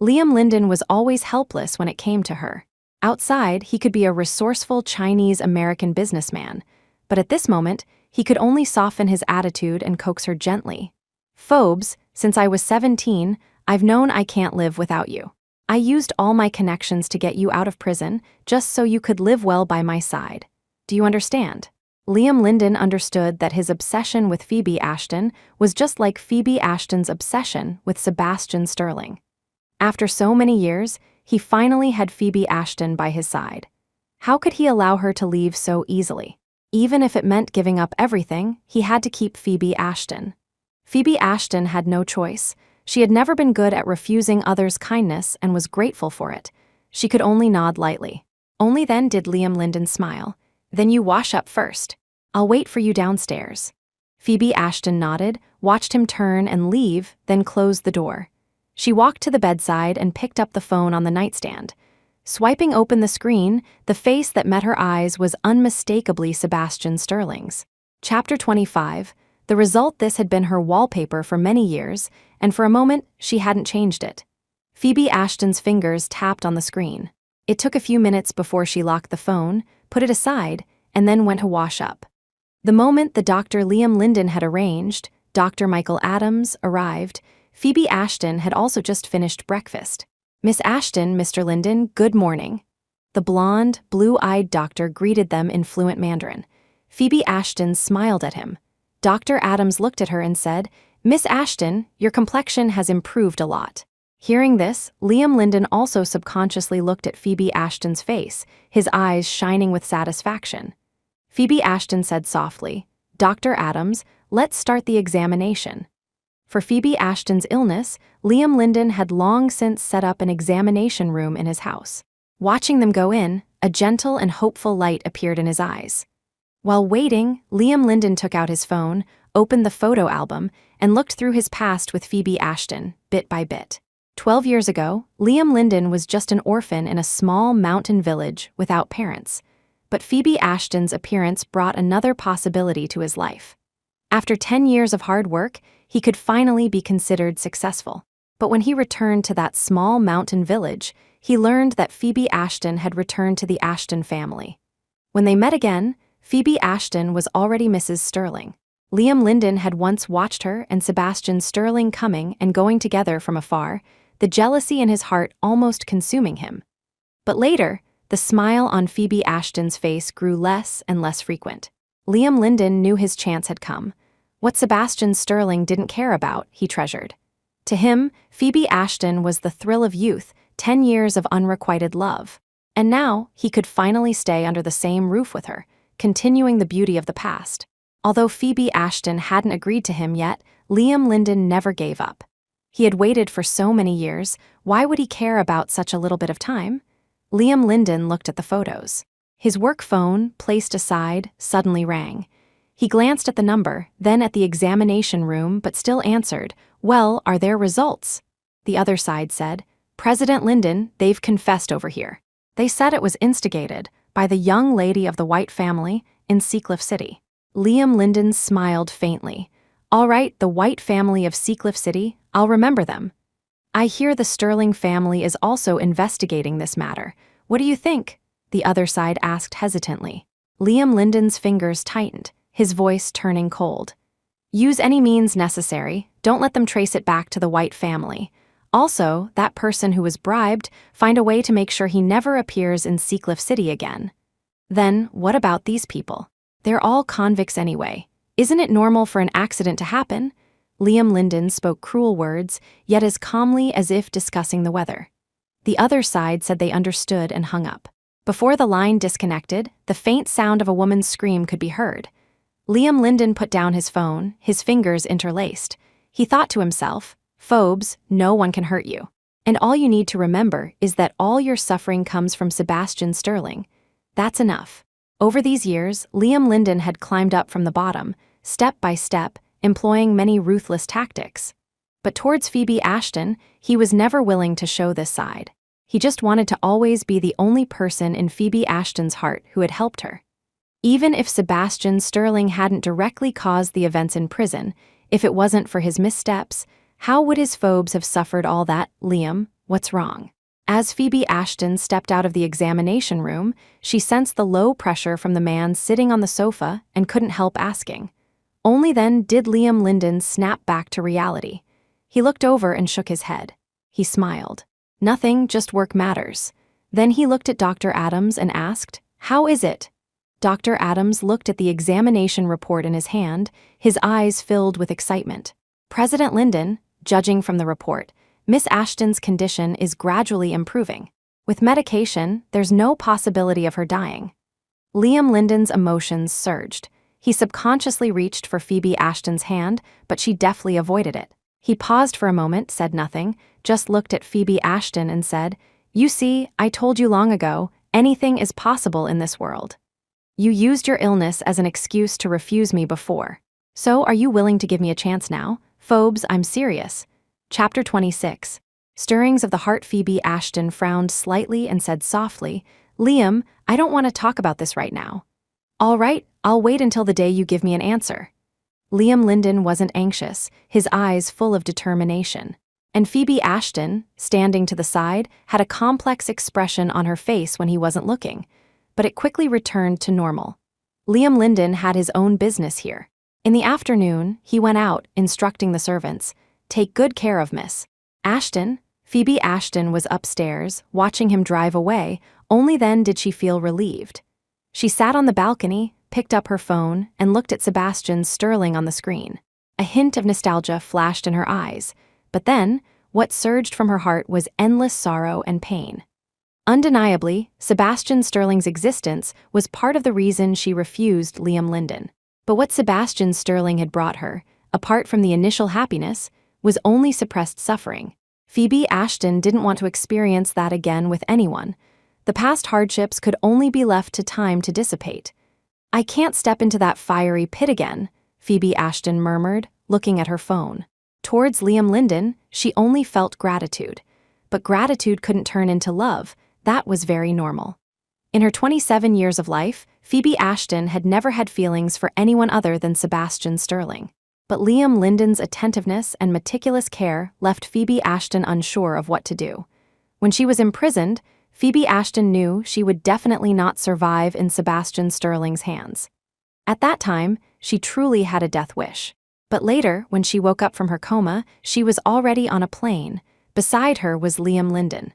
Liam Linden was always helpless when it came to her. Outside, he could be a resourceful Chinese-American businessman, but at this moment, he could only soften his attitude and coax her gently. Phobes, since I was 17, I've known I can't live without you. I used all my connections to get you out of prison just so you could live well by my side. Do you understand? Liam Linden understood that his obsession with Phoebe Ashton was just like Phoebe Ashton's obsession with Sebastian Sterling. After so many years, he finally had Phoebe Ashton by his side. How could he allow her to leave so easily? Even if it meant giving up everything, he had to keep Phoebe Ashton. Phoebe Ashton had no choice. She had never been good at refusing others' kindness and was grateful for it. She could only nod lightly. Only then did Liam Linden smile. Then you wash up first. I'll wait for you downstairs. Phoebe Ashton nodded, watched him turn and leave, then closed the door. She walked to the bedside and picked up the phone on the nightstand. Swiping open the screen, the face that met her eyes was unmistakably Sebastian Sterling's. Chapter 25. The result: this had been her wallpaper for many years, and for a moment, she hadn't changed it. Phoebe Ashton's fingers tapped on the screen. It took a few minutes before she locked the phone, put it aside, and then went to wash up. The moment the Dr. Liam Linden had arranged, Dr. Michael Adams, arrived, Phoebe Ashton had also just finished breakfast. Miss Ashton, Mr. Linden, good morning. The blonde, blue-eyed doctor greeted them in fluent Mandarin. Phoebe Ashton smiled at him. Dr. Adams looked at her and said, Miss Ashton, your complexion has improved a lot. Hearing this, Liam Linden also subconsciously looked at Phoebe Ashton's face, his eyes shining with satisfaction. Phoebe Ashton said softly, Dr. Adams, let's start the examination. For Phoebe Ashton's illness, Liam Linden had long since set up an examination room in his house. Watching them go in, a gentle and hopeful light appeared in his eyes. While waiting, Liam Linden took out his phone, opened the photo album, and looked through his past with Phoebe Ashton, bit by bit. 12 years ago, Liam Linden was just an orphan in a small mountain village without parents. But Phoebe Ashton's appearance brought another possibility to his life. After 10 years of hard work, he could finally be considered successful. But when he returned to that small mountain village, he learned that Phoebe Ashton had returned to the Ashton family. When they met again, Phoebe Ashton was already Mrs. Sterling. Liam Linden had once watched her and Sebastian Sterling coming and going together from afar, the jealousy in his heart almost consuming him. But later, the smile on Phoebe Ashton's face grew less and less frequent. Liam Linden knew his chance had come. What Sebastian Sterling didn't care about, he treasured. To him, Phoebe Ashton was the thrill of youth, 10 years of unrequited love. And now, he could finally stay under the same roof with her, continuing the beauty of the past. Although Phoebe Ashton hadn't agreed to him yet, Liam Linden never gave up. He had waited for so many years, why would he care about such a little bit of time? Liam Linden looked at the photos. His work phone, placed aside, suddenly rang. He glanced at the number, then at the examination room, but still answered, Well, are there results? The other side said, President Linden, they've confessed over here. They said it was instigated by the young lady of the White family in Seacliff City. Liam Linden smiled faintly. All right, the White family of Seacliff City, I'll remember them. I hear the Sterling family is also investigating this matter. What do you think? The other side asked hesitantly. Liam Linden's fingers tightened, his voice turning cold. Use any means necessary, don't let them trace it back to the White family. Also, that person who was bribed, find a way to make sure he never appears in Seacliff City again. Then, what about these people? They're all convicts anyway. Isn't it normal for an accident to happen? Liam Linden spoke cruel words, yet as calmly as if discussing the weather. The other side said they understood and hung up. Before the line disconnected, the faint sound of a woman's scream could be heard. Liam Linden put down his phone, his fingers interlaced. He thought to himself, "Phobes, no one can hurt you. And all you need to remember is that all your suffering comes from Sebastian Sterling. That's enough." Over these years, Liam Linden had climbed up from the bottom, step by step, employing many ruthless tactics. But towards Phoebe Ashton, he was never willing to show this side. He just wanted to always be the only person in Phoebe Ashton's heart who had helped her. Even if Sebastian Sterling hadn't directly caused the events in prison, if it wasn't for his missteps, how would his phobes have suffered all that? "Liam, what's wrong?" As Phoebe Ashton stepped out of the examination room, she sensed the low pressure from the man sitting on the sofa and couldn't help asking. Only then did Liam Linden snap back to reality. He looked over and shook his head. He smiled. "Nothing, just work matters." Then he looked at Dr. Adams and asked, "How is it?" Dr. Adams looked at the examination report in his hand, his eyes filled with excitement. "President Linden, judging from the report, Miss Ashton's condition is gradually improving. With medication, there's no possibility of her dying." Liam Linden's emotions surged. He subconsciously reached for Phoebe Ashton's hand, but she deftly avoided it. He paused for a moment, said nothing, just looked at Phoebe Ashton and said, "You see, I told you long ago, anything is possible in this world. You used your illness as an excuse to refuse me before. So are you willing to give me a chance now? Phobes, I'm serious." Chapter 26. Stirrings of the heart. Phoebe Ashton frowned slightly and said softly, "Liam, I don't want to talk about this right now." "All right, I'll wait until the day you give me an answer." Liam Linden wasn't anxious, his eyes full of determination. And Phoebe Ashton, standing to the side, had a complex expression on her face when he wasn't looking, but it quickly returned to normal. Liam Linden had his own business here. In the afternoon, he went out, instructing the servants, "Take good care of Miss Ashton." Phoebe Ashton was upstairs, watching him drive away. Only then did she feel relieved. She sat on the balcony, picked up her phone, and looked at Sebastian Sterling on the screen. A hint of nostalgia flashed in her eyes, but then, what surged from her heart was endless sorrow and pain. Undeniably, Sebastian Sterling's existence was part of the reason she refused Liam Linden. But what Sebastian Sterling had brought her, apart from the initial happiness, was only suppressed suffering. Phoebe Ashton didn't want to experience that again with anyone. The past hardships could only be left to time to dissipate. "I can't step into that fiery pit again," Phoebe Ashton murmured, looking at her phone. Towards Liam Linden, she only felt gratitude. But gratitude couldn't turn into love. That was very normal. In her 27 years of life, Phoebe Ashton had never had feelings for anyone other than Sebastian Sterling. But Liam Linden's attentiveness and meticulous care left Phoebe Ashton unsure of what to do. When she was imprisoned, Phoebe Ashton knew she would definitely not survive in Sebastian Sterling's hands. At that time, she truly had a death wish. But later, when she woke up from her coma, she was already on a plane. Beside her was Liam Linden.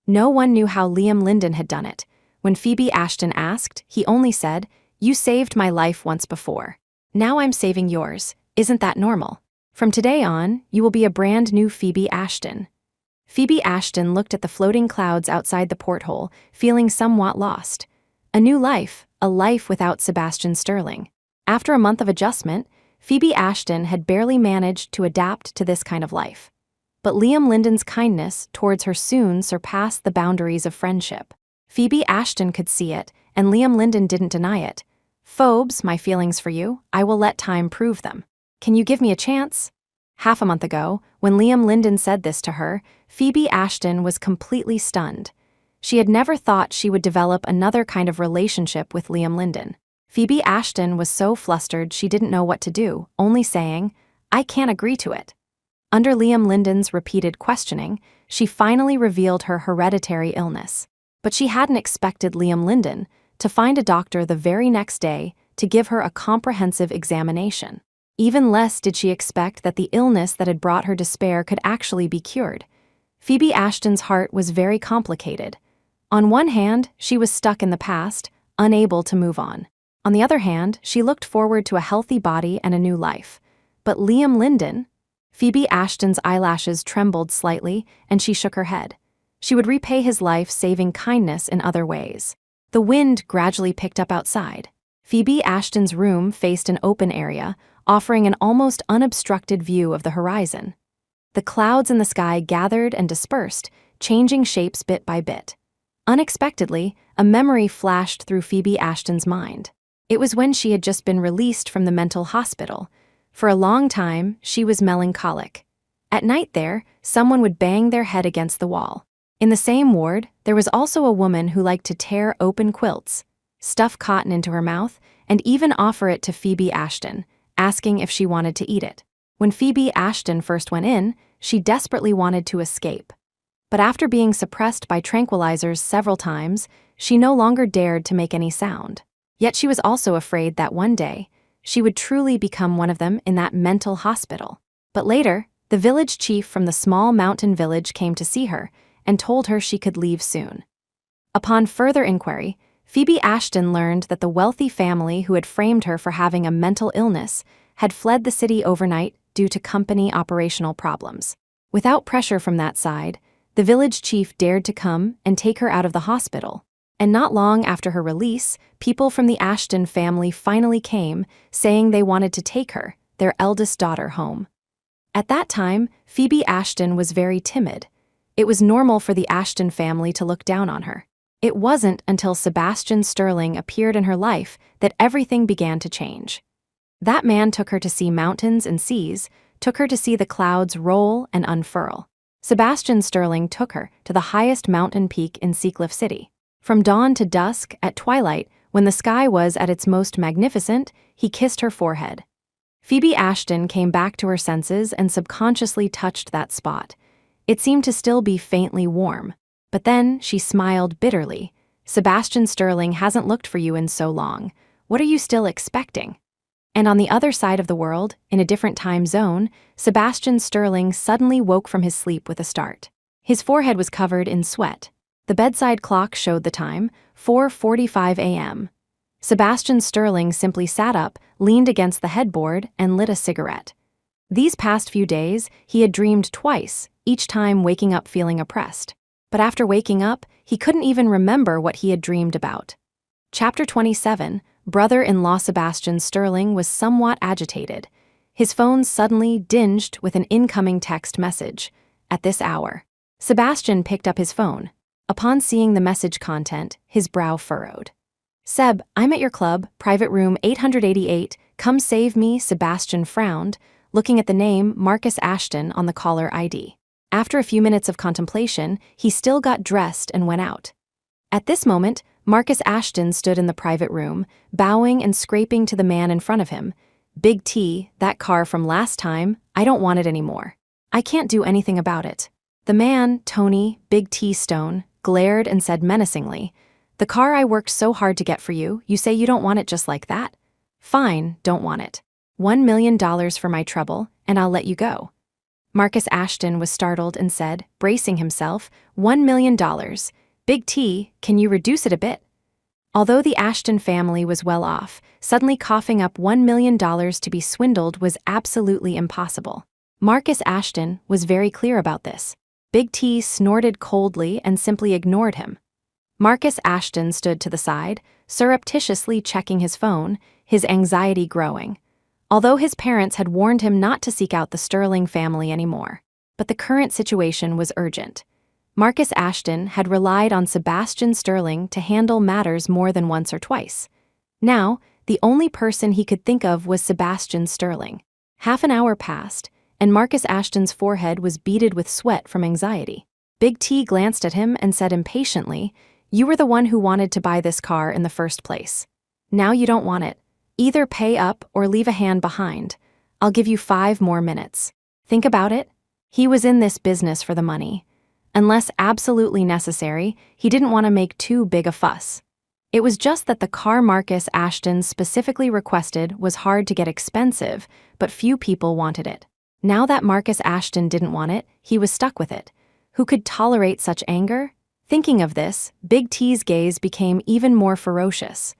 No one knew how Liam Linden had done it. When Phoebe Ashton asked, he only said, "You saved my life once before. Now I'm saving yours. Isn't that normal? From today on, you will be a brand new Phoebe Ashton." Phoebe Ashton looked at the floating clouds outside the porthole, feeling somewhat lost. A new life, a life without Sebastian Sterling. After a month of adjustment, Phoebe Ashton had barely managed to adapt to this kind of life. But Liam Linden's kindness towards her soon surpassed the boundaries of friendship. Phoebe Ashton could see it, and Liam Linden didn't deny it. "Phobes, my feelings for you, I will let time prove them. Can you give me a chance?" Half a month ago, when Liam Linden said this to her, Phoebe Ashton was completely stunned. She had never thought she would develop another kind of relationship with Liam Linden. Phoebe Ashton was so flustered she didn't know what to do, only saying, "I can't agree to it." Under Liam Linden's repeated questioning, she finally revealed her hereditary illness. But she hadn't expected Liam Linden to find a doctor the very next day to give her a comprehensive examination. Even less did she expect that the illness that had brought her despair could actually be cured. Phoebe Ashton's heart was very complicated. On one hand, she was stuck in the past, unable to move on. On the other hand, she looked forward to a healthy body and a new life. But Liam Linden? Phoebe Ashton's eyelashes trembled slightly, and she shook her head. She would repay his life saving kindness in other ways. The wind gradually picked up outside. Phoebe Ashton's room faced an open area, offering an almost unobstructed view of the horizon. The clouds in the sky gathered and dispersed, changing shapes bit by bit. Unexpectedly, a memory flashed through Phoebe Ashton's mind. It was when she had just been released from the mental hospital. For a long time, she was melancholic. At night there, someone would bang their head against the wall. In the same ward, there was also a woman who liked to tear open quilts, stuff cotton into her mouth, and even offer it to Phoebe Ashton, asking if she wanted to eat it. When Phoebe Ashton first went in, she desperately wanted to escape. But after being suppressed by tranquilizers several times, she no longer dared to make any sound. Yet she was also afraid that one day, she would truly become one of them in that mental hospital. But later, the village chief from the small mountain village came to see her and told her she could leave soon. Upon further inquiry, Phoebe Ashton learned that the wealthy family who had framed her for having a mental illness had fled the city overnight due to company operational problems. Without pressure from that side, the village chief dared to come and take her out of the hospital. And not long after her release, people from the Ashton family finally came, saying they wanted to take her, their eldest daughter, home. At that time, Phoebe Ashton was very timid. It was normal for the Ashton family to look down on her. It wasn't until Sebastian Sterling appeared in her life that everything began to change. That man took her to see mountains and seas, took her to see the clouds roll and unfurl. Sebastian Sterling took her to the highest mountain peak in Seacliff City. From dawn to dusk, at twilight, when the sky was at its most magnificent, he kissed her forehead. Phoebe Ashton came back to her senses and subconsciously touched that spot. It seemed to still be faintly warm. But then she smiled bitterly. Sebastian Sterling hasn't looked for you in so long. What are you still expecting? And on the other side of the world, in a different time zone, Sebastian Sterling suddenly woke from his sleep with a start. His forehead was covered in sweat. The bedside clock showed the time, 4:45 a.m. Sebastian Sterling simply sat up, leaned against the headboard, and lit a cigarette. These past few days, he had dreamed twice, each time waking up feeling oppressed. But after waking up, he couldn't even remember what he had dreamed about. Chapter 27, brother-in-law Sebastian Sterling was somewhat agitated. His phone suddenly dinged with an incoming text message. At this hour. Sebastian picked up his phone. Upon seeing the message content, his brow furrowed. Seb, I'm at your club, private room 888, come save me, Sebastian frowned, looking at the name Marcus Ashton on the caller ID. After a few minutes of contemplation, he still got dressed and went out. At this moment, Marcus Ashton stood in the private room, bowing and scraping to the man in front of him. Big T, that car from last time, I don't want it anymore. I can't do anything about it. The man, Tony, Big T Stone, glared and said menacingly, the car I worked so hard to get for you, you say you don't want it just like that? Fine, don't want it. $1 million for my trouble, and I'll let you go. Marcus Ashton was startled and said, bracing himself, $1 million. Big T, can you reduce it a bit? Although the Ashton family was well off, suddenly coughing up $1 million to be swindled was absolutely impossible. Marcus Ashton was very clear about this. Big T snorted coldly and simply ignored him. Marcus Ashton stood to the side, surreptitiously checking his phone, his anxiety growing. Although his parents had warned him not to seek out the Sterling family anymore. But the current situation was urgent. Marcus Ashton had relied on Sebastian Sterling to handle matters more than once or twice. Now, the only person he could think of was Sebastian Sterling. Half an hour passed, and Marcus Ashton's forehead was beaded with sweat from anxiety. Big T glanced at him and said impatiently, you were the one who wanted to buy this car in the first place. Now you don't want it. Either pay up or leave a hand behind. I'll give you 5 more minutes. Think about it. He was in this business for the money. Unless absolutely necessary, he didn't want to make too big a fuss. It was just that the car Marcus Ashton specifically requested was hard to get expensive, but few people wanted it. Now that Marcus Ashton didn't want it, he was stuck with it. Who could tolerate such anger? Thinking of this, Big T's gaze became even more ferocious.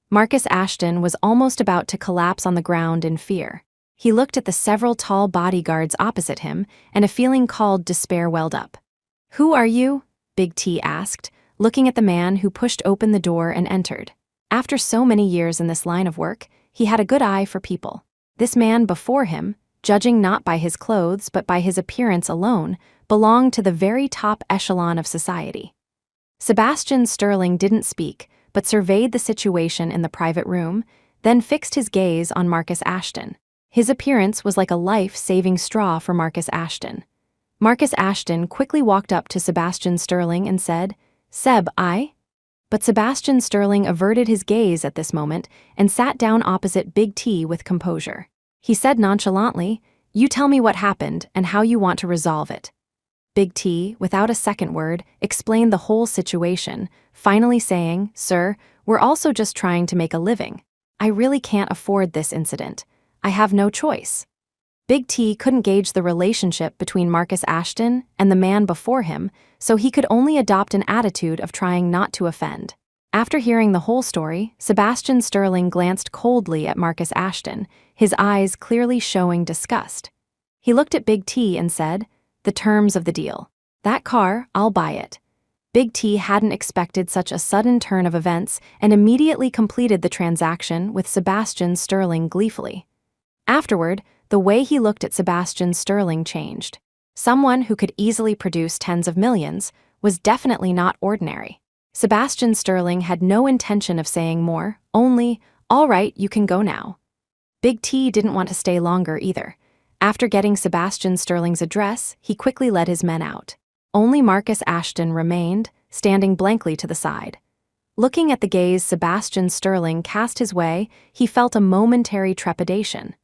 Marcus Ashton was almost about to collapse on the ground in fear. He looked at the several tall bodyguards opposite him, and a feeling called despair welled up. "Who are you?" Big T asked, looking at the man who pushed open the door and entered. After so many years in this line of work, he had a good eye for people. This man before him, judging not by his clothes but by his appearance alone, belonged to the very top echelon of society. Sebastian Sterling didn't speak, but surveyed the situation in the private room, then fixed his gaze on Marcus Ashton. His appearance was like a life-saving straw for Marcus Ashton. Marcus Ashton quickly walked up to Sebastian Sterling and said, "Seb, I?" But Sebastian Sterling averted his gaze at this moment and sat down opposite Big T with composure. He said nonchalantly, "You tell me what happened and how you want to resolve it." Big T, without a second word, explained the whole situation, finally saying, "Sir, we're also just trying to make a living. I really can't afford this incident. I have no choice." Big T couldn't gauge the relationship between Marcus Ashton and the man before him, so he could only adopt an attitude of trying not to offend. After hearing the whole story, Sebastian Sterling glanced coldly at Marcus Ashton, his eyes clearly showing disgust. He looked at Big T and said, "The terms of the deal. That car, I'll buy it." Big T hadn't expected such a sudden turn of events and immediately completed the transaction with Sebastian Sterling gleefully. Afterward, the way he looked at Sebastian Sterling changed. Someone who could easily produce tens of millions was definitely not ordinary. Sebastian Sterling had no intention of saying more, only, "All right, you can go now." Big T didn't want to stay longer either. After getting Sebastian Sterling's address, he quickly led his men out. Only Marcus Ashton remained, standing blankly to the side. Looking at the gaze Sebastian Sterling cast his way, he felt a momentary trepidation.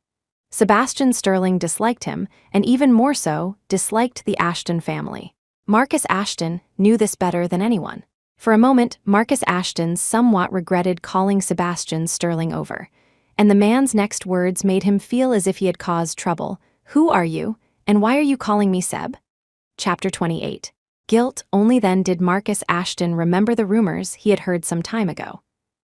Sebastian Sterling disliked him, and even more so, disliked the Ashton family. Marcus Ashton knew this better than anyone. For a moment, Marcus Ashton somewhat regretted calling Sebastian Sterling over, and the man's next words made him feel as if he had caused trouble. "Who are you, and why are you calling me Seb?" Chapter 28. Guilt. Only then did Marcus Ashton remember the rumors he had heard some time ago.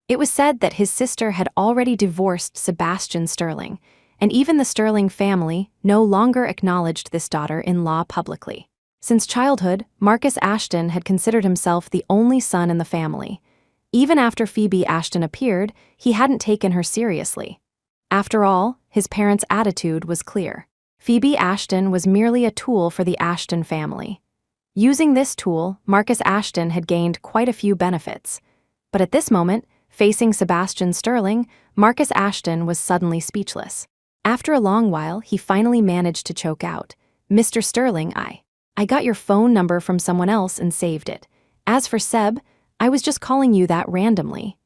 It was said that his sister had already divorced Sebastian Sterling, and even the Sterling family no longer acknowledged this daughter-in-law publicly. Since childhood, Marcus Ashton had considered himself the only son in the family. Even after Phoebe Ashton appeared, he hadn't taken her seriously. After all, his parents' attitude was clear. Phoebe Ashton was merely a tool for the Ashton family. Using this tool, Marcus Ashton had gained quite a few benefits. But at this moment, facing Sebastian Sterling, Marcus Ashton was suddenly speechless. After a long while, he finally managed to choke out, "Mr. Sterling, I got your phone number from someone else and saved it. As for Seb, I was just calling you that randomly."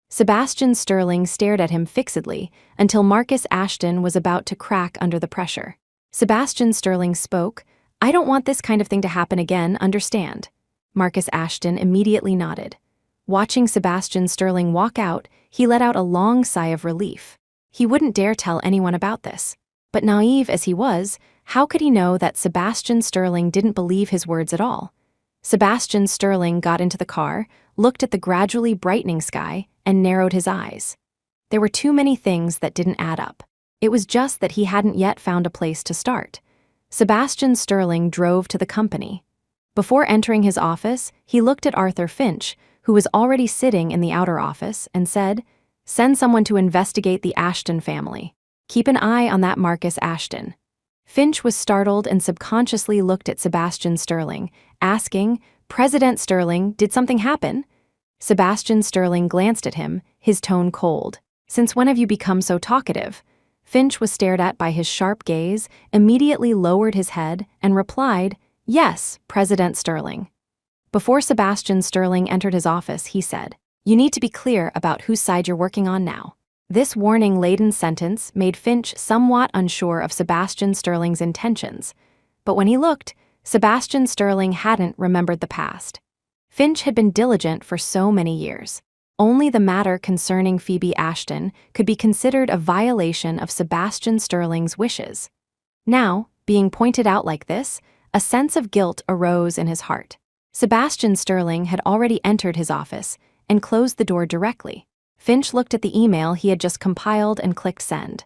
Sebastian Sterling stared at him fixedly until Marcus Ashton was about to crack under the pressure. Sebastian Sterling spoke, "I don't want this kind of thing to happen again, understand?" Marcus Ashton immediately nodded. Watching Sebastian Sterling walk out, he let out a long sigh of relief. He wouldn't dare tell anyone about this. But naive as he was, how could he know that Sebastian Sterling didn't believe his words at all? Sebastian Sterling got into the car, looked at the gradually brightening sky, and narrowed his eyes. There were too many things that didn't add up. It was just that he hadn't yet found a place to start. Sebastian Sterling drove to the company. Before entering his office, he looked at Arthur Finch, who was already sitting in the outer office, and said, "Send someone to investigate the Ashton family. Keep an eye on that Marcus Ashton." Finch was startled and subconsciously looked at Sebastian Sterling, asking, "President Sterling, did something happen?" Sebastian Sterling glanced at him, his tone cold. "Since when have you become so talkative?" Finch was stared at by his sharp gaze, immediately lowered his head, and replied, "Yes, President Sterling." Before Sebastian Sterling entered his office, he said, "You need to be clear about whose side you're working on now." This warning-laden sentence made Finch somewhat unsure of Sebastian Sterling's intentions, but when he looked, Sebastian Sterling hadn't remembered the past. Finch had been diligent for so many years. Only the matter concerning Phoebe Ashton could be considered a violation of Sebastian Sterling's wishes. Now, being pointed out like this, a sense of guilt arose in his heart. Sebastian Sterling had already entered his office and closed the door directly. Finch looked at the email he had just compiled and clicked send.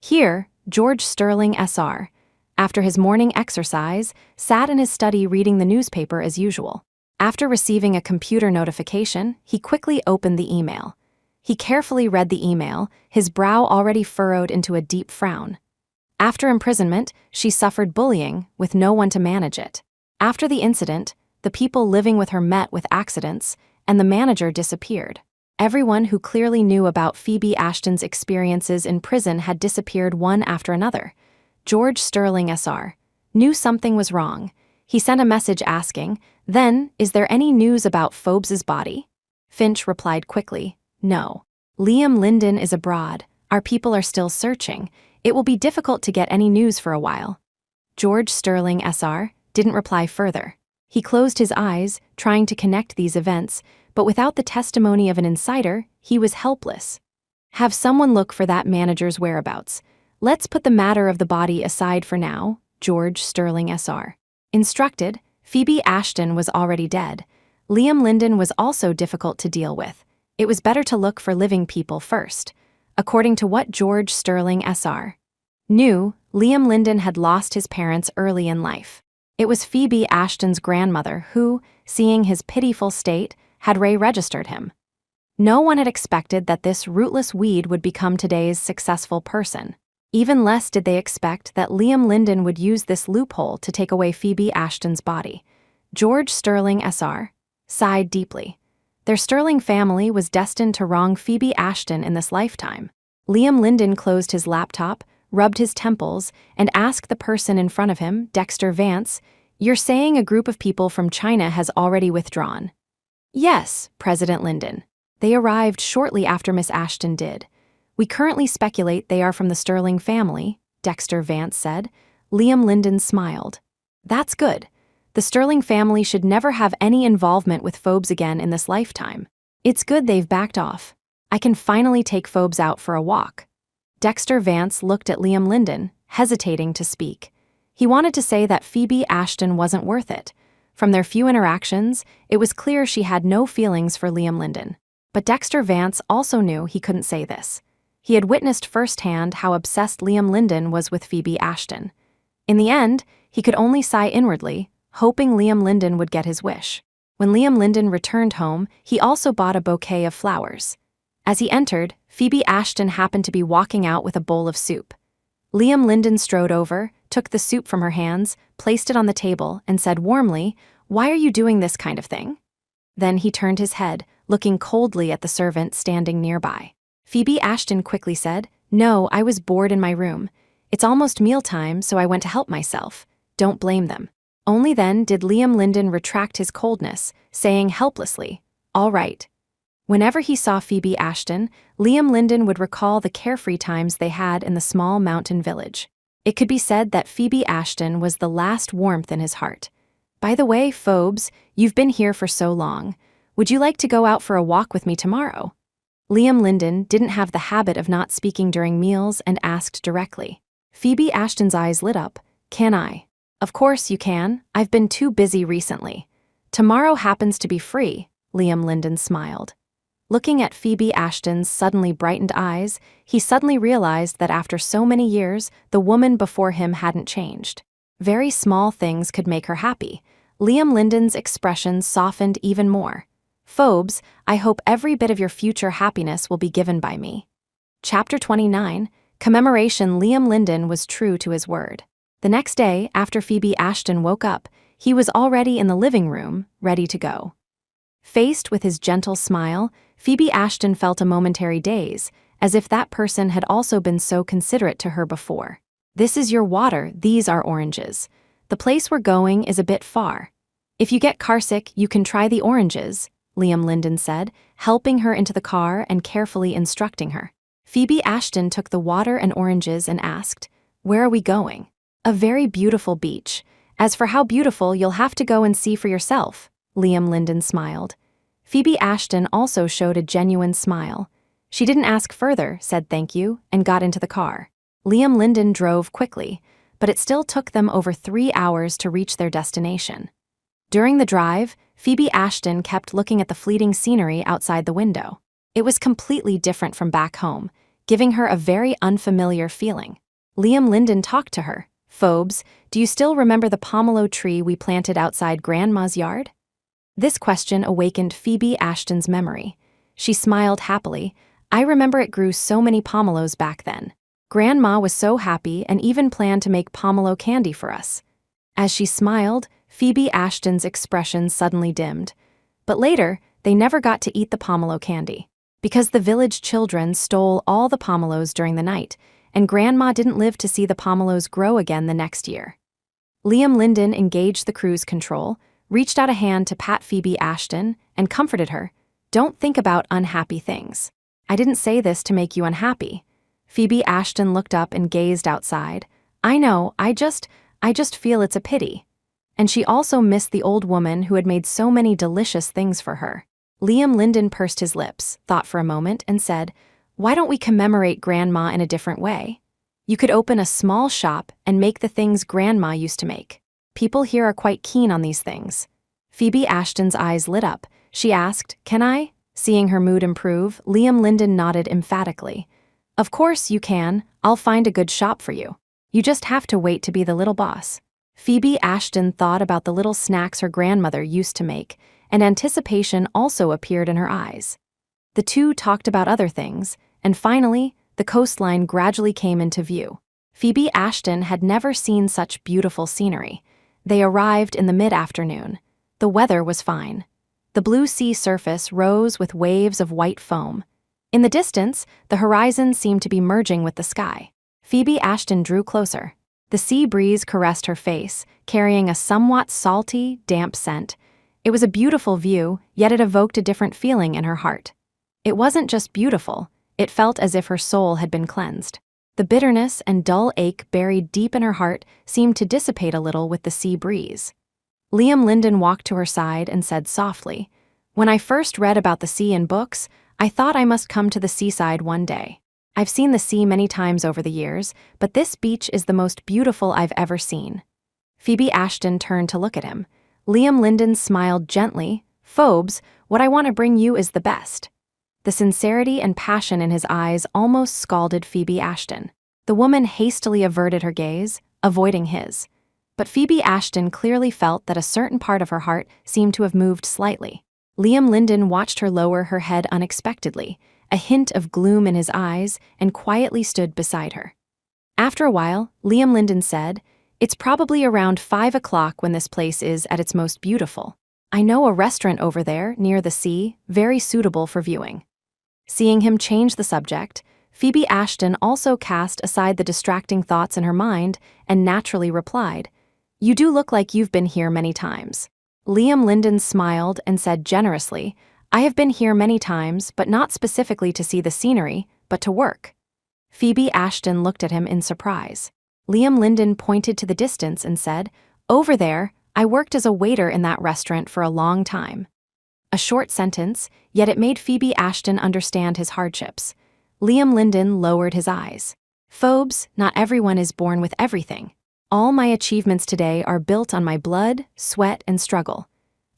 Here, George Sterling SR, after his morning exercise, sat in his study reading the newspaper as usual. After receiving a computer notification, he quickly opened the email. He carefully read the email, his brow already furrowed into a deep frown. After imprisonment, she suffered bullying, with no one to manage it. After the incident, the people living with her met with accidents, and the manager disappeared. Everyone who clearly knew about Phoebe Ashton's experiences in prison had disappeared one after another. George Sterling SR knew something was wrong. He sent a message asking, "Then, is there any news about Phobes's body?" Finch replied quickly, "No. Liam Linden is abroad. Our people are still searching. It will be difficult to get any news for a while." George Sterling SR didn't reply further. He closed his eyes, trying to connect these events, but without the testimony of an insider, he was helpless. Have someone look for that manager's whereabouts. Let's put the matter of the body aside for now, George Sterling SR instructed. Phoebe Ashton was already dead. Liam Linden was also difficult to deal with. It was better to look for living people first. According to what George Sterling SR knew, Liam Linden had lost his parents early in life. It was Phoebe Ashton's grandmother who, seeing his pitiful state, had registered him. No one had expected that this rootless weed would become today's successful person. Even less did they expect that Liam Linden would use this loophole to take away Phoebe Ashton's body. George Sterling SR sighed deeply. Their Sterling family was destined to wrong Phoebe Ashton in this lifetime. Liam Linden closed his laptop, rubbed his temples, and asked the person in front of him, Dexter Vance, "You're saying a group of people from China has already withdrawn?" "Yes, President Linden. They arrived shortly after Miss Ashton did. We currently speculate they are from the Sterling family," Dexter Vance said. Liam Linden smiled. "That's good. The Sterling family should never have any involvement with Phobes again in this lifetime. It's good they've backed off. I can finally take Phobes out for a walk." Dexter Vance looked at Liam Linden, hesitating to speak. He wanted to say that Phoebe Ashton wasn't worth it. From their few interactions, it was clear she had no feelings for Liam Linden. But Dexter Vance also knew he couldn't say this. He had witnessed firsthand how obsessed Liam Linden was with Phoebe Ashton. In the end, he could only sigh inwardly, hoping Liam Linden would get his wish. When Liam Linden returned home, he also bought a bouquet of flowers. As he entered, Phoebe Ashton happened to be walking out with a bowl of soup. Liam Linden strode over, took the soup from her hands, placed it on the table, and said warmly, "Why are you doing this kind of thing?" Then he turned his head, looking coldly at the servant standing nearby. Phoebe Ashton quickly said, "No, I was bored in my room. It's almost mealtime, so I went to help myself. Don't blame them." Only then did Liam Linden retract his coldness, saying helplessly, "All right." Whenever he saw Phoebe Ashton, Liam Linden would recall the carefree times they had in the small mountain village. It could be said that Phoebe Ashton was the last warmth in his heart. "By the way, Phobes, you've been here for so long. Would you like to go out for a walk with me tomorrow?" Liam Linden didn't have the habit of not speaking during meals and asked directly. Phoebe Ashton's eyes lit up. "Can I?" "Of course you can. I've been too busy recently." "Tomorrow happens to be free," Liam Linden smiled. Looking at Phoebe Ashton's suddenly brightened eyes, he suddenly realized that after so many years, the woman before him hadn't changed. Very small things could make her happy. Liam Linden's expression softened even more. "Phobes, I hope every bit of your future happiness will be given by me." Chapter 29, Commemoration. Liam Linden was true to his word. The next day, after Phoebe Ashton woke up, he was already in the living room, ready to go. Faced with his gentle smile, Phoebe Ashton felt a momentary daze, as if that person had also been so considerate to her before. "This is your water, these are oranges. The place we're going is a bit far. If you get carsick, you can try the oranges," Liam Linden said, helping her into the car and carefully instructing her. Phoebe Ashton took the water and oranges and asked, "Where are we going?" "A very beautiful beach. As for how beautiful, you'll have to go and see for yourself," Liam Linden smiled. Phoebe Ashton also showed a genuine smile. She didn't ask further, said thank you, and got into the car. Liam Linden drove quickly. but it still took them over 3 hours to reach their destination. During the drive, Phoebe Ashton kept looking at the fleeting scenery outside the window. It was completely different from back home, giving her a very unfamiliar feeling. Liam Linden talked to her. "Phobes, do you still remember the pomelo tree we planted outside Grandma's yard?" This question awakened Phoebe Ashton's memory. She smiled happily. "I remember it grew so many pomelos back then. Grandma was so happy and even planned to make pomelo candy for us." As she smiled, Phoebe Ashton's expression suddenly dimmed. But later, they never got to eat the pomelo candy, because the village children stole all the pomelos during the night, and Grandma didn't live to see the pomelos grow again the next year. Liam Linden engaged the cruise control, reached out a hand to pat Phoebe Ashton, and comforted her. "Don't think about unhappy things. I didn't say this to make you unhappy." Phoebe Ashton looked up and gazed outside. "I know, I just feel it's a pity." And she also missed the old woman who had made so many delicious things for her. Liam Linden pursed his lips, thought for a moment, and said, "Why don't we commemorate Grandma in a different way? You could open a small shop and make the things Grandma used to make. People here are quite keen on these things." Phoebe Ashton's eyes lit up. She asked, "Can I?" Seeing her mood improve, Liam Linden nodded emphatically. "Of course you can. I'll find a good shop for you. You just have to wait to be the little boss." Phoebe Ashton thought about the little snacks her grandmother used to make, and anticipation also appeared in her eyes. The two talked about other things, and finally, the coastline gradually came into view. Phoebe Ashton had never seen such beautiful scenery. They arrived in the mid-afternoon. The weather was fine. The blue sea surface rose with waves of white foam. In the distance, the horizon seemed to be merging with the sky. Phoebe Ashton drew closer. The sea breeze caressed her face, carrying a somewhat salty, damp scent. It was a beautiful view, yet it evoked a different feeling in her heart. It wasn't just beautiful, it felt as if her soul had been cleansed. The bitterness and dull ache buried deep in her heart seemed to dissipate a little with the sea breeze. Liam Linden walked to her side and said softly, "When I first read about the sea in books, I thought I must come to the seaside one day. I've seen the sea many times over the years, but this beach is the most beautiful I've ever seen." Phoebe Ashton turned to look at him. Liam Linden smiled gently. "Phobes, what I want to bring you is the best." The sincerity and passion in his eyes almost scalded Phoebe Ashton. The woman hastily averted her gaze, avoiding his. But Phoebe Ashton clearly felt that a certain part of her heart seemed to have moved slightly. Liam Linden watched her lower her head unexpectedly, a hint of gloom in his eyes, and quietly stood beside her. After a while, Liam Linden said, "It's probably around 5 o'clock when this place is at its most beautiful. I know a restaurant over there, near the sea, very suitable for viewing." Seeing him change the subject, Phoebe Ashton also cast aside the distracting thoughts in her mind and naturally replied, "You do look like you've been here many times." Liam Linden smiled and said generously, "I have been here many times, but not specifically to see the scenery, but to work." Phoebe Ashton looked at him in surprise. Liam Linden pointed to the distance and said, "Over there, I worked as a waiter in that restaurant for a long time." A short sentence, yet it made Phoebe Ashton understand his hardships. Liam Linden lowered his eyes. "Phobes, not everyone is born with everything. All my achievements today are built on my blood, sweat, and struggle.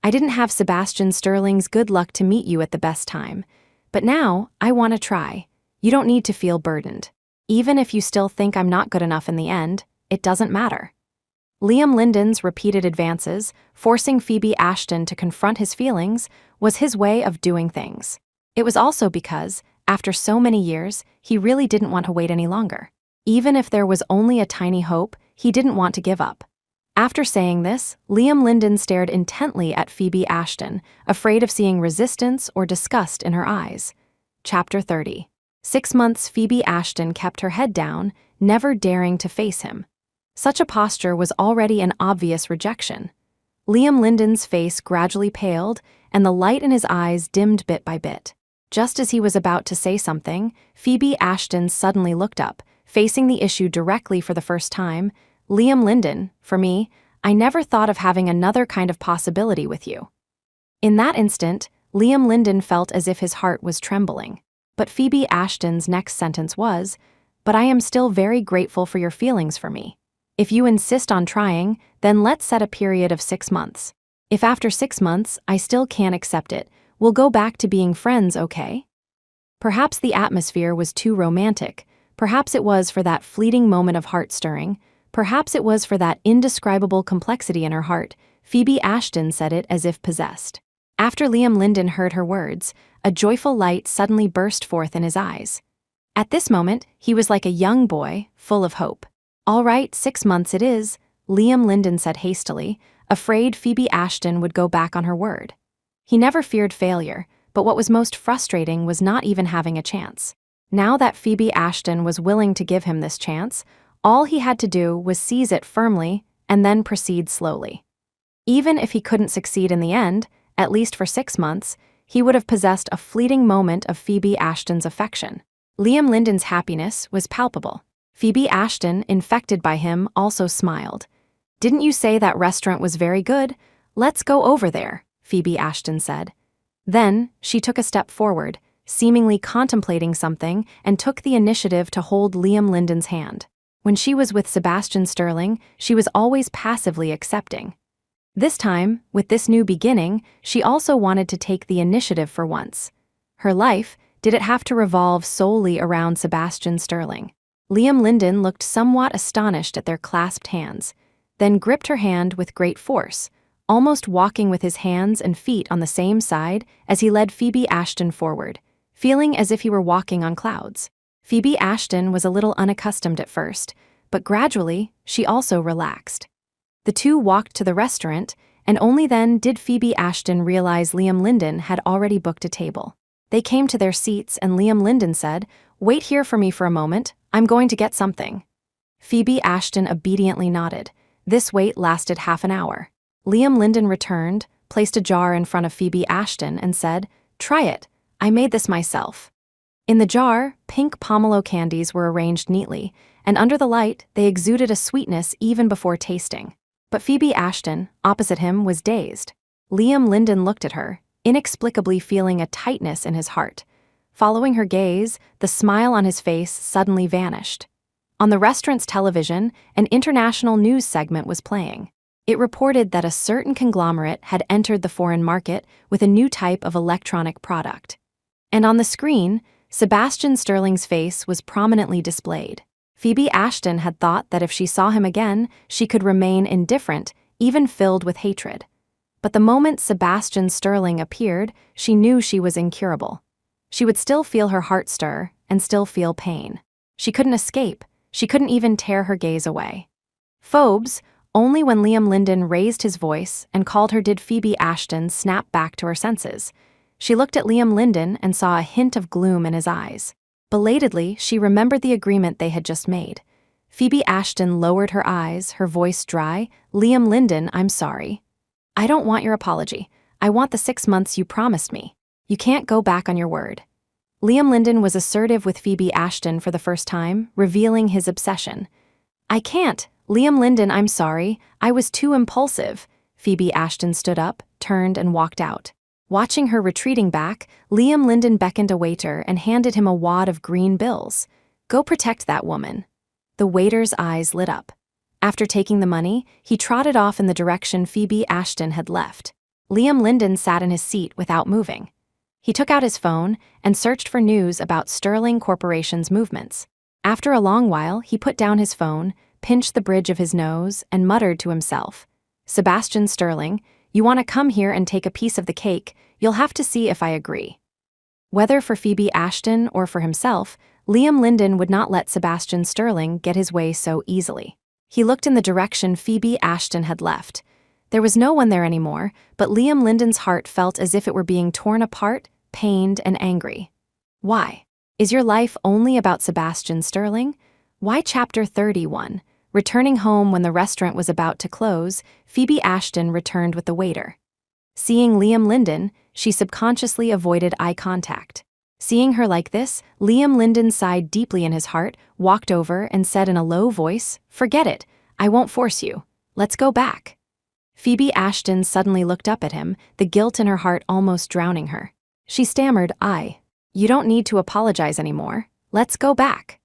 I didn't have Sebastian Sterling's good luck to meet you at the best time. But now, I want to try. You don't need to feel burdened. Even if you still think I'm not good enough in the end, it doesn't matter." Liam Linden's repeated advances, forcing Phoebe Ashton to confront his feelings, was his way of doing things. It was also because, after so many years, he really didn't want to wait any longer. Even if there was only a tiny hope, he didn't want to give up. After saying this, Liam Linden stared intently at Phoebe Ashton, afraid of seeing resistance or disgust in her eyes. Chapter 30. 6 months Phoebe Ashton kept her head down, never daring to face him. Such a posture was already an obvious rejection. Liam Linden's face gradually paled, and the light in his eyes dimmed bit by bit. Just as he was about to say something, Phoebe Ashton suddenly looked up, facing the issue directly for the first time. "Liam Linden, for me, I never thought of having another kind of possibility with you." In that instant, Liam Linden felt as if his heart was trembling. But Phoebe Ashton's next sentence was, "But I am still very grateful for your feelings for me." If you insist on trying, then let's set a period of 6 months. If after 6 months I still can't accept it, we'll go back to being friends, okay? Perhaps the atmosphere was too romantic. Perhaps it was for that fleeting moment of heart-stirring. Perhaps it was for that indescribable complexity in her heart. Phoebe Ashton said it as if possessed. After Liam Linden heard her words, a joyful light suddenly burst forth in his eyes. At this moment, he was like a young boy, full of hope. "All right, 6 months it is," Liam Linden said hastily, afraid Phoebe Ashton would go back on her word. He never feared failure, but what was most frustrating was not even having a chance. Now that Phoebe Ashton was willing to give him this chance, all he had to do was seize it firmly and then proceed slowly. Even if he couldn't succeed in the end, at least for 6 months, he would have possessed a fleeting moment of Phoebe Ashton's affection. Liam Linden's happiness was palpable. Phoebe Ashton, infected by him, also smiled. "Didn't you say that restaurant was very good? Let's go over there," Phoebe Ashton said. Then, she took a step forward, seemingly contemplating something, and took the initiative to hold Liam Linden's hand. When she was with Sebastian Sterling, she was always passively accepting. This time, with this new beginning, she also wanted to take the initiative for once. Her life, did it have to revolve solely around Sebastian Sterling? Liam Linden looked somewhat astonished at their clasped hands, then gripped her hand with great force, almost walking with his hands and feet on the same side as he led Phoebe Ashton forward, feeling as if he were walking on clouds. Phoebe Ashton was a little unaccustomed at first, but gradually, she also relaxed. The two walked to the restaurant, and only then did Phoebe Ashton realize Liam Linden had already booked a table. They came to their seats and Liam Linden said, "Wait here for me for a moment, I'm going to get something." Phoebe Ashton obediently nodded. This wait lasted half an hour. Liam Linden returned, placed a jar in front of Phoebe Ashton and said, "Try it, I made this myself." In the jar, pink pomelo candies were arranged neatly, and under the light, they exuded a sweetness even before tasting. But Phoebe Ashton, opposite him, was dazed. Liam Linden looked at her, inexplicably feeling a tightness in his heart. Following her gaze, the smile on his face suddenly vanished. On the restaurant's television, an international news segment was playing. It reported that a certain conglomerate had entered the foreign market with a new type of electronic product. And on the screen, Sebastian Sterling's face was prominently displayed. Phoebe Ashton had thought that if she saw him again, she could remain indifferent, even filled with hatred. But the moment Sebastian Sterling appeared, she knew she was incurable. She would still feel her heart stir and still feel pain. She couldn't escape. She couldn't even tear her gaze away. Phobes, only when Liam Linden raised his voice and called her did Phoebe Ashton snap back to her senses. She looked at Liam Linden and saw a hint of gloom in his eyes. Belatedly, she remembered the agreement they had just made. Phoebe Ashton lowered her eyes, her voice dry. "Liam Linden, I'm sorry. I don't want your apology. I want the 6 months you promised me. You can't go back on your word." Liam Linden was assertive with Phoebe Ashton for the first time, revealing his obsession. "I can't. Liam Linden, I'm sorry. I was too impulsive." Phoebe Ashton stood up, turned, and walked out. Watching her retreating back, Liam Linden beckoned a waiter and handed him a wad of green bills. "Go protect that woman." The waiter's eyes lit up. After taking the money, he trotted off in the direction Phoebe Ashton had left. Liam Linden sat in his seat without moving. He took out his phone and searched for news about Sterling Corporation's movements. After a long while, he put down his phone, pinched the bridge of his nose, and muttered to himself, "Sebastian Sterling, you want to come here and take a piece of the cake, you'll have to see if I agree." Whether for Phoebe Ashton or for himself, Liam Linden would not let Sebastian Sterling get his way so easily. He looked in the direction Phoebe Ashton had left. There was no one there anymore, but Liam Linden's heart felt as if it were being torn apart, pained, and angry. Why? Is your life only about Sebastian Sterling? Why Chapter 31? Returning home when the restaurant was about to close, Phoebe Ashton returned with the waiter. Seeing Liam Linden, she subconsciously avoided eye contact. Seeing her like this, Liam Linden sighed deeply in his heart, walked over, and said in a low voice, "Forget it. I won't force you. Let's go back." Phoebe Ashton suddenly looked up at him, the guilt in her heart almost drowning her. She stammered, "You don't need to apologize anymore. Let's go back."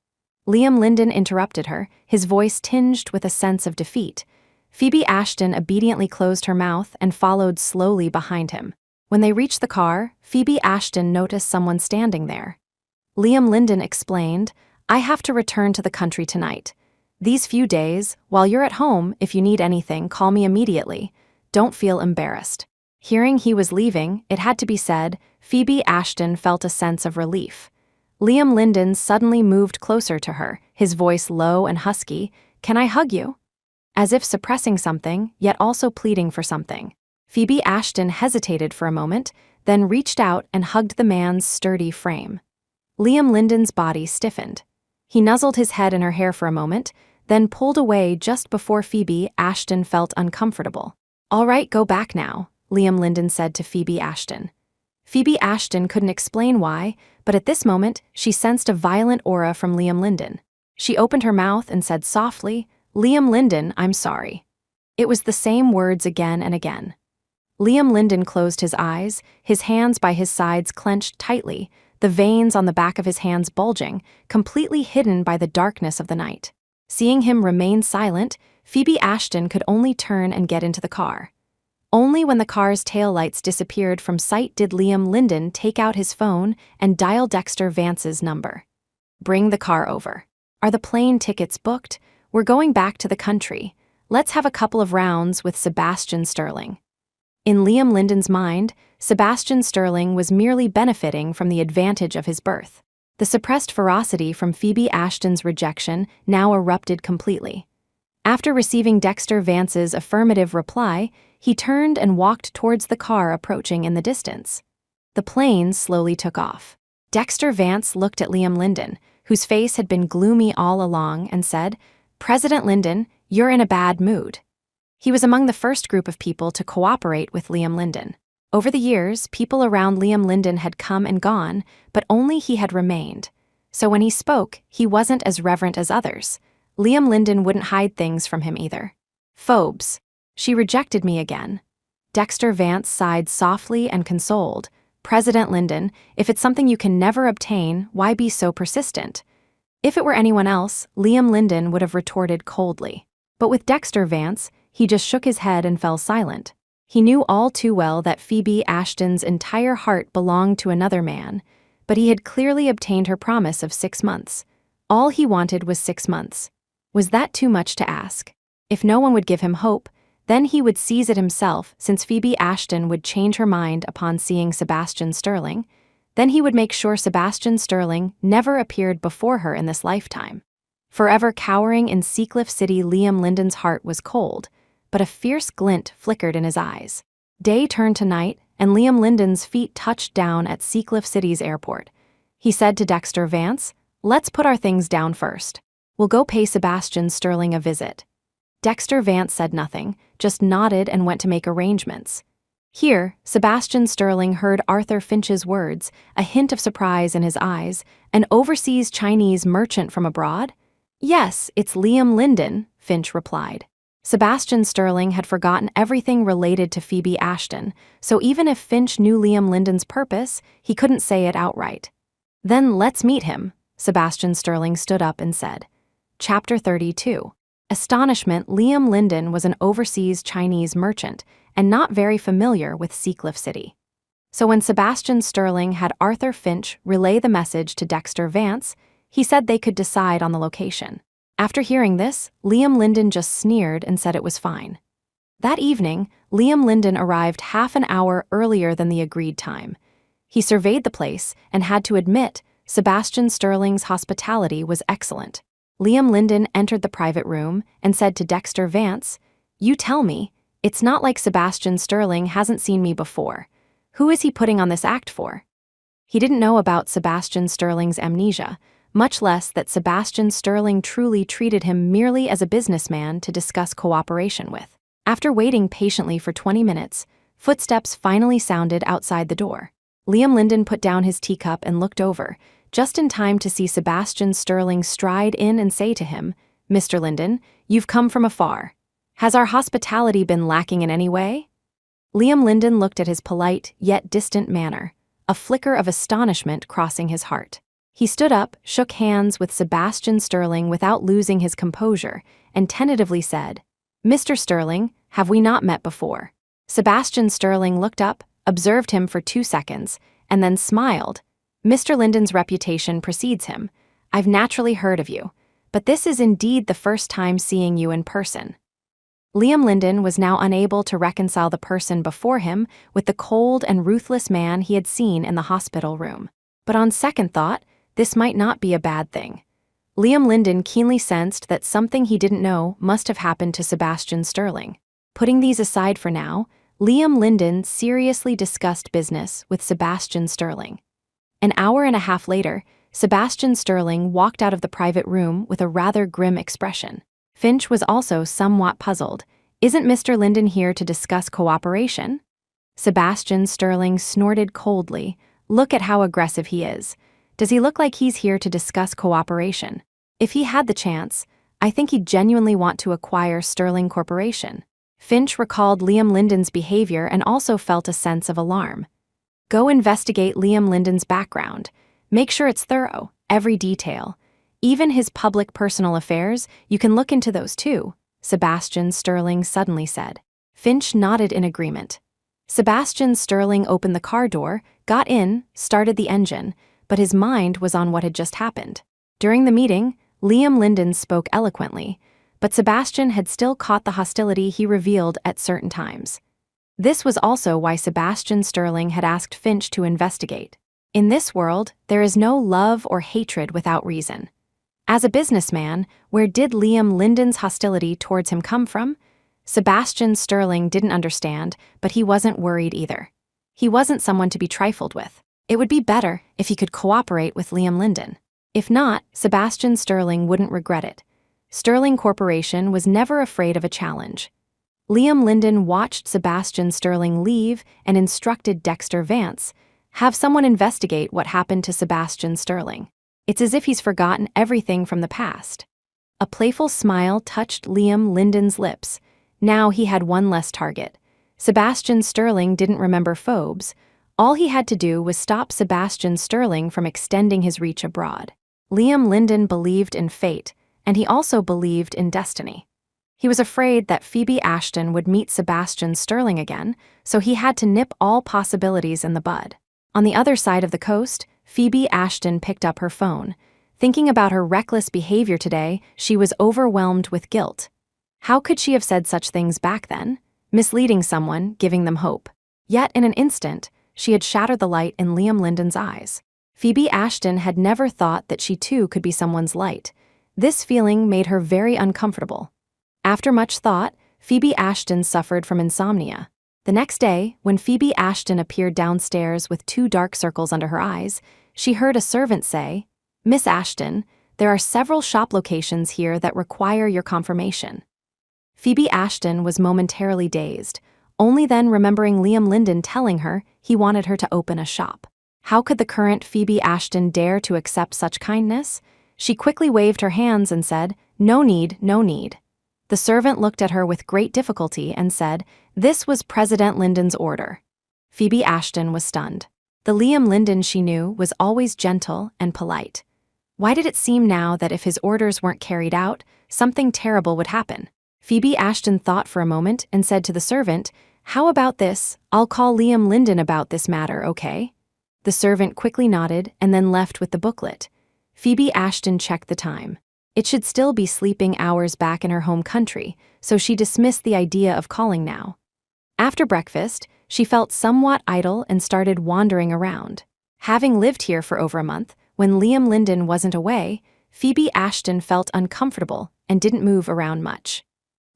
Liam Linden interrupted her, his voice tinged with a sense of defeat. Phoebe Ashton obediently closed her mouth and followed slowly behind him. When they reached the car, Phoebe Ashton noticed someone standing there. Liam Linden explained, "I have to return to the country tonight. These few days, while you're at home, if you need anything, call me immediately. Don't feel embarrassed." Hearing he was leaving, it had to be said, Phoebe Ashton felt a sense of relief. Liam Linden suddenly moved closer to her, his voice low and husky, "Can I hug you?" As if suppressing something, yet also pleading for something. Phoebe Ashton hesitated for a moment, then reached out and hugged the man's sturdy frame. Liam Linden's body stiffened. He nuzzled his head in her hair for a moment, then pulled away just before Phoebe Ashton felt uncomfortable. "All right, go back now," Liam Linden said to Phoebe Ashton. Phoebe Ashton couldn't explain why, but at this moment, she sensed a violent aura from Liam Linden. She opened her mouth and said softly, "Liam Linden, I'm sorry." It was the same words again and again. Liam Linden closed his eyes, his hands by his sides clenched tightly, the veins on the back of his hands bulging, completely hidden by the darkness of the night. Seeing him remain silent, Phoebe Ashton could only turn and get into the car. Only when the car's taillights disappeared from sight did Liam Linden take out his phone and dial Dexter Vance's number. "Bring the car over. Are the plane tickets booked? We're going back to the country. Let's have a couple of rounds with Sebastian Sterling." In Liam Linden's mind, Sebastian Sterling was merely benefiting from the advantage of his birth. The suppressed ferocity from Phoebe Ashton's rejection now erupted completely. After receiving Dexter Vance's affirmative reply, he turned and walked towards the car approaching in the distance. The plane slowly took off. Dexter Vance looked at Liam Linden, whose face had been gloomy all along, and said, "President Linden, you're in a bad mood." He was among the first group of people to cooperate with Liam Linden. Over the years, people around Liam Linden had come and gone, but only he had remained. So when he spoke, he wasn't as reverent as others. Liam Linden wouldn't hide things from him either. "Phobes. She rejected me again." Dexter Vance sighed softly and consoled. "President Linden, if it's something you can never obtain, why be so persistent?" If it were anyone else, Liam Linden would have retorted coldly. But with Dexter Vance, he just shook his head and fell silent. He knew all too well that Phoebe Ashton's entire heart belonged to another man, but he had clearly obtained her promise of 6 months. All he wanted was 6 months. Was that too much to ask? If no one would give him hope, then he would seize it himself, since Phoebe Ashton would change her mind upon seeing Sebastian Sterling. Then he would make sure Sebastian Sterling never appeared before her in this lifetime. Forever cowering in Seacliff City, Liam Linden's heart was cold, but a fierce glint flickered in his eyes. Day turned to night, and Liam Linden's feet touched down at Seacliff City's airport. He said to Dexter Vance, "Let's put our things down first. We'll go pay Sebastian Sterling a visit." Dexter Vance said nothing, just nodded and went to make arrangements. Here, Sebastian Sterling heard Arthur Finch's words, a hint of surprise in his eyes. "An overseas Chinese merchant from abroad?" "Yes, it's Liam Linden," Finch replied. Sebastian Sterling had forgotten everything related to Phoebe Ashton, so even if Finch knew Liam Linden's purpose, he couldn't say it outright. "Then let's meet him," Sebastian Sterling stood up and said. Chapter 32. Astonishment. Liam Linden was an overseas Chinese merchant and not very familiar with Seacliff City. So when Sebastian Sterling had Arthur Finch relay the message to Dexter Vance, he said they could decide on the location. After hearing this, Liam Linden just sneered and said it was fine. That evening, Liam Linden arrived half an hour earlier than the agreed time. He surveyed the place and had to admit Sebastian Sterling's hospitality was excellent. Liam Linden entered the private room and said to Dexter Vance, "You tell me, it's not like Sebastian Sterling hasn't seen me before. Who is he putting on this act for?" He didn't know about Sebastian Sterling's amnesia, much less that Sebastian Sterling truly treated him merely as a businessman to discuss cooperation with. After waiting patiently for 20 minutes, footsteps finally sounded outside the door. Liam Linden put down his teacup and looked over, just in time to see Sebastian Sterling stride in and say to him, "Mr. Linden, you've come from afar. Has our hospitality been lacking in any way?" Liam Linden looked at his polite yet distant manner, a flicker of astonishment crossing his heart. He stood up, shook hands with Sebastian Sterling without losing his composure, and tentatively said, "Mr. Sterling, have we not met before?" Sebastian Sterling looked up, observed him for 2 seconds, and then smiled. "Mr. Linden's reputation precedes him. I've naturally heard of you, but this is indeed the first time seeing you in person." Liam Linden was now unable to reconcile the person before him with the cold and ruthless man he had seen in the hospital room. But on second thought, this might not be a bad thing. Liam Linden keenly sensed that something he didn't know must have happened to Sebastian Sterling. Putting these aside for now, Liam Linden seriously discussed business with Sebastian Sterling. An hour and a half later, Sebastian Sterling walked out of the private room with a rather grim expression. Finch was also somewhat puzzled. "Isn't Mr. Linden here to discuss cooperation?" Sebastian Sterling snorted coldly. "Look at how aggressive he is. Does he look like he's here to discuss cooperation? If he had the chance, I think he'd genuinely want to acquire Sterling Corporation." Finch recalled Liam Linden's behavior and also felt a sense of alarm. "Go investigate Liam Linden's background. Make sure it's thorough, every detail. Even his public personal affairs, you can look into those too," Sebastian Sterling suddenly said. Finch nodded in agreement. Sebastian Sterling opened the car door, got in, started the engine, but his mind was on what had just happened. During the meeting, Liam Linden spoke eloquently, but Sebastian had still caught the hostility he revealed at certain times. This was also why Sebastian Sterling had asked Finch to investigate. In this world, there is no love or hatred without reason. As a businessman, where did Liam Linden's hostility towards him come from? Sebastian Sterling didn't understand, but he wasn't worried either. He wasn't someone to be trifled with. It would be better if he could cooperate with Liam Linden. If not, Sebastian Sterling wouldn't regret it. Sterling Corporation was never afraid of a challenge. Liam Linden watched Sebastian Sterling leave and instructed Dexter Vance, "Have someone investigate what happened to Sebastian Sterling. It's as if he's forgotten everything from the past." A playful smile touched Liam Linden's lips. Now he had one less target. Sebastian Sterling didn't remember Phobes. All he had to do was stop Sebastian Sterling from extending his reach abroad. Liam Linden believed in fate, and he also believed in destiny. He was afraid that Phoebe Ashton would meet Sebastian Sterling again, so he had to nip all possibilities in the bud. On the other side of the coast, Phoebe Ashton picked up her phone. Thinking about her reckless behavior today, she was overwhelmed with guilt. How could she have said such things back then? Misleading someone, giving them hope. Yet in an instant, she had shattered the light in Liam Linden's eyes. Phoebe Ashton had never thought that she too could be someone's light. This feeling made her very uncomfortable. After much thought, Phoebe Ashton suffered from insomnia. The next day, when Phoebe Ashton appeared downstairs with 2 dark circles under her eyes, she heard a servant say, "Miss Ashton, there are several shop locations here that require your confirmation." Phoebe Ashton was momentarily dazed, only then remembering Liam Linden telling her he wanted her to open a shop. How could the current Phoebe Ashton dare to accept such kindness? She quickly waved her hands and said, "No need, no need." The servant looked at her with great difficulty and said, "This was President Linden's order." Phoebe Ashton was stunned. The Liam Linden she knew was always gentle and polite. Why did it seem now that if his orders weren't carried out, something terrible would happen? Phoebe Ashton thought for a moment and said to the servant, "How about this? I'll call Liam Linden about this matter, okay?" The servant quickly nodded and then left with the booklet. Phoebe Ashton checked the time. It should still be sleeping hours back in her home country, so she dismissed the idea of calling now. After breakfast, she felt somewhat idle and started wandering around. Having lived here for over a month, when Liam Linden wasn't away, Phoebe Ashton felt uncomfortable and didn't move around much.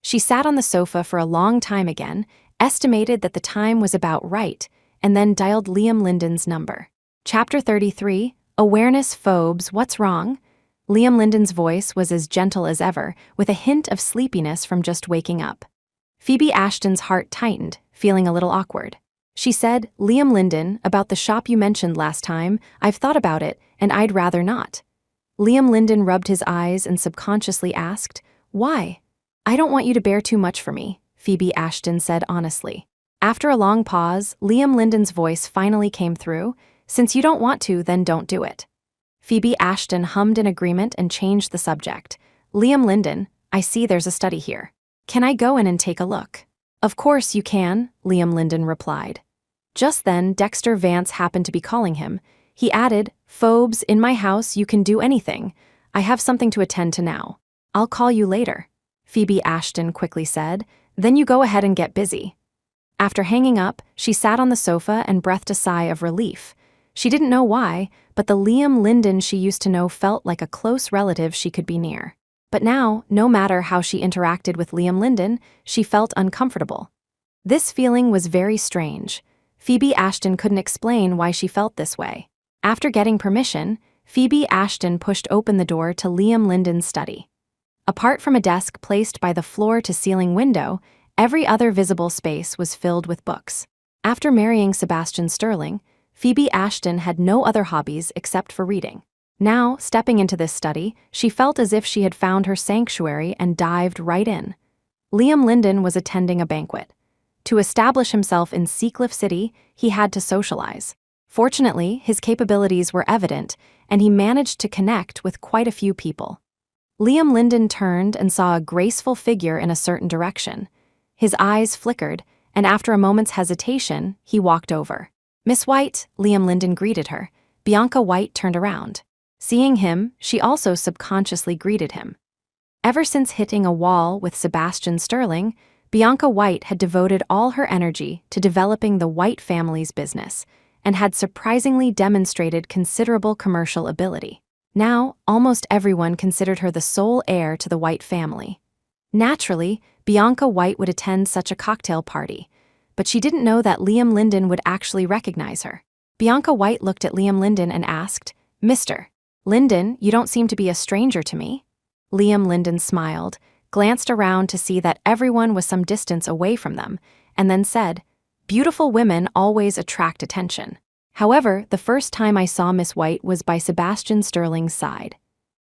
She sat on the sofa for a long time again, estimated that the time was about right, and then dialed Liam Linden's number. Chapter 33, Awareness Phobes, What's Wrong? Liam Linden's voice was as gentle as ever, with a hint of sleepiness from just waking up. Phoebe Ashton's heart tightened, feeling a little awkward. She said, "Liam Linden, about the shop you mentioned last time, I've thought about it, and I'd rather not." Liam Linden rubbed his eyes and subconsciously asked, "Why?" "I don't want you to bear too much for me," Phoebe Ashton said honestly. After a long pause, Liam Linden's voice finally came through, "Since you don't want to, then don't do it." Phoebe Ashton hummed in agreement and changed the subject. Liam Linden, I see there's a study here. Can I go in and take a look? Of course you can, Liam Linden replied. Just then, Dexter Vance happened to be calling him. He added, Phobes, in my house you can do anything. I have something to attend to now. I'll call you later, Phoebe Ashton quickly said. Then you go ahead and get busy. After hanging up, she sat on the sofa and breathed a sigh of relief. She didn't know why, but the Liam Linden she used to know felt like a close relative she could be near. But now, no matter how she interacted with Liam Linden, she felt uncomfortable. This feeling was very strange. Phoebe Ashton couldn't explain why she felt this way. After getting permission, Phoebe Ashton pushed open the door to Liam Linden's study. Apart from a desk placed by the floor-to-ceiling window, every other visible space was filled with books. After marrying Sebastian Sterling, Phoebe Ashton had no other hobbies except for reading. Now, stepping into this study, she felt as if she had found her sanctuary and dived right in. Liam Linden was attending a banquet. To establish himself in Seacliff City, he had to socialize. Fortunately, his capabilities were evident, and he managed to connect with quite a few people. Liam Linden turned and saw a graceful figure in a certain direction. His eyes flickered, and after a moment's hesitation, he walked over. Miss White, Liam Linden greeted her. Bianca White turned around. Seeing him, she also subconsciously greeted him. Ever since hitting a wall with Sebastian Sterling, Bianca White had devoted all her energy to developing the White family's business, and had surprisingly demonstrated considerable commercial ability. Now, almost everyone considered her the sole heir to the White family. Naturally, Bianca White would attend such a cocktail party, but she didn't know that Liam Linden would actually recognize her. Bianca White looked at Liam Linden and asked, Mr. Linden, you don't seem to be a stranger to me. Liam Linden smiled, glanced around to see that everyone was some distance away from them, and then said, Beautiful women always attract attention. However, the first time I saw Miss White was by Sebastian Sterling's side.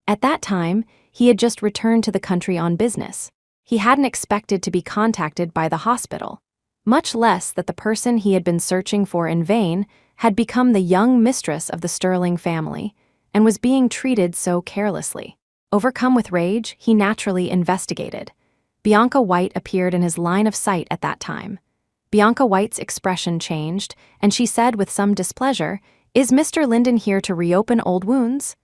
At that time, he had just returned to the country on business. He hadn't expected to be contacted by the hospital, much less that the person he had been searching for in vain had become the young mistress of the Sterling family, and was being treated so carelessly. Overcome with rage, he naturally investigated. Bianca White appeared in his line of sight at that time. Bianca White's expression changed, and she said with some displeasure, Is Mr. Linden here to reopen old wounds?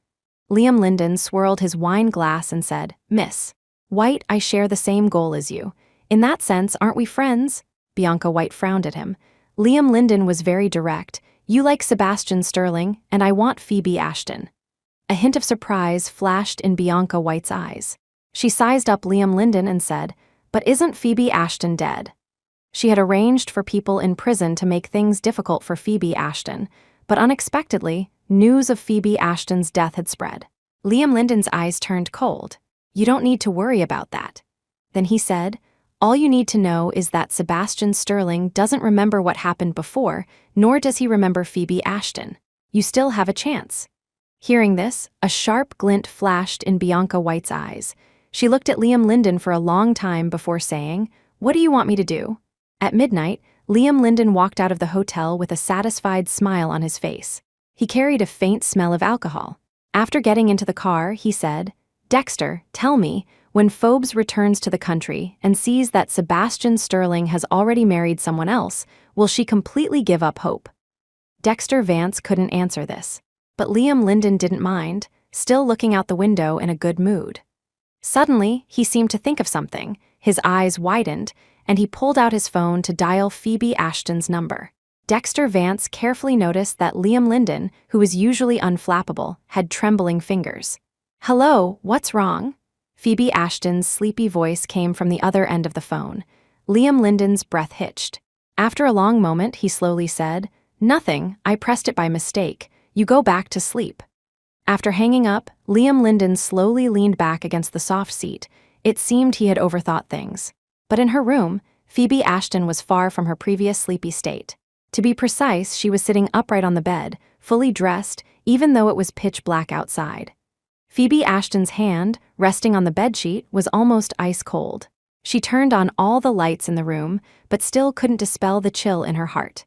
Liam Linden swirled his wine glass and said, Miss White, I share the same goal as you. In that sense, aren't we friends? Bianca White frowned at him. Liam Linden was very direct. You like Sebastian Sterling, and I want Phoebe Ashton. A hint of surprise flashed in Bianca White's eyes. She sized up Liam Linden and said, But isn't Phoebe Ashton dead? She had arranged for people in prison to make things difficult for Phoebe Ashton, but unexpectedly, news of Phoebe Ashton's death had spread. Liam Linden's eyes turned cold. You don't need to worry about that. Then he said, All you need to know is that Sebastian Sterling doesn't remember what happened before, nor does he remember Phoebe Ashton. You still have a chance. Hearing this, a sharp glint flashed in Bianca White's eyes. She looked at Liam Linden for a long time before saying, What do you want me to do? At midnight, Liam Linden walked out of the hotel with a satisfied smile on his face. He carried a faint smell of alcohol. After getting into the car, he said, Dexter, tell me, when Phobes returns to the country and sees that Sebastian Sterling has already married someone else, will she completely give up hope? Dexter Vance couldn't answer this, but Liam Linden didn't mind, still looking out the window in a good mood. Suddenly, he seemed to think of something, his eyes widened, and he pulled out his phone to dial Phoebe Ashton's number. Dexter Vance carefully noticed that Liam Linden, who was usually unflappable, had trembling fingers. Hello, what's wrong? Phoebe Ashton's sleepy voice came from the other end of the phone. Liam Linden's breath hitched. After a long moment, he slowly said, Nothing, I pressed it by mistake. You go back to sleep. After hanging up, Liam Linden slowly leaned back against the soft seat. It seemed he had overthought things. But in her room, Phoebe Ashton was far from her previous sleepy state. To be precise, she was sitting upright on the bed, fully dressed, even though it was pitch black outside. Phoebe Ashton's hand, resting on the bedsheet, was almost ice cold. She turned on all the lights in the room, but still couldn't dispel the chill in her heart.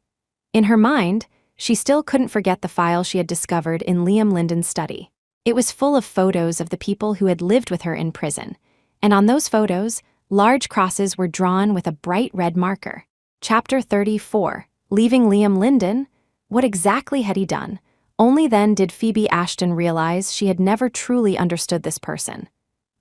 In her mind, she still couldn't forget the file she had discovered in Liam Linden's study. It was full of photos of the people who had lived with her in prison, and on those photos, large crosses were drawn with a bright red marker. Chapter 34. Leaving Liam Linden? What exactly had he done? Only then did Phoebe Ashton realize she had never truly understood this person.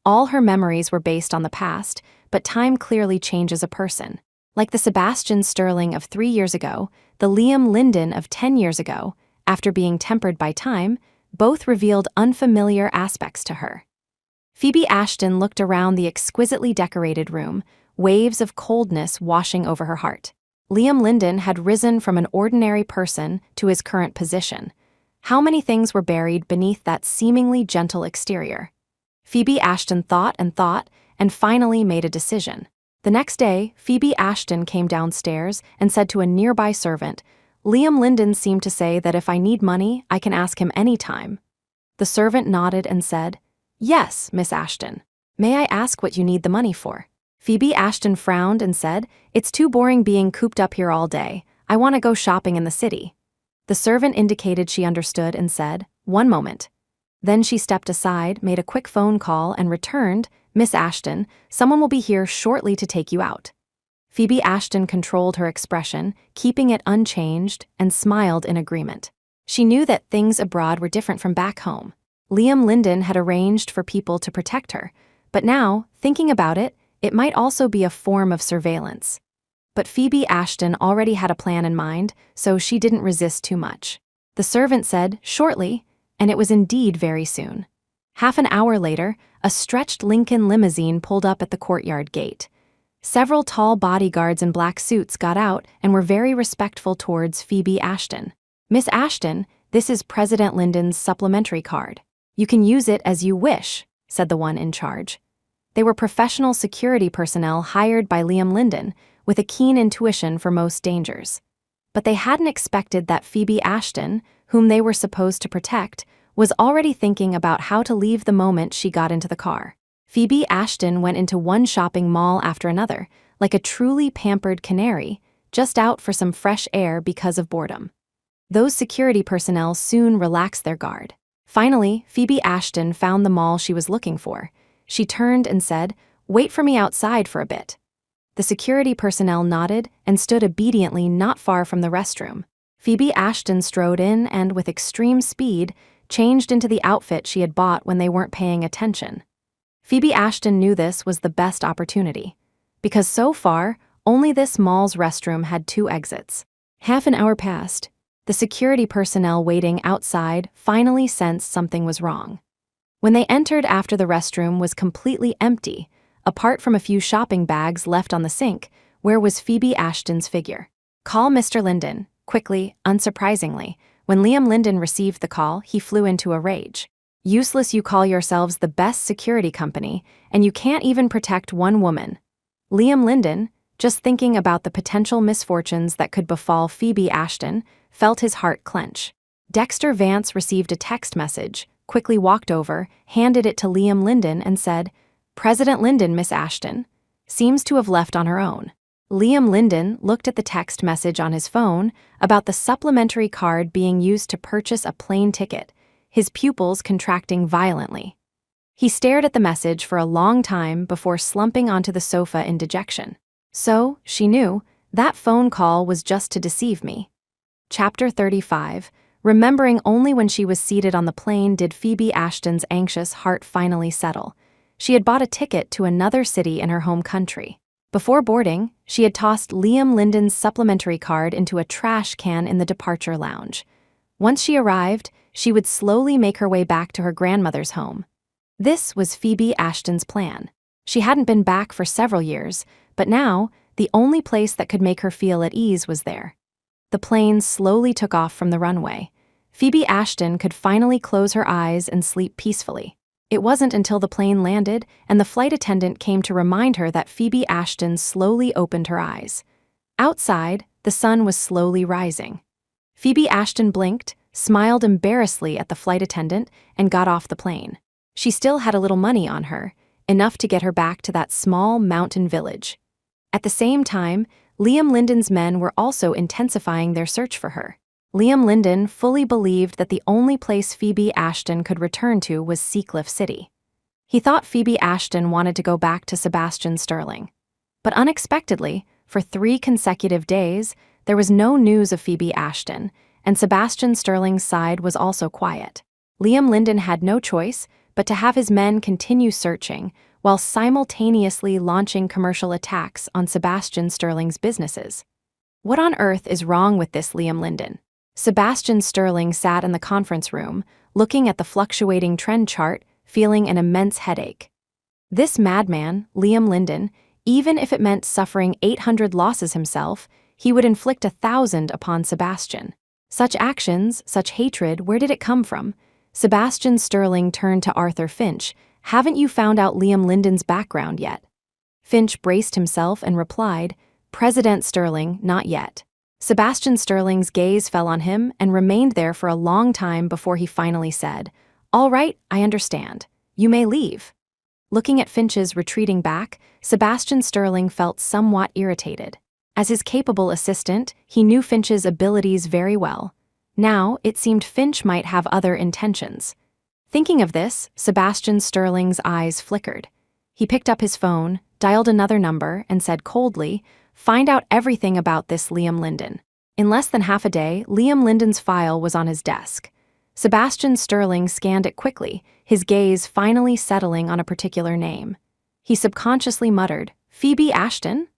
All her memories were based on the past, but time clearly changes a person. Like the Sebastian Sterling of 3 years ago, the Liam Linden of 10 years ago, after being tempered by time, both revealed unfamiliar aspects to her. Phoebe Ashton looked around the exquisitely decorated room, waves of coldness washing over her heart. Liam Linden had risen from an ordinary person to his current position. How many things were buried beneath that seemingly gentle exterior? Phoebe Ashton thought, and finally made a decision. The next day, Phoebe Ashton came downstairs and said to a nearby servant, "Liam Linden seemed to say that if I need money, I can ask him any time." The servant nodded and said, "Yes, Miss Ashton. May I ask what you need the money for?" Phoebe Ashton frowned and said, "It's too boring being cooped up here all day. I want to go shopping in the city." The servant indicated she understood and said, "One moment." Then she stepped aside, made a quick phone call, and returned, "Miss Ashton, someone will be here shortly to take you out." Phoebe Ashton controlled her expression, keeping it unchanged, and smiled in agreement. She knew that things abroad were different from back home. Liam Linden had arranged for people to protect her, but now, thinking about it, it might also be a form of surveillance. But Phoebe Ashton already had a plan in mind, so she didn't resist too much. The servant said, "Shortly," and it was indeed very soon. Half an hour later, a stretched Lincoln limousine pulled up at the courtyard gate. Several tall bodyguards in black suits got out and were very respectful towards Phoebe Ashton. "Miss Ashton, this is President Linden's supplementary card. You can use it as you wish," said the one in charge. They were professional security personnel hired by Liam Linden, with a keen intuition for most dangers. But they hadn't expected that Phoebe Ashton, whom they were supposed to protect, was already thinking about how to leave the moment she got into the car. Phoebe Ashton went into one shopping mall after another, like a truly pampered canary, just out for some fresh air because of boredom. Those security personnel soon relaxed their guard. Finally, Phoebe Ashton found the mall she was looking for. She turned and said, "Wait for me outside for a bit." The security personnel nodded and stood obediently not far from the restroom. Phoebe Ashton strode in and, with extreme speed, changed into the outfit she had bought when they weren't paying attention. Phoebe Ashton knew this was the best opportunity, because so far, only this mall's restroom had 2 exits. Half an hour passed. The security personnel waiting outside finally sensed something was wrong. When they entered after the restroom was completely empty, apart from a few shopping bags left on the sink, where was Phoebe Ashton's figure? "Call Mr. Linden," quickly, unsurprisingly. When Liam Linden received the call, he flew into a rage. "Useless, you call yourselves the best security company, and you can't even protect one woman." Liam Linden, just thinking about the potential misfortunes that could befall Phoebe Ashton, felt his heart clench. Dexter Vance received a text message, quickly walked over, handed it to Liam Linden, and said, "President Linden, Miss Ashton." Seems to have left on her own. Liam Linden looked at the text message on his phone about the supplementary card being used to purchase a plane ticket, his pupils contracting violently. He stared at the message for a long time before slumping onto the sofa in dejection. So, she knew, that phone call was just to deceive me. Chapter 35. Remembering only when she was seated on the plane did Phoebe Ashton's anxious heart finally settle. She had bought a ticket to another city in her home country. Before boarding, she had tossed Liam Linden's supplementary card into a trash can in the departure lounge. Once she arrived, she would slowly make her way back to her grandmother's home. This was Phoebe Ashton's plan. She hadn't been back for several years, but now, the only place that could make her feel at ease was there. The plane slowly took off from the runway. Phoebe Ashton could finally close her eyes and sleep peacefully. It wasn't until the plane landed and the flight attendant came to remind her that Phoebe Ashton slowly opened her eyes. Outside, the sun was slowly rising. Phoebe Ashton blinked, smiled embarrassedly at the flight attendant, and got off the plane. She still had a little money on her, enough to get her back to that small mountain village. At the same time, Liam Linden's men were also intensifying their search for her. Liam Linden fully believed that the only place Phoebe Ashton could return to was Seacliff City. He thought Phoebe Ashton wanted to go back to Sebastian Sterling. But unexpectedly, for 3 consecutive days, there was no news of Phoebe Ashton, and Sebastian Sterling's side was also quiet. Liam Linden had no choice but to have his men continue searching while simultaneously launching commercial attacks on Sebastian Sterling's businesses. What on earth is wrong with this, Liam Linden? Sebastian Sterling sat in the conference room, looking at the fluctuating trend chart, feeling an immense headache. This madman, Liam Linden, even if it meant suffering 800 losses himself, he would inflict 1,000 upon Sebastian. Such actions, such hatred, where did it come from? Sebastian Sterling turned to Arthur Finch. Haven't you found out Liam Linden's background yet? Finch braced himself and replied, President Sterling, not yet. Sebastian Sterling's gaze fell on him and remained there for a long time before he finally said, All right, I understand. You may leave. Looking at Finch's retreating back, Sebastian Sterling felt somewhat irritated. As his capable assistant, he knew Finch's abilities very well. Now, it seemed Finch might have other intentions. Thinking of this, Sebastian Sterling's eyes flickered. He picked up his phone, dialed another number, and said coldly, Find out everything about this Liam Linden. In less than half a day, Liam Linden's file was on his desk. Sebastian Sterling scanned it quickly, his gaze finally settling on a particular name. He subconsciously muttered, Phoebe Ashton?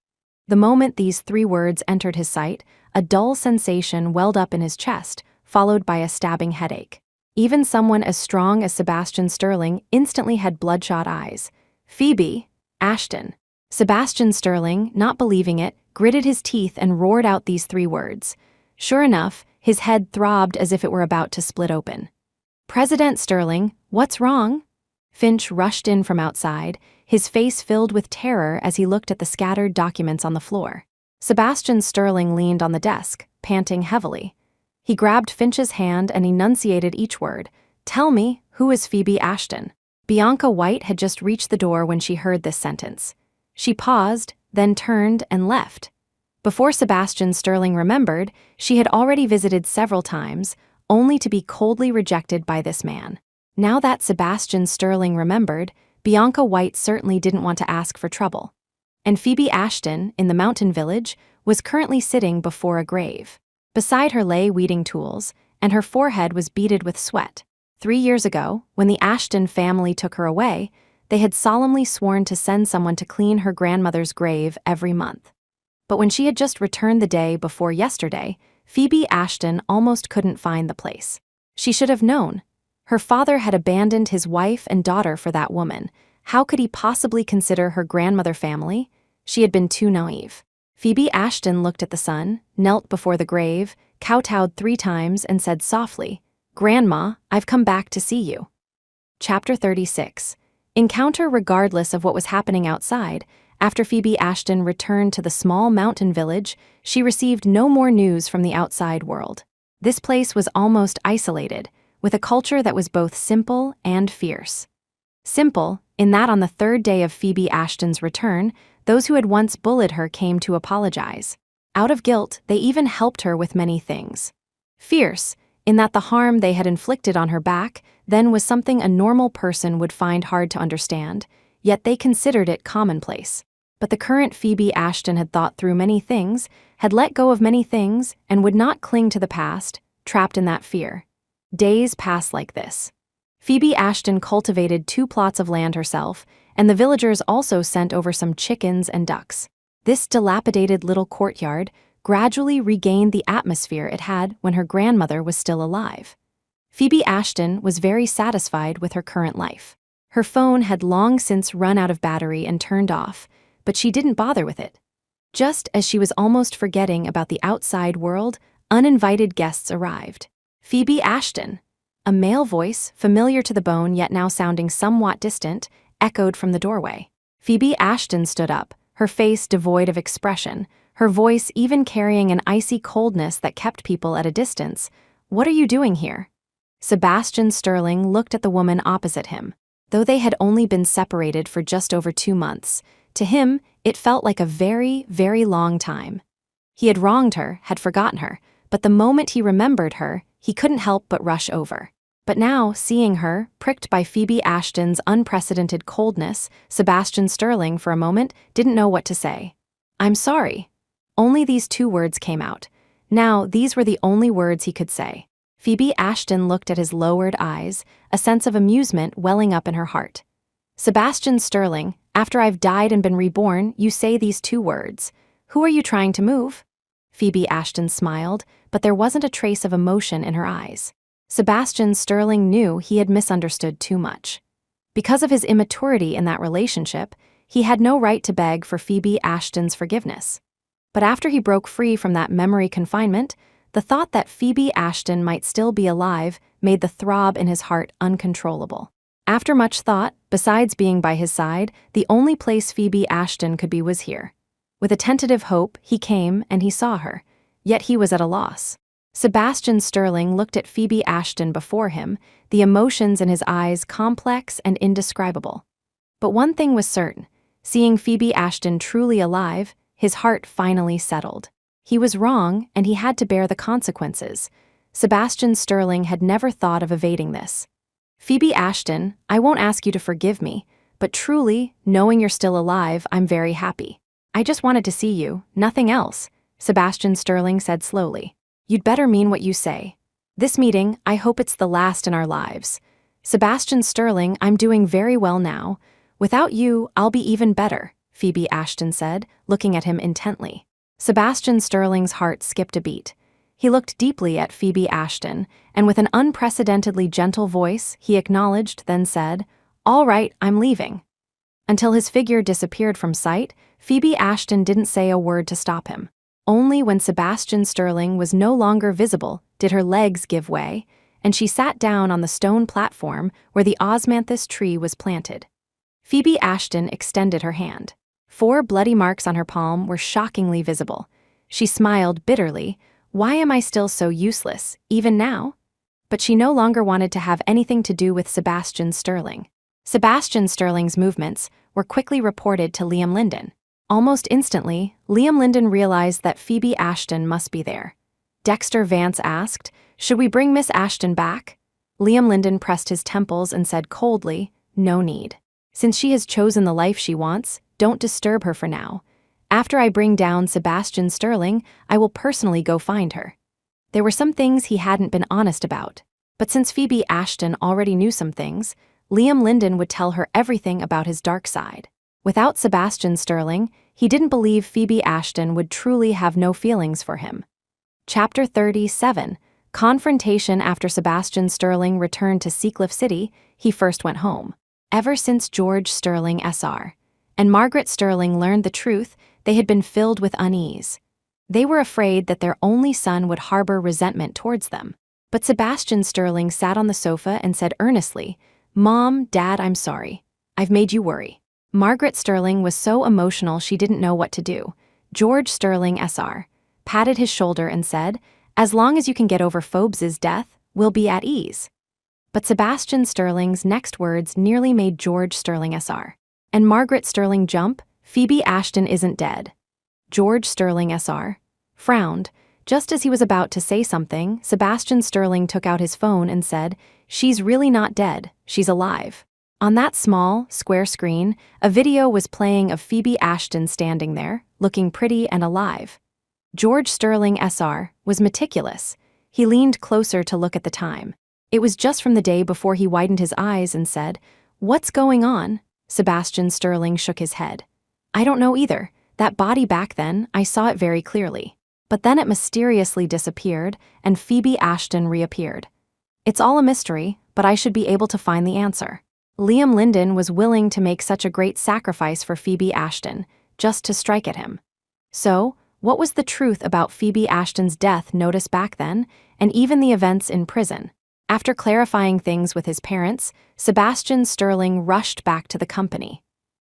The moment these 3 words entered his sight, a dull sensation welled up in his chest, followed by a stabbing headache. Even someone as strong as Sebastian Sterling instantly had bloodshot eyes. Phoebe Ashton. Sebastian Sterling, not believing it, gritted his teeth and roared out these 3 words. Sure enough, his head throbbed as if it were about to split open. President Sterling, what's wrong? Finch rushed in from outside, his face filled with terror as he looked at the scattered documents on the floor. Sebastian Sterling leaned on the desk, panting heavily. He grabbed Finch's hand and enunciated each word. Tell me, who is Phoebe Ashton? Bianca White had just reached the door when she heard this sentence. She paused, then turned and left. Before Sebastian Sterling remembered, she had already visited several times, only to be coldly rejected by this man. Now that Sebastian Sterling remembered, Bianca White certainly didn't want to ask for trouble. And Phoebe Ashton, in the mountain village, was currently sitting before a grave. Beside her lay weeding tools, and her forehead was beaded with sweat. 3 years ago, when the Ashton family took her away, they had solemnly sworn to send someone to clean her grandmother's grave every month. But when she had just returned the day before yesterday, Phoebe Ashton almost couldn't find the place. She should have known. Her father had abandoned his wife and daughter for that woman. How could he possibly consider her grandmother family? She had been too naive. Phoebe Ashton looked at the sun, knelt before the grave, kowtowed 3 times, and said softly, Grandma, I've come back to see you. Chapter 36. Encounter. Regardless of what was happening outside, after Phoebe Ashton returned to the small mountain village, she received no more news from the outside world. This place was almost isolated, with a culture that was both simple and fierce. Simple, in that on the 3rd day of Phoebe Ashton's return, those who had once bullied her came to apologize. Out of guilt, they even helped her with many things. Fierce, in that the harm they had inflicted on her back then was something a normal person would find hard to understand, yet they considered it commonplace. But the current Phoebe Ashton had thought through many things, had let go of many things, and would not cling to the past, trapped in that fear. Days passed like this. Phoebe Ashton cultivated 2 plots of land herself, and the villagers also sent over some chickens and ducks. This dilapidated little courtyard gradually regained the atmosphere it had when her grandmother was still alive. Phoebe Ashton was very satisfied with her current life. Her phone had long since run out of battery and turned off, but she didn't bother with it. Just as she was almost forgetting about the outside world, uninvited guests arrived. Phoebe Ashton. A male voice, familiar to the bone yet now sounding somewhat distant, echoed from the doorway. Phoebe Ashton stood up, her face devoid of expression, her voice even carrying an icy coldness that kept people at a distance. What are you doing here? Sebastian Sterling looked at the woman opposite him. Though they had only been separated for just over 2 months, to him, it felt like a very, very long time. He had wronged her, had forgotten her, but the moment he remembered her, he couldn't help but rush over. But now, seeing her, pricked by Phoebe Ashton's unprecedented coldness, Sebastian Sterling, for a moment, didn't know what to say. "I'm sorry." Only these two words came out. Now, these were the only words he could say. Phoebe Ashton looked at his lowered eyes, a sense of amusement welling up in her heart. "Sebastian Sterling, after I've died and been reborn, you say these two words. Who are you trying to move?" Phoebe Ashton smiled, but there wasn't a trace of emotion in her eyes. Sebastian Sterling knew he had misunderstood too much. Because of his immaturity in that relationship, he had no right to beg for Phoebe Ashton's forgiveness. But after he broke free from that memory confinement, the thought that Phoebe Ashton might still be alive made the throb in his heart uncontrollable. After much thought, besides being by his side, the only place Phoebe Ashton could be was here. With a tentative hope, he came and he saw her, yet he was at a loss. Sebastian Sterling looked at Phoebe Ashton before him, the emotions in his eyes complex and indescribable. But one thing was certain, seeing Phoebe Ashton truly alive, his heart finally settled. He was wrong, and he had to bear the consequences. Sebastian Sterling had never thought of evading this. "Phoebe Ashton, I won't ask you to forgive me, but truly, knowing you're still alive, I'm very happy. I just wanted to see you, nothing else," Sebastian Sterling said slowly. "You'd better mean what you say. This meeting, I hope it's the last in our lives. Sebastian Sterling, I'm doing very well now. Without you, I'll be even better," Phoebe Ashton said, looking at him intently. Sebastian Sterling's heart skipped a beat. He looked deeply at Phoebe Ashton, and with an unprecedentedly gentle voice, he acknowledged, then said, "All right, I'm leaving." Until his figure disappeared from sight, Phoebe Ashton didn't say a word to stop him. Only when Sebastian Sterling was no longer visible did her legs give way, and she sat down on the stone platform where the osmanthus tree was planted. Phoebe Ashton extended her hand. 4 bloody marks on her palm were shockingly visible. She smiled bitterly. "Why am I still so useless, even now?" But she no longer wanted to have anything to do with Sebastian Sterling. Sebastian Sterling's movements were quickly reported to Liam Linden. Almost instantly, Liam Linden realized that Phoebe Ashton must be there. Dexter Vance asked, "Should we bring Miss Ashton back?" Liam Linden pressed his temples and said coldly, "No need. Since she has chosen the life she wants, don't disturb her for now. After I bring down Sebastian Sterling, I will personally go find her." There were some things he hadn't been honest about, but since Phoebe Ashton already knew some things, Liam Linden would tell her everything about his dark side. Without Sebastian Sterling, he didn't believe Phoebe Ashton would truly have no feelings for him. Chapter 37. Confrontation. After Sebastian Sterling returned to Seacliff City, he first went home. Ever since George Sterling Sr. and Margaret Sterling learned the truth, they had been filled with unease. They were afraid that their only son would harbor resentment towards them. But Sebastian Sterling sat on the sofa and said earnestly, "Mom, Dad, I'm sorry. I've made you worry." Margaret Sterling was so emotional she didn't know what to do. George Sterling Sr. patted his shoulder and said, "As long as you can get over Phobes's death, we'll be at ease." But Sebastian Sterling's next words nearly made George Sterling Sr. and Margaret Sterling jump. "Phoebe Ashton isn't dead." George Sterling Sr. frowned. Just as he was about to say something, Sebastian Sterling took out his phone and said, "She's really not dead, she's alive." On that small, square screen, a video was playing of Phoebe Ashton standing there, looking pretty and alive. George Sterling Sr. was meticulous. He leaned closer to look at the time. It was just from the day before he widened his eyes and said, "What's going on?" Sebastian Sterling shook his head. "I don't know either. That body back then, I saw it very clearly. But then it mysteriously disappeared, and Phoebe Ashton reappeared. It's all a mystery, but I should be able to find the answer." Liam Linden was willing to make such a great sacrifice for Phoebe Ashton, just to strike at him. So, what was the truth about Phoebe Ashton's death noticed back then, and even the events in prison? After clarifying things with his parents, Sebastian Sterling rushed back to the company.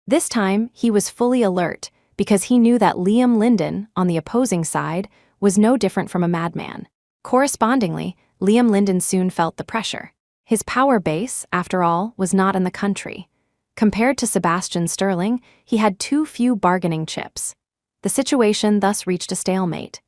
This time, he was fully alert, because he knew that Liam Linden, on the opposing side, was no different from a madman. Correspondingly, Liam Linden soon felt the pressure. His power base, after all, was not in the country. Compared to Sebastian Sterling, he had too few bargaining chips. The situation thus reached a stalemate.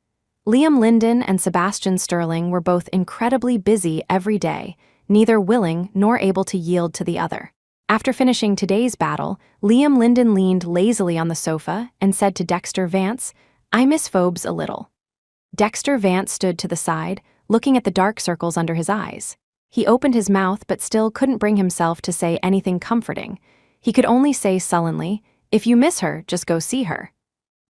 Liam Linden and Sebastian Sterling were both incredibly busy every day, neither willing nor able to yield to the other. After finishing today's battle, Liam Linden leaned lazily on the sofa and said to Dexter Vance, "I miss Phoebes a little." Dexter Vance stood to the side, looking at the dark circles under his eyes. He opened his mouth but still couldn't bring himself to say anything comforting. He could only say sullenly, "If you miss her, just go see her."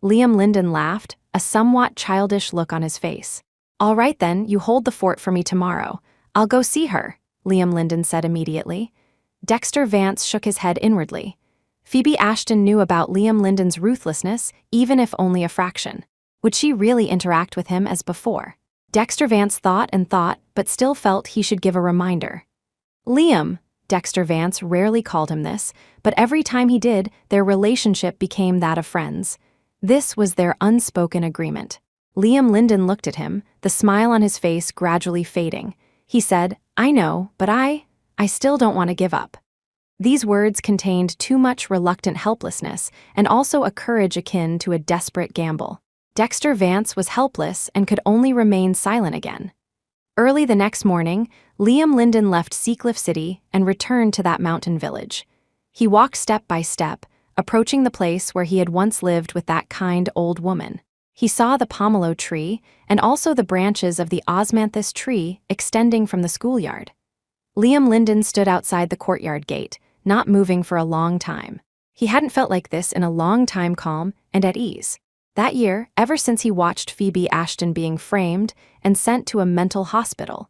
Liam Linden laughed, a somewhat childish look on his face. "All right then, you hold the fort for me tomorrow. I'll go see her," Liam Linden said immediately. Dexter Vance shook his head inwardly. Phoebe Ashton knew about Liam Linden's ruthlessness, even if only a fraction. Would she really interact with him as before? Dexter Vance thought and thought, but still felt he should give a reminder. "Liam," Dexter Vance rarely called him this, but every time he did, their relationship became that of friends. This was their unspoken agreement. Liam Linden looked at him, the smile on his face gradually fading. He said, "I know, but I still don't want to give up." These words contained too much reluctant helplessness and also a courage akin to a desperate gamble. Dexter Vance was helpless and could only remain silent again. Early the next morning, Liam Linden left Seacliff City and returned to that mountain village. He walked step by step, approaching the place where he had once lived with that kind old woman. He saw the pomelo tree and also the branches of the osmanthus tree extending from the schoolyard. Liam Linden stood outside the courtyard gate, not moving for a long time. He hadn't felt like this in a long time, calm and at ease. That year, ever since he watched Phoebe Ashton being framed and sent to a mental hospital.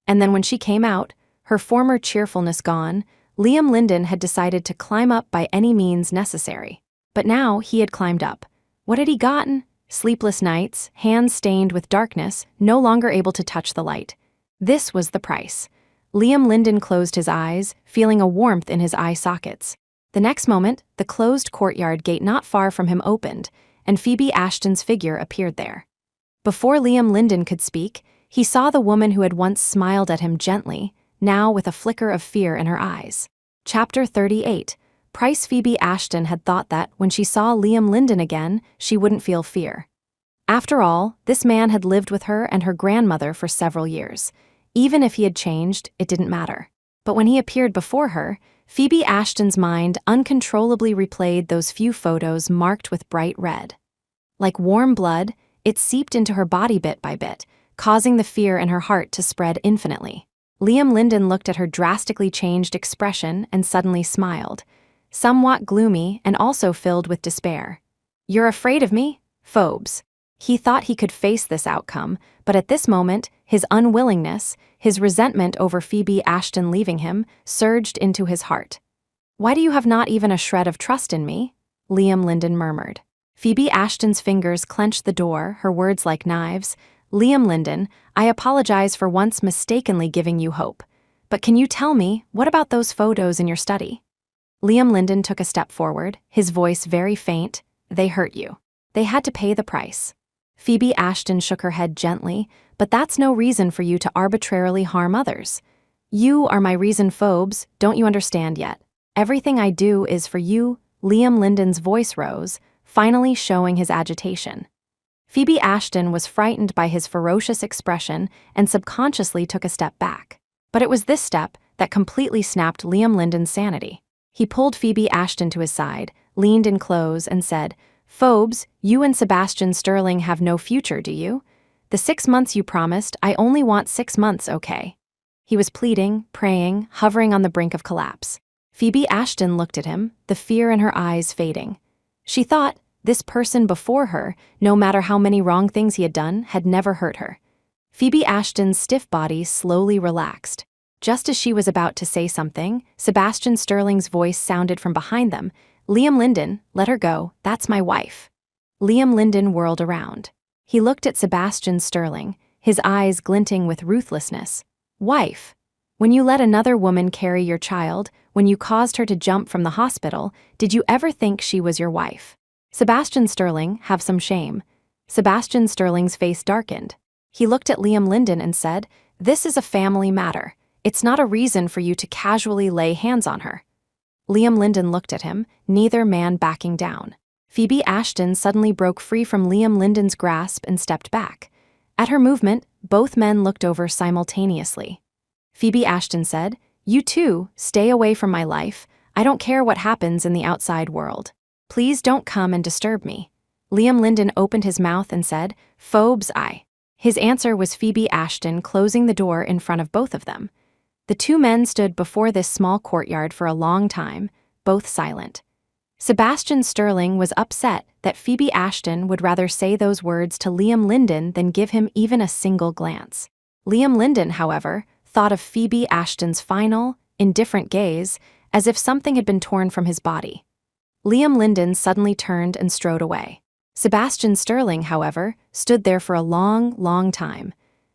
And then when she came out, her former cheerfulness gone, Liam Linden had decided to climb up by any means necessary. But now he had climbed up. What had he gotten? Sleepless nights, hands stained with darkness, no longer able to touch the light. This was the price. Liam Linden closed his eyes, feeling a warmth in his eye sockets. The next moment, the closed courtyard gate not far from him opened, and Phoebe Ashton's figure appeared there. Before Liam Linden could speak, he saw the woman who had once smiled at him gently, now with a flicker of fear in her eyes. Chapter 38. Phoebe Ashton had thought that, when she saw Liam Linden again, she wouldn't feel fear. After all, this man had lived with her and her grandmother for several years. Even if he had changed, it didn't matter. But when he appeared before her, Phoebe Ashton's mind uncontrollably replayed those few photos marked with bright red. Like warm blood, it seeped into her body bit by bit, causing the fear in her heart to spread infinitely. Liam Linden looked at her drastically changed expression and suddenly smiled, somewhat gloomy and also filled with despair. "You're afraid of me, Phoebes?" He thought he could face this outcome, but at this moment, his unwillingness, his resentment over Phoebe Ashton leaving him, surged into his heart. "Why do you have not even a shred of trust in me?" Liam Linden murmured. Phoebe Ashton's fingers clenched the door, her words like knives. "Liam Linden, I apologize for once mistakenly giving you hope. But can you tell me, what about those photos in your study?" Liam Linden took a step forward, his voice very faint. "They hurt you. They had to pay the price." Phoebe Ashton shook her head gently, "But that's no reason for you to arbitrarily harm others. You are my reason, Phoebes, don't you understand yet? Everything I do is for you." Liam Linden's voice rose, finally showing his agitation. Phoebe Ashton was frightened by his ferocious expression and subconsciously took a step back. But it was this step that completely snapped Liam Linden's sanity. He pulled Phoebe Ashton to his side, leaned in close, and said, "Phoebes, you and Sebastian Sterling have no future, do you? The 6 months you promised, I only want 6 months, okay?" He was pleading, praying, hovering on the brink of collapse. Phoebe Ashton looked at him, the fear in her eyes fading. She thought, this person before her, no matter how many wrong things he had done, had never hurt her. Phoebe Ashton's stiff body slowly relaxed. Just as she was about to say something, Sebastian Sterling's voice sounded from behind them. "Liam Linden, let her go, that's my wife." Liam Linden whirled around. He looked at Sebastian Sterling, his eyes glinting with ruthlessness. "Wife? When you let another woman carry your child, when you caused her to jump from the hospital, did you ever think she was your wife?" Sebastian Sterling, have some shame. Sebastian Sterling's face darkened. He looked at Liam Linden and said, "This is a family matter. It's not a reason for you to casually lay hands on her." Liam Linden looked at him, neither man backing down. Phoebe Ashton suddenly broke free from Liam Linden's grasp and stepped back. At her movement, both men looked over simultaneously. Phoebe Ashton said, "You too, stay away from my life. I don't care what happens in the outside world. Please don't come and disturb me." Liam Linden opened his mouth and said, "Phobes I." His answer was Phoebe Ashton closing the door in front of both of them. The two men stood before this small courtyard for a long time, both silent. Sebastian Sterling was upset that Phoebe Ashton would rather say those words to Liam Linden than give him even a single glance. Liam Linden, however, thought of Phoebe Ashton's final, indifferent gaze as if something had been torn from his body. Liam Linden suddenly turned and strode away. Sebastian Sterling, however, stood there for a long, long time.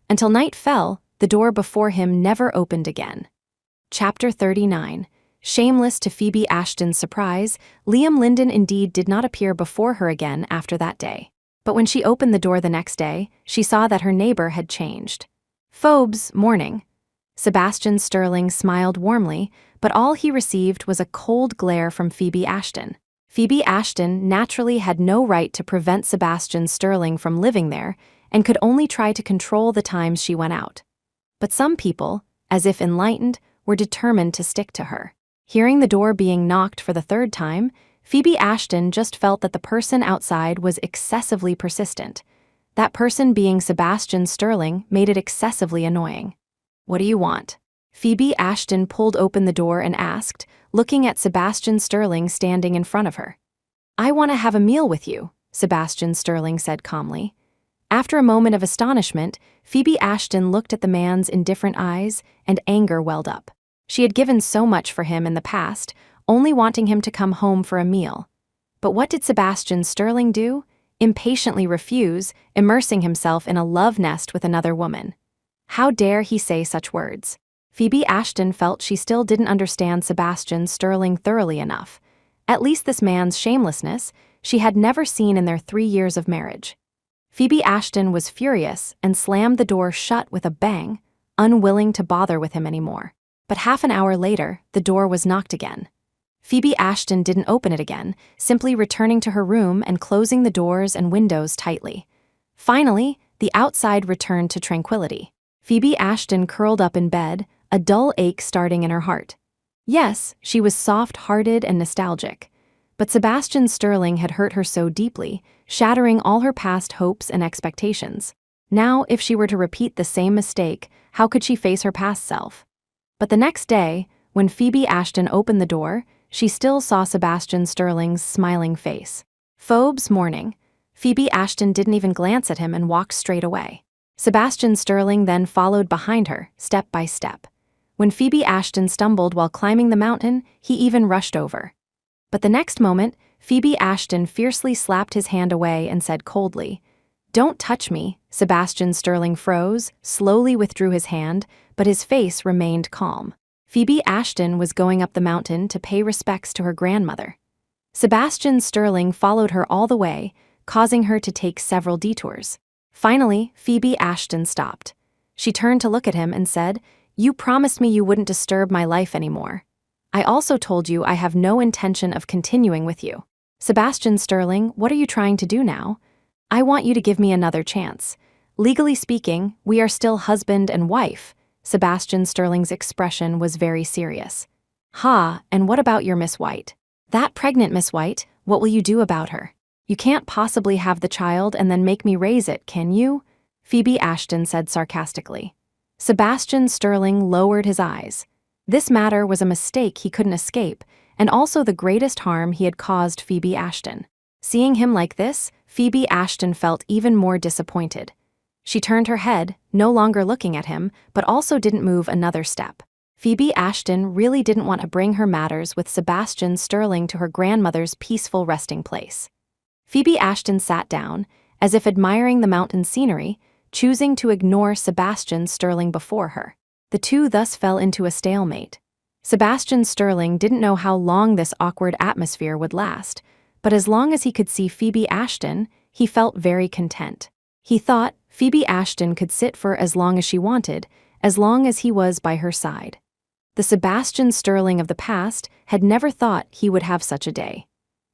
Until night fell, the door before him never opened again. Chapter 39. Shameless to Phoebe Ashton's surprise, Liam Linden indeed did not appear before her again after that day. But when she opened the door the next day, she saw that her neighbor had changed. "Phobes, morning." Sebastian Sterling smiled warmly, but all he received was a cold glare from Phoebe Ashton. Phoebe Ashton naturally had no right to prevent Sebastian Sterling from living there and could only try to control the times she went out. But some people, as if enlightened, were determined to stick to her. Hearing the door being knocked for the third time, Phoebe Ashton just felt that the person outside was excessively persistent. That person being Sebastian Sterling made it excessively annoying. "What do you want?" Phoebe Ashton pulled open the door and asked, looking at Sebastian Sterling standing in front of her. "I want to have a meal with you," Sebastian Sterling said calmly. After a moment of astonishment, Phoebe Ashton looked at the man's indifferent eyes, and anger welled up. She had given so much for him in the past, only wanting him to come home for a meal. But what did Sebastian Sterling do? Impatiently refuse, immersing himself in a love nest with another woman. How dare he say such words? Phoebe Ashton felt she still didn't understand Sebastian Sterling thoroughly enough. At least this man's shamelessness she had never seen in their 3 years of marriage. Phoebe Ashton was furious and slammed the door shut with a bang, unwilling to bother with him anymore. But half an hour later, the door was knocked again. Phoebe Ashton didn't open it again, simply returning to her room and closing the doors and windows tightly. Finally, the outside returned to tranquility. Phoebe Ashton curled up in bed, a dull ache starting in her heart. Yes, she was soft-hearted and nostalgic. But Sebastian Sterling had hurt her so deeply, shattering all her past hopes and expectations. Now, if she were to repeat the same mistake, how could she face her past self? But the next day, when Phoebe Ashton opened the door, she still saw Sebastian Sterling's smiling face. "Phobes, morning." Phoebe Ashton didn't even glance at him and walked straight away. Sebastian Sterling then followed behind her, step by step. When Phoebe Ashton stumbled while climbing the mountain, he even rushed over. But the next moment, Phoebe Ashton fiercely slapped his hand away and said coldly, "Don't touch me." Sebastian Sterling froze, slowly withdrew his hand, but his face remained calm. Phoebe Ashton was going up the mountain to pay respects to her grandmother. Sebastian Sterling followed her all the way, causing her to take several detours. Finally, Phoebe Ashton stopped. She turned to look at him and said, "You promised me you wouldn't disturb my life anymore. I also told you I have no intention of continuing with you. Sebastian Sterling, what are you trying to do now? I want you to give me another chance. Legally speaking, we are still husband and wife." Sebastian Sterling's expression was very serious. "Ha, and what about your Miss White? That pregnant Miss White, what will you do about her? You can't possibly have the child and then make me raise it, can you?" Phoebe Ashton said sarcastically. Sebastian Sterling lowered his eyes. This matter was a mistake he couldn't escape, and also the greatest harm he had caused Phoebe Ashton. Seeing him like this, Phoebe Ashton felt even more disappointed. She turned her head, no longer looking at him, but also didn't move another step. Phoebe Ashton really didn't want to bring her matters with Sebastian Sterling to her grandmother's peaceful resting place. Phoebe Ashton sat down, as if admiring the mountain scenery, choosing to ignore Sebastian Sterling before her. The two thus fell into a stalemate. Sebastian Sterling didn't know how long this awkward atmosphere would last, but as long as he could see Phoebe Ashton, he felt very content. He thought Phoebe Ashton could sit for as long as she wanted, as long as he was by her side. The Sebastian Sterling of the past had never thought he would have such a day.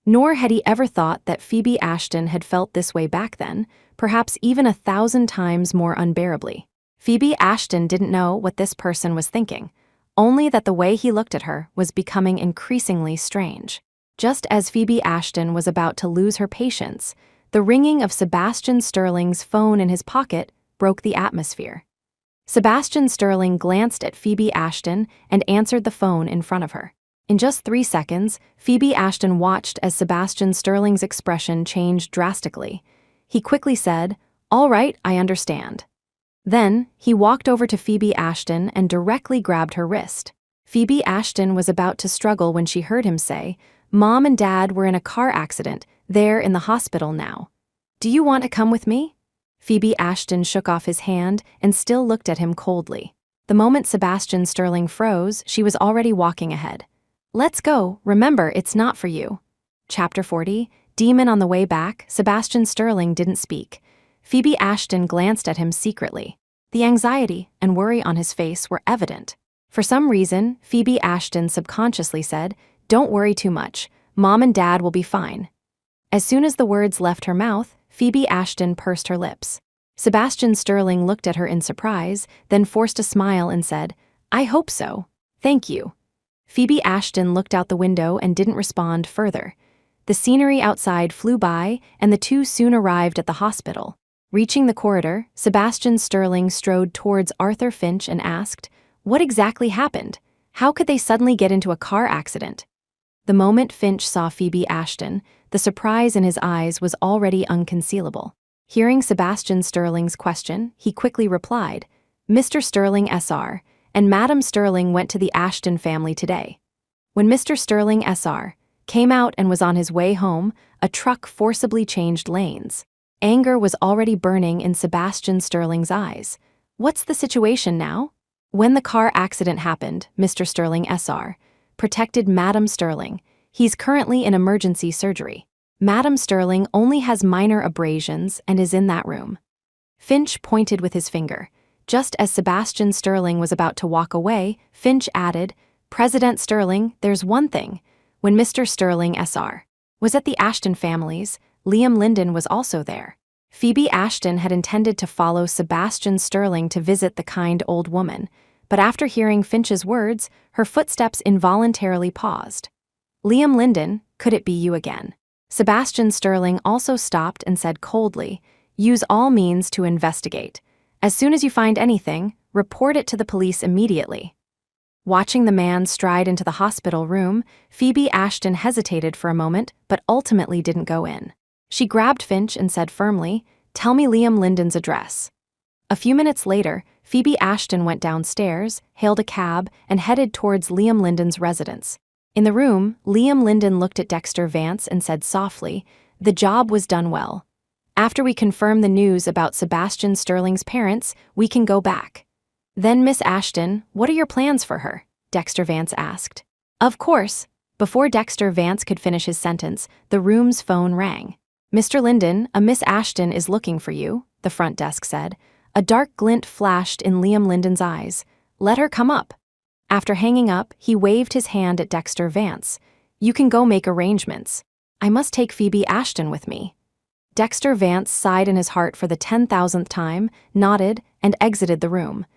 Nor had he ever thought that Phoebe Ashton had felt this way back then, perhaps even 1,000 times more unbearably. Phoebe Ashton didn't know what this person was thinking, only that the way he looked at her was becoming increasingly strange. Just as Phoebe Ashton was about to lose her patience, the ringing of Sebastian Sterling's phone in his pocket broke the atmosphere. Sebastian Sterling glanced at Phoebe Ashton and answered the phone in front of her. In just 3 seconds, Phoebe Ashton watched as Sebastian Sterling's expression changed drastically. He quickly said, "All right, I understand." Then, he walked over to Phoebe Ashton and directly grabbed her wrist. Phoebe Ashton was about to struggle when she heard him say, "Mom and Dad were in a car accident. They're in the hospital now. Do you want to come with me?" Phoebe Ashton shook off his hand and still looked at him coldly. The moment Sebastian Sterling froze, she was already walking ahead. "Let's go, remember it's not for you." Chapter 40, Demon on the way back. Sebastian Sterling didn't speak. Phoebe Ashton glanced at him secretly. The anxiety and worry on his face were evident. For some reason, Phoebe Ashton subconsciously said, "Don't worry too much. Mom and Dad will be fine." As soon as the words left her mouth, Phoebe Ashton pursed her lips. Sebastian Sterling looked at her in surprise, then forced a smile and said, "I hope so. Thank you." Phoebe Ashton looked out the window and didn't respond further. The scenery outside flew by, and the two soon arrived at the hospital. Reaching the corridor, Sebastian Sterling strode towards Arthur Finch and asked, "What exactly happened? How could they suddenly get into a car accident?" The moment Finch saw Phoebe Ashton, the surprise in his eyes was already unconcealable. Hearing Sebastian Sterling's question, he quickly replied, "Mr. Sterling SR, and Madam Sterling went to the Ashton family today." When Mr. Sterling SR came out and was on his way home, a truck forcibly changed lanes. Anger was already burning in Sebastian Sterling's eyes. "What's the situation now?" "When the car accident happened, Mr. Sterling SR protected Madam Sterling. He's currently in emergency surgery. Madam Sterling only has minor abrasions and is in that room." Finch pointed with his finger. Just as Sebastian Sterling was about to walk away, Finch added, "President Sterling, there's one thing. When Mr. Sterling SR was at the Ashton family's, Liam Linden was also there." Phoebe Ashton had intended to follow Sebastian Sterling to visit the kind old woman, but after hearing Finch's words, her footsteps involuntarily paused. "Liam Linden, could it be you again?" Sebastian Sterling also stopped and said coldly, "Use all means to investigate. As soon as you find anything, report it to the police immediately." Watching the man stride into the hospital room, Phoebe Ashton hesitated for a moment but ultimately didn't go in. She grabbed Finch and said firmly, "Tell me Liam Linden's address." A few minutes later, Phoebe Ashton went downstairs, hailed a cab, and headed towards Liam Linden's residence. In the room, Liam Linden looked at Dexter Vance and said softly, "The job was done well. After we confirm the news about Sebastian Sterling's parents, we can go back." "Then Miss Ashton, what are your plans for her?" Dexter Vance asked. "Of course." Before Dexter Vance could finish his sentence, the room's phone rang. "Mr. Linden, a Miss Ashton is looking for you," the front desk said. A dark glint flashed in Liam Linden's eyes. "Let her come up." After hanging up, he waved his hand at Dexter Vance. "You can go make arrangements. I must take Phoebe Ashton with me." Dexter Vance sighed in his heart for the 10,000th time, nodded, and exited the room.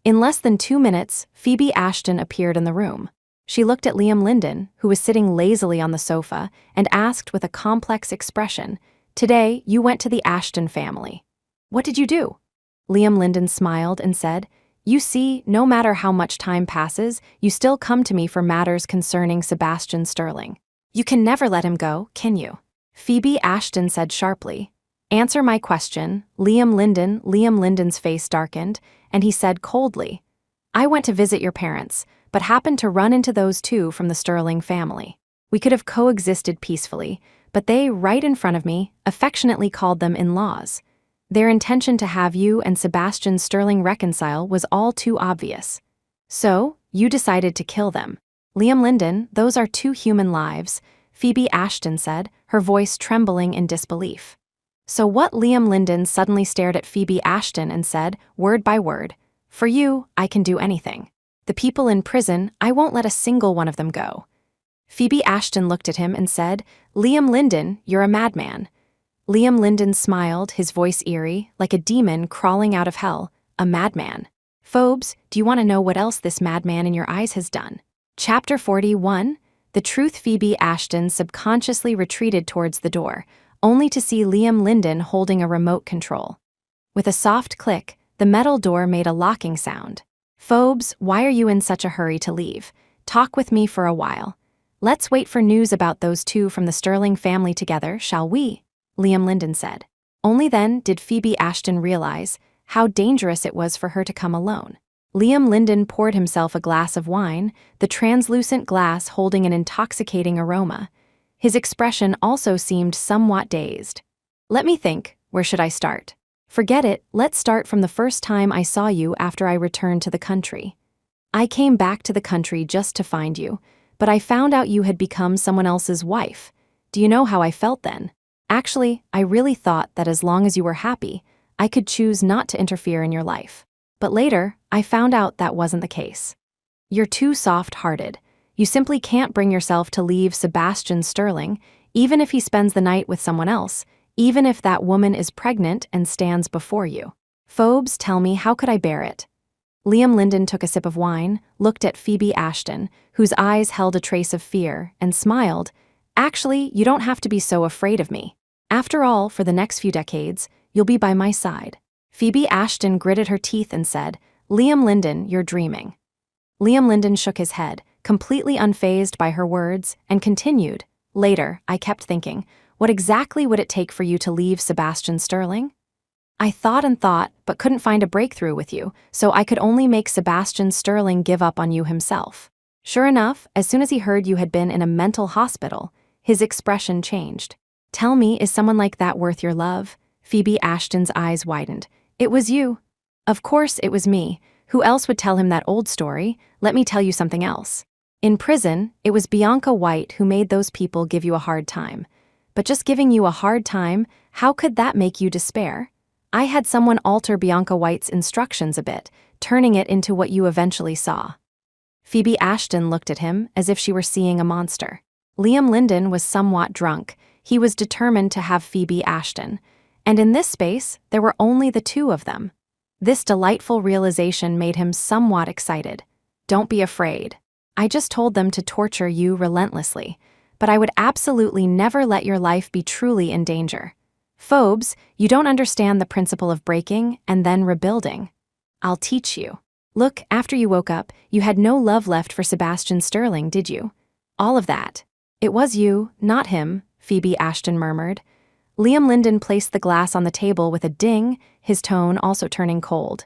In less than 2 minutes, Phoebe Ashton appeared in the room. She looked at Liam Linden, who was sitting lazily on the sofa, and asked with a complex expression, "Today, you went to the Ashton family. What did you do?" Liam Linden smiled and said, "You see, no matter how much time passes, you still come to me for matters concerning Sebastian Sterling. You can never let him go, can you?" Phoebe Ashton said sharply, "Answer my question, Liam Linden." Liam Linden's face darkened, and he said coldly, "I went to visit your parents, but happened to run into those two from the Sterling family. We could have coexisted peacefully, but they, right in front of me, affectionately called them in-laws. Their intention to have you and Sebastian Sterling reconcile was all too obvious. So, you decided to kill them. Liam Linden, those are 2 human lives," Phoebe Ashton said, her voice trembling in disbelief. "So what?" Liam Linden suddenly stared at Phoebe Ashton and said, word by word, "For you, I can do anything. The people in prison, I won't let a single one of them go." Phoebe Ashton looked at him and said, "Liam Linden, you're a madman." Liam Linden smiled, his voice eerie, like a demon crawling out of hell. A madman. Phobes, do you want to know what else this madman in your eyes has done? Chapter 41. The truth. Phoebe Ashton subconsciously retreated towards the door, only to see Liam Linden holding a remote control. With a soft click, the metal door made a locking sound. "Phobes, why are you in such a hurry to leave? Talk with me for a while. Let's wait for news about those two from the Sterling family together, shall we?" Liam Linden said. Only then did Phoebe Ashton realize how dangerous it was for her to come alone. Liam Linden poured himself a glass of wine, the translucent glass holding an intoxicating aroma. His expression also seemed somewhat dazed. "Let me think, where should I start?" "Forget it, let's start from the first time I saw you after I returned to the country. I came back to the country just to find you, but I found out you had become someone else's wife. Do you know how I felt then? Actually, I really thought that as long as you were happy, I could choose not to interfere in your life. But later, I found out that wasn't the case. You're too soft-hearted. You simply can't bring yourself to leave Sebastian Sterling, even if he spends the night with someone else, even if that woman is pregnant and stands before you. Phobes, tell me, how could I bear it?" Liam Linden took a sip of wine, looked at Phoebe Ashton, whose eyes held a trace of fear, and smiled. "Actually, you don't have to be so afraid of me. After all, for the next few decades, you'll be by my side." Phoebe Ashton gritted her teeth and said, "Liam Linden, you're dreaming." Liam Linden shook his head, completely unfazed by her words, and continued, "Later, I kept thinking, what exactly would it take for you to leave Sebastian Sterling? I thought and thought, but couldn't find a breakthrough with you, so I could only make Sebastian Sterling give up on you himself." Sure enough, as soon as he heard you had been in a mental hospital, his expression changed. "Tell me, is someone like that worth your love?" Phoebe Ashton's eyes widened. "It was you." "Of course it was me. Who else would tell him that old story? Let me tell you something else. In prison, it was Bianca White who made those people give you a hard time. But just giving you a hard time, how could that make you despair? I had someone alter Bianca White's instructions a bit, turning it into what you eventually saw." Phoebe Ashton looked at him as if she were seeing a monster. Liam Linden was somewhat drunk. He was determined to have Phoebe Ashton. And in this space, there were only the two of them. This delightful realization made him somewhat excited. "Don't be afraid. I just told them to torture you relentlessly, but I would absolutely never let your life be truly in danger. Phobes, you don't understand the principle of breaking and then rebuilding. I'll teach you. Look, after you woke up, you had no love left for Sebastian Sterling, did you? All of that. It was you, not him," Phoebe Ashton murmured. Liam Linden placed the glass on the table with a ding, his tone also turning cold.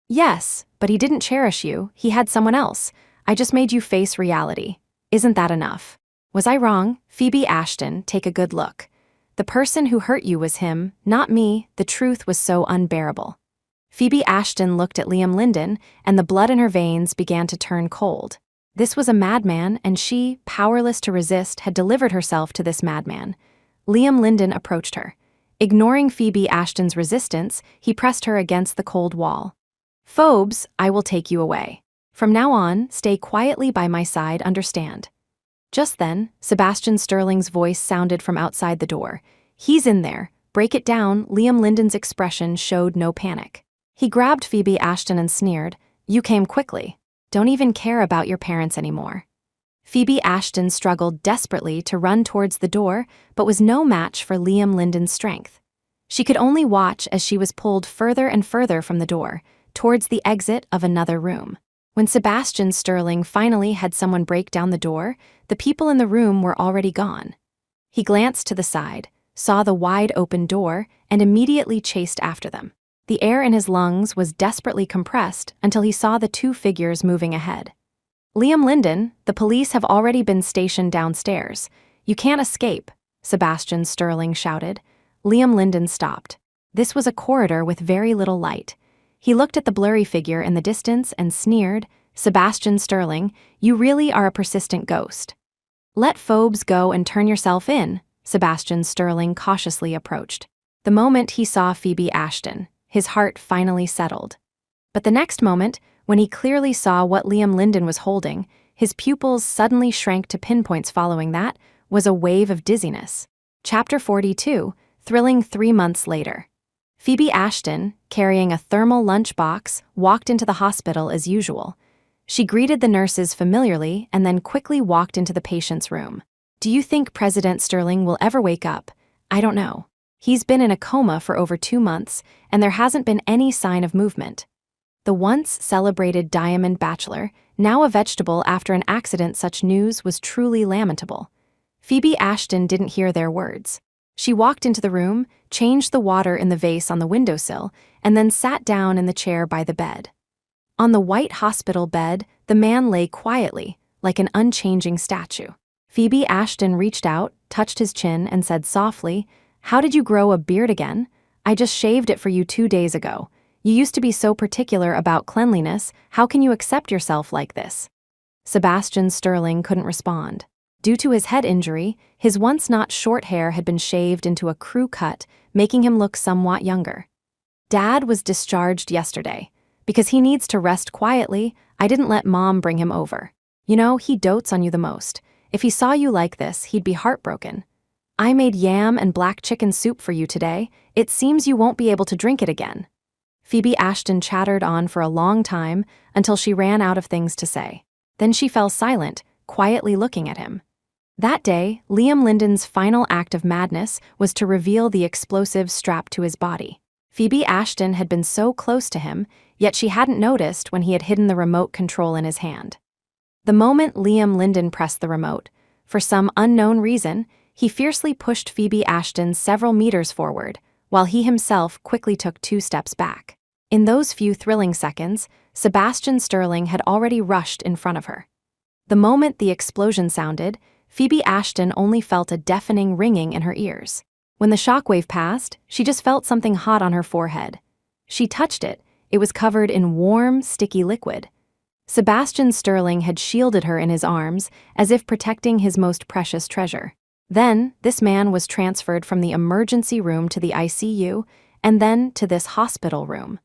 "Yes, but he didn't cherish you, he had someone else. I just made you face reality. Isn't that enough? Was I wrong? Phoebe Ashton, take a good look. The person who hurt you was him, not me. The truth was so unbearable." Phoebe Ashton looked at Liam Linden, and the blood in her veins began to turn cold. This was a madman, and she, powerless to resist, had delivered herself to this madman. Liam Linden approached her. Ignoring Phoebe Ashton's resistance, he pressed her against the cold wall. "Phobes, I will take you away. From now on, stay quietly by my side, understand?" Just then, Sebastian Sterling's voice sounded from outside the door. "He's in there. Break it down." Liam Linden's expression showed no panic. He grabbed Phoebe Ashton and sneered, "You came quickly. Don't even care about your parents anymore." Phoebe Ashton struggled desperately to run towards the door, but was no match for Liam Linden's strength. She could only watch as she was pulled further and further from the door, towards the exit of another room. When Sebastian Sterling finally had someone break down the door, the people in the room were already gone. He glanced to the side, saw the wide-open door, and immediately chased after them. The air in his lungs was desperately compressed until he saw the two figures moving ahead. "Liam Linden, the police have already been stationed downstairs. You can't escape," Sebastian Sterling shouted. Liam Linden stopped. This was a corridor with very little light. He looked at the blurry figure in the distance and sneered, "Sebastian Sterling, you really are a persistent ghost. Let Phobes go and turn yourself in," Sebastian Sterling cautiously approached. The moment he saw Phoebe Ashton, his heart finally settled. But the next moment, When he clearly saw what Liam Linden was holding, his pupils suddenly shrank to pinpoints. Following that was a wave of dizziness. Chapter 42, thrilling 3 months later. Phoebe Ashton, carrying a thermal lunchbox, walked into the hospital as usual. She greeted the nurses familiarly and then quickly walked into the patient's room. "Do you think President Sterling will ever wake up?" "I don't know. He's been in a coma for over 2 months, and there hasn't been any sign of movement." The once celebrated Diamond Bachelor, now a vegetable after an accident. Such news was truly lamentable. Phoebe Ashton didn't hear their words. She walked into the room, changed the water in the vase on the windowsill, and then sat down in the chair by the bed. On the white hospital bed, the man lay quietly, like an unchanging statue. Phoebe Ashton reached out, touched his chin, and said softly, "How did you grow a beard again? I just shaved it for you 2 days ago. You used to be so particular about cleanliness. How can you accept yourself like this?" Sebastian Sterling couldn't respond. Due to his head injury, his once not short hair had been shaved into a crew cut, making him look somewhat younger. "Dad was discharged yesterday. Because he needs to rest quietly, I didn't let Mom bring him over. You know, he dotes on you the most. If he saw you like this, he'd be heartbroken. I made yam and black chicken soup for you today. It seems you won't be able to drink it again." Phoebe Ashton chattered on for a long time until she ran out of things to say. Then she fell silent, quietly looking at him. That day, Liam Linden's final act of madness was to reveal the explosive strapped to his body. Phoebe Ashton had been so close to him, yet she hadn't noticed when he had hidden the remote control in his hand. The moment Liam Linden pressed the remote, for some unknown reason, he fiercely pushed Phoebe Ashton several meters forward, while he himself quickly took 2 steps back. In those few thrilling seconds, Sebastian Sterling had already rushed in front of her. The moment the explosion sounded, Phoebe Ashton only felt a deafening ringing in her ears. When the shockwave passed, she just felt something hot on her forehead. She touched it. It was covered in warm, sticky liquid. Sebastian Sterling had shielded her in his arms, as if protecting his most precious treasure. Then, this man was transferred from the emergency room to the ICU, and then to this hospital room.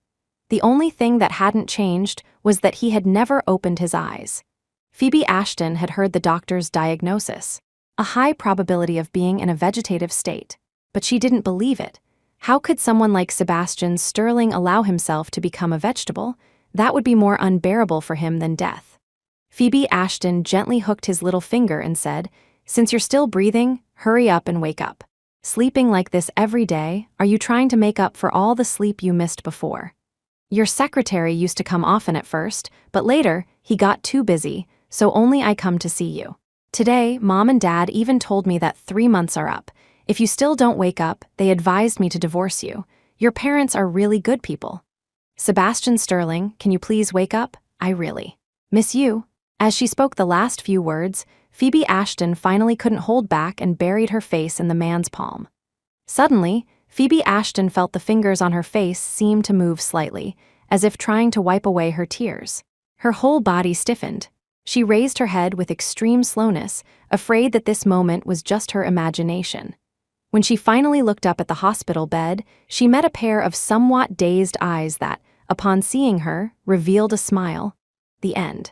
The only thing that hadn't changed was that he had never opened his eyes. Phoebe Ashton had heard the doctor's diagnosis, a high probability of being in a vegetative state. But she didn't believe it. How could someone like Sebastian Sterling allow himself to become a vegetable? That would be more unbearable for him than death. Phoebe Ashton gently hooked his little finger and said, "Since you're still breathing, hurry up and wake up. Sleeping like this every day, are you trying to make up for all the sleep you missed before? Your secretary used to come often at first, but later, he got too busy, so only I come to see you. Today, Mom and Dad even told me that 3 months are up. If you still don't wake up, they advised me to divorce you. Your parents are really good people. Sebastian Sterling, can you please wake up? I really miss you." As she spoke the last few words, Phoebe Ashton finally couldn't hold back and buried her face in the man's palm. Suddenly, Phoebe Ashton felt the fingers on her face seem to move slightly, as if trying to wipe away her tears. Her whole body stiffened. She raised her head with extreme slowness, afraid that this moment was just her imagination. When she finally looked up at the hospital bed, she met a pair of somewhat dazed eyes that, upon seeing her, revealed a smile. The end.